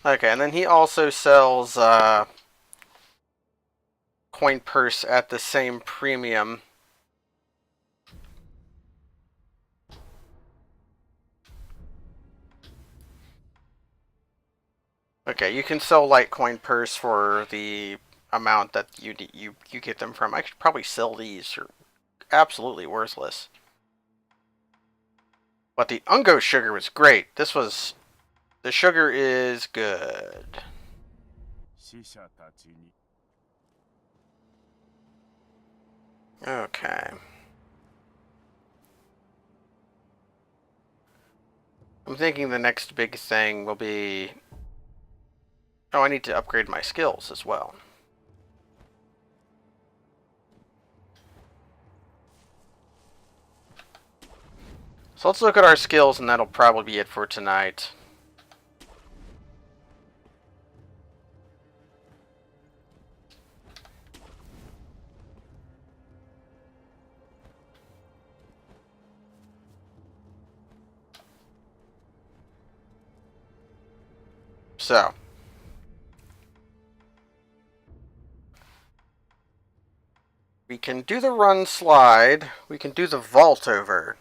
Okay, and then he also sells coin purse at the same premium. Okay, you can sell Litecoin purse for the amount that you get them from. I should probably sell these. They're absolutely worthless. But the Ungo sugar was great. The sugar is good. Okay. I'm thinking the next big thing will be... Oh, I need to upgrade my skills as well. So let's look at our skills, and that'll probably be it for tonight. So, we can do the run slide. We can do the vault over.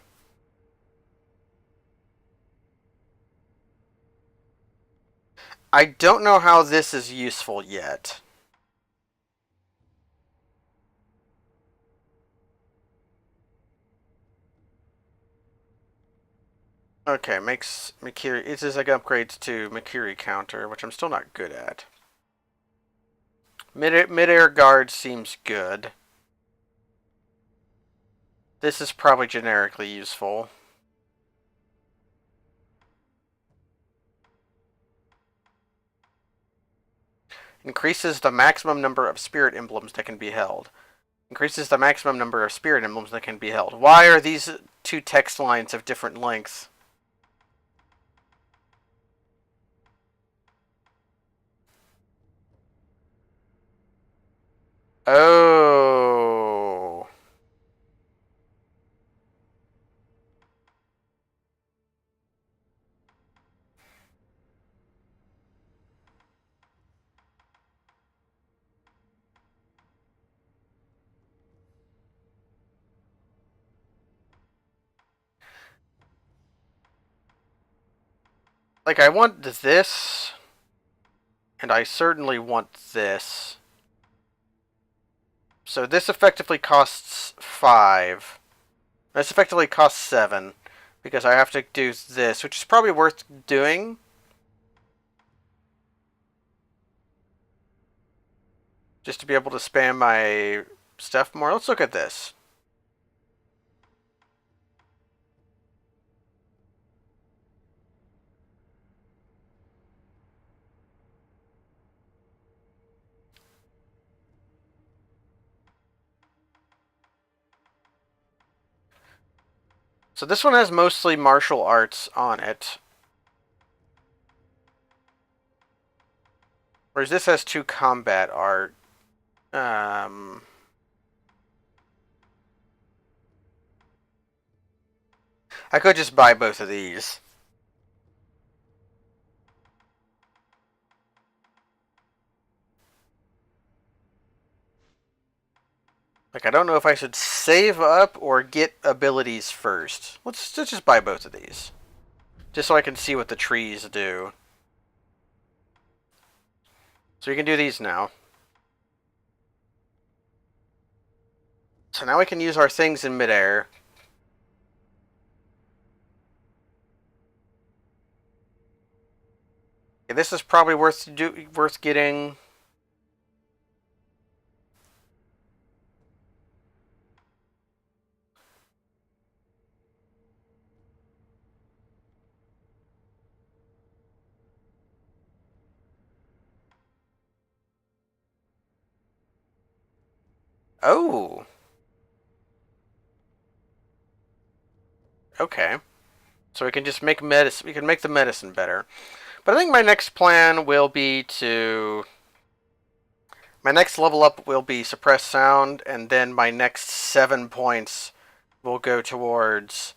I don't know how this is useful yet. Okay, makes Makiri. It says like upgrades to Makiri counter, which I'm still not good at. Mid-air guard seems good. This is probably generically useful. Increases the maximum number of spirit emblems that can be held. Increases the maximum number of spirit emblems that can be held. Why are these two text lines of different lengths? Oh. Like, I want this, and I certainly want this. So this effectively costs 5. This effectively costs 7, because I have to do this, which is probably worth doing. Just to be able to spam my stuff more. Let's look at this. So this one has mostly martial arts on it. Whereas this has 2 combat art. I could just buy both of these. Like, I don't know if I should save up or get abilities first. Let's just buy both of these. Just so I can see what the trees do. So we can do these now. So now we can use our things in midair. Okay, this is probably worth getting. Oh. Okay. So we can just make medicine. We can make the medicine better. But I think my next plan will be to... My next level up will be suppress sound, and then my next 7 points will go towards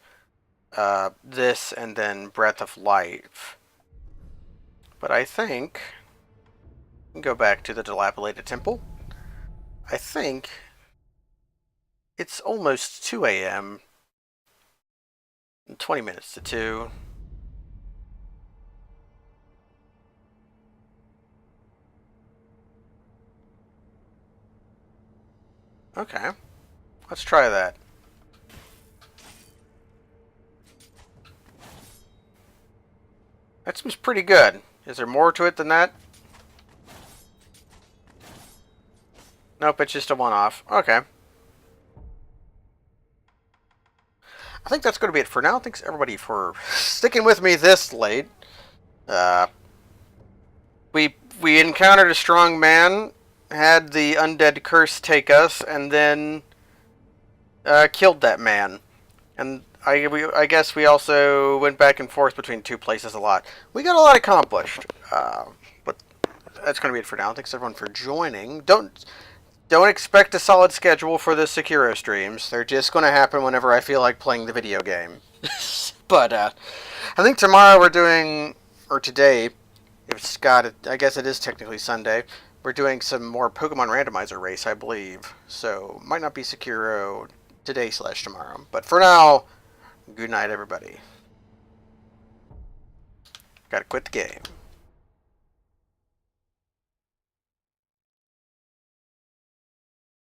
this and then breath of life. But I think... Go back to the dilapidated temple. I think it's almost 2 a.m. 20 minutes to 2. Okay. Let's try that. That seems pretty good. Is there more to it than that? Nope, it's just a one-off. Okay. I think that's going to be it for now. Thanks everybody for sticking with me this late. We encountered a strong man, had the undead curse take us, and then killed that man. And I guess we also went back and forth between 2 places a lot. We got a lot accomplished. But that's going to be it for now. Thanks everyone for joining. Don't expect a solid schedule for the Sekiro streams. They're just going to happen whenever I feel like playing the video game. But I think tomorrow we're doing, or today, if Scott, I guess it is technically Sunday, we're doing some more Pokemon Randomizer race, I believe. So might not be Sekiro today/tomorrow. But for now, good night, everybody. Gotta quit the game.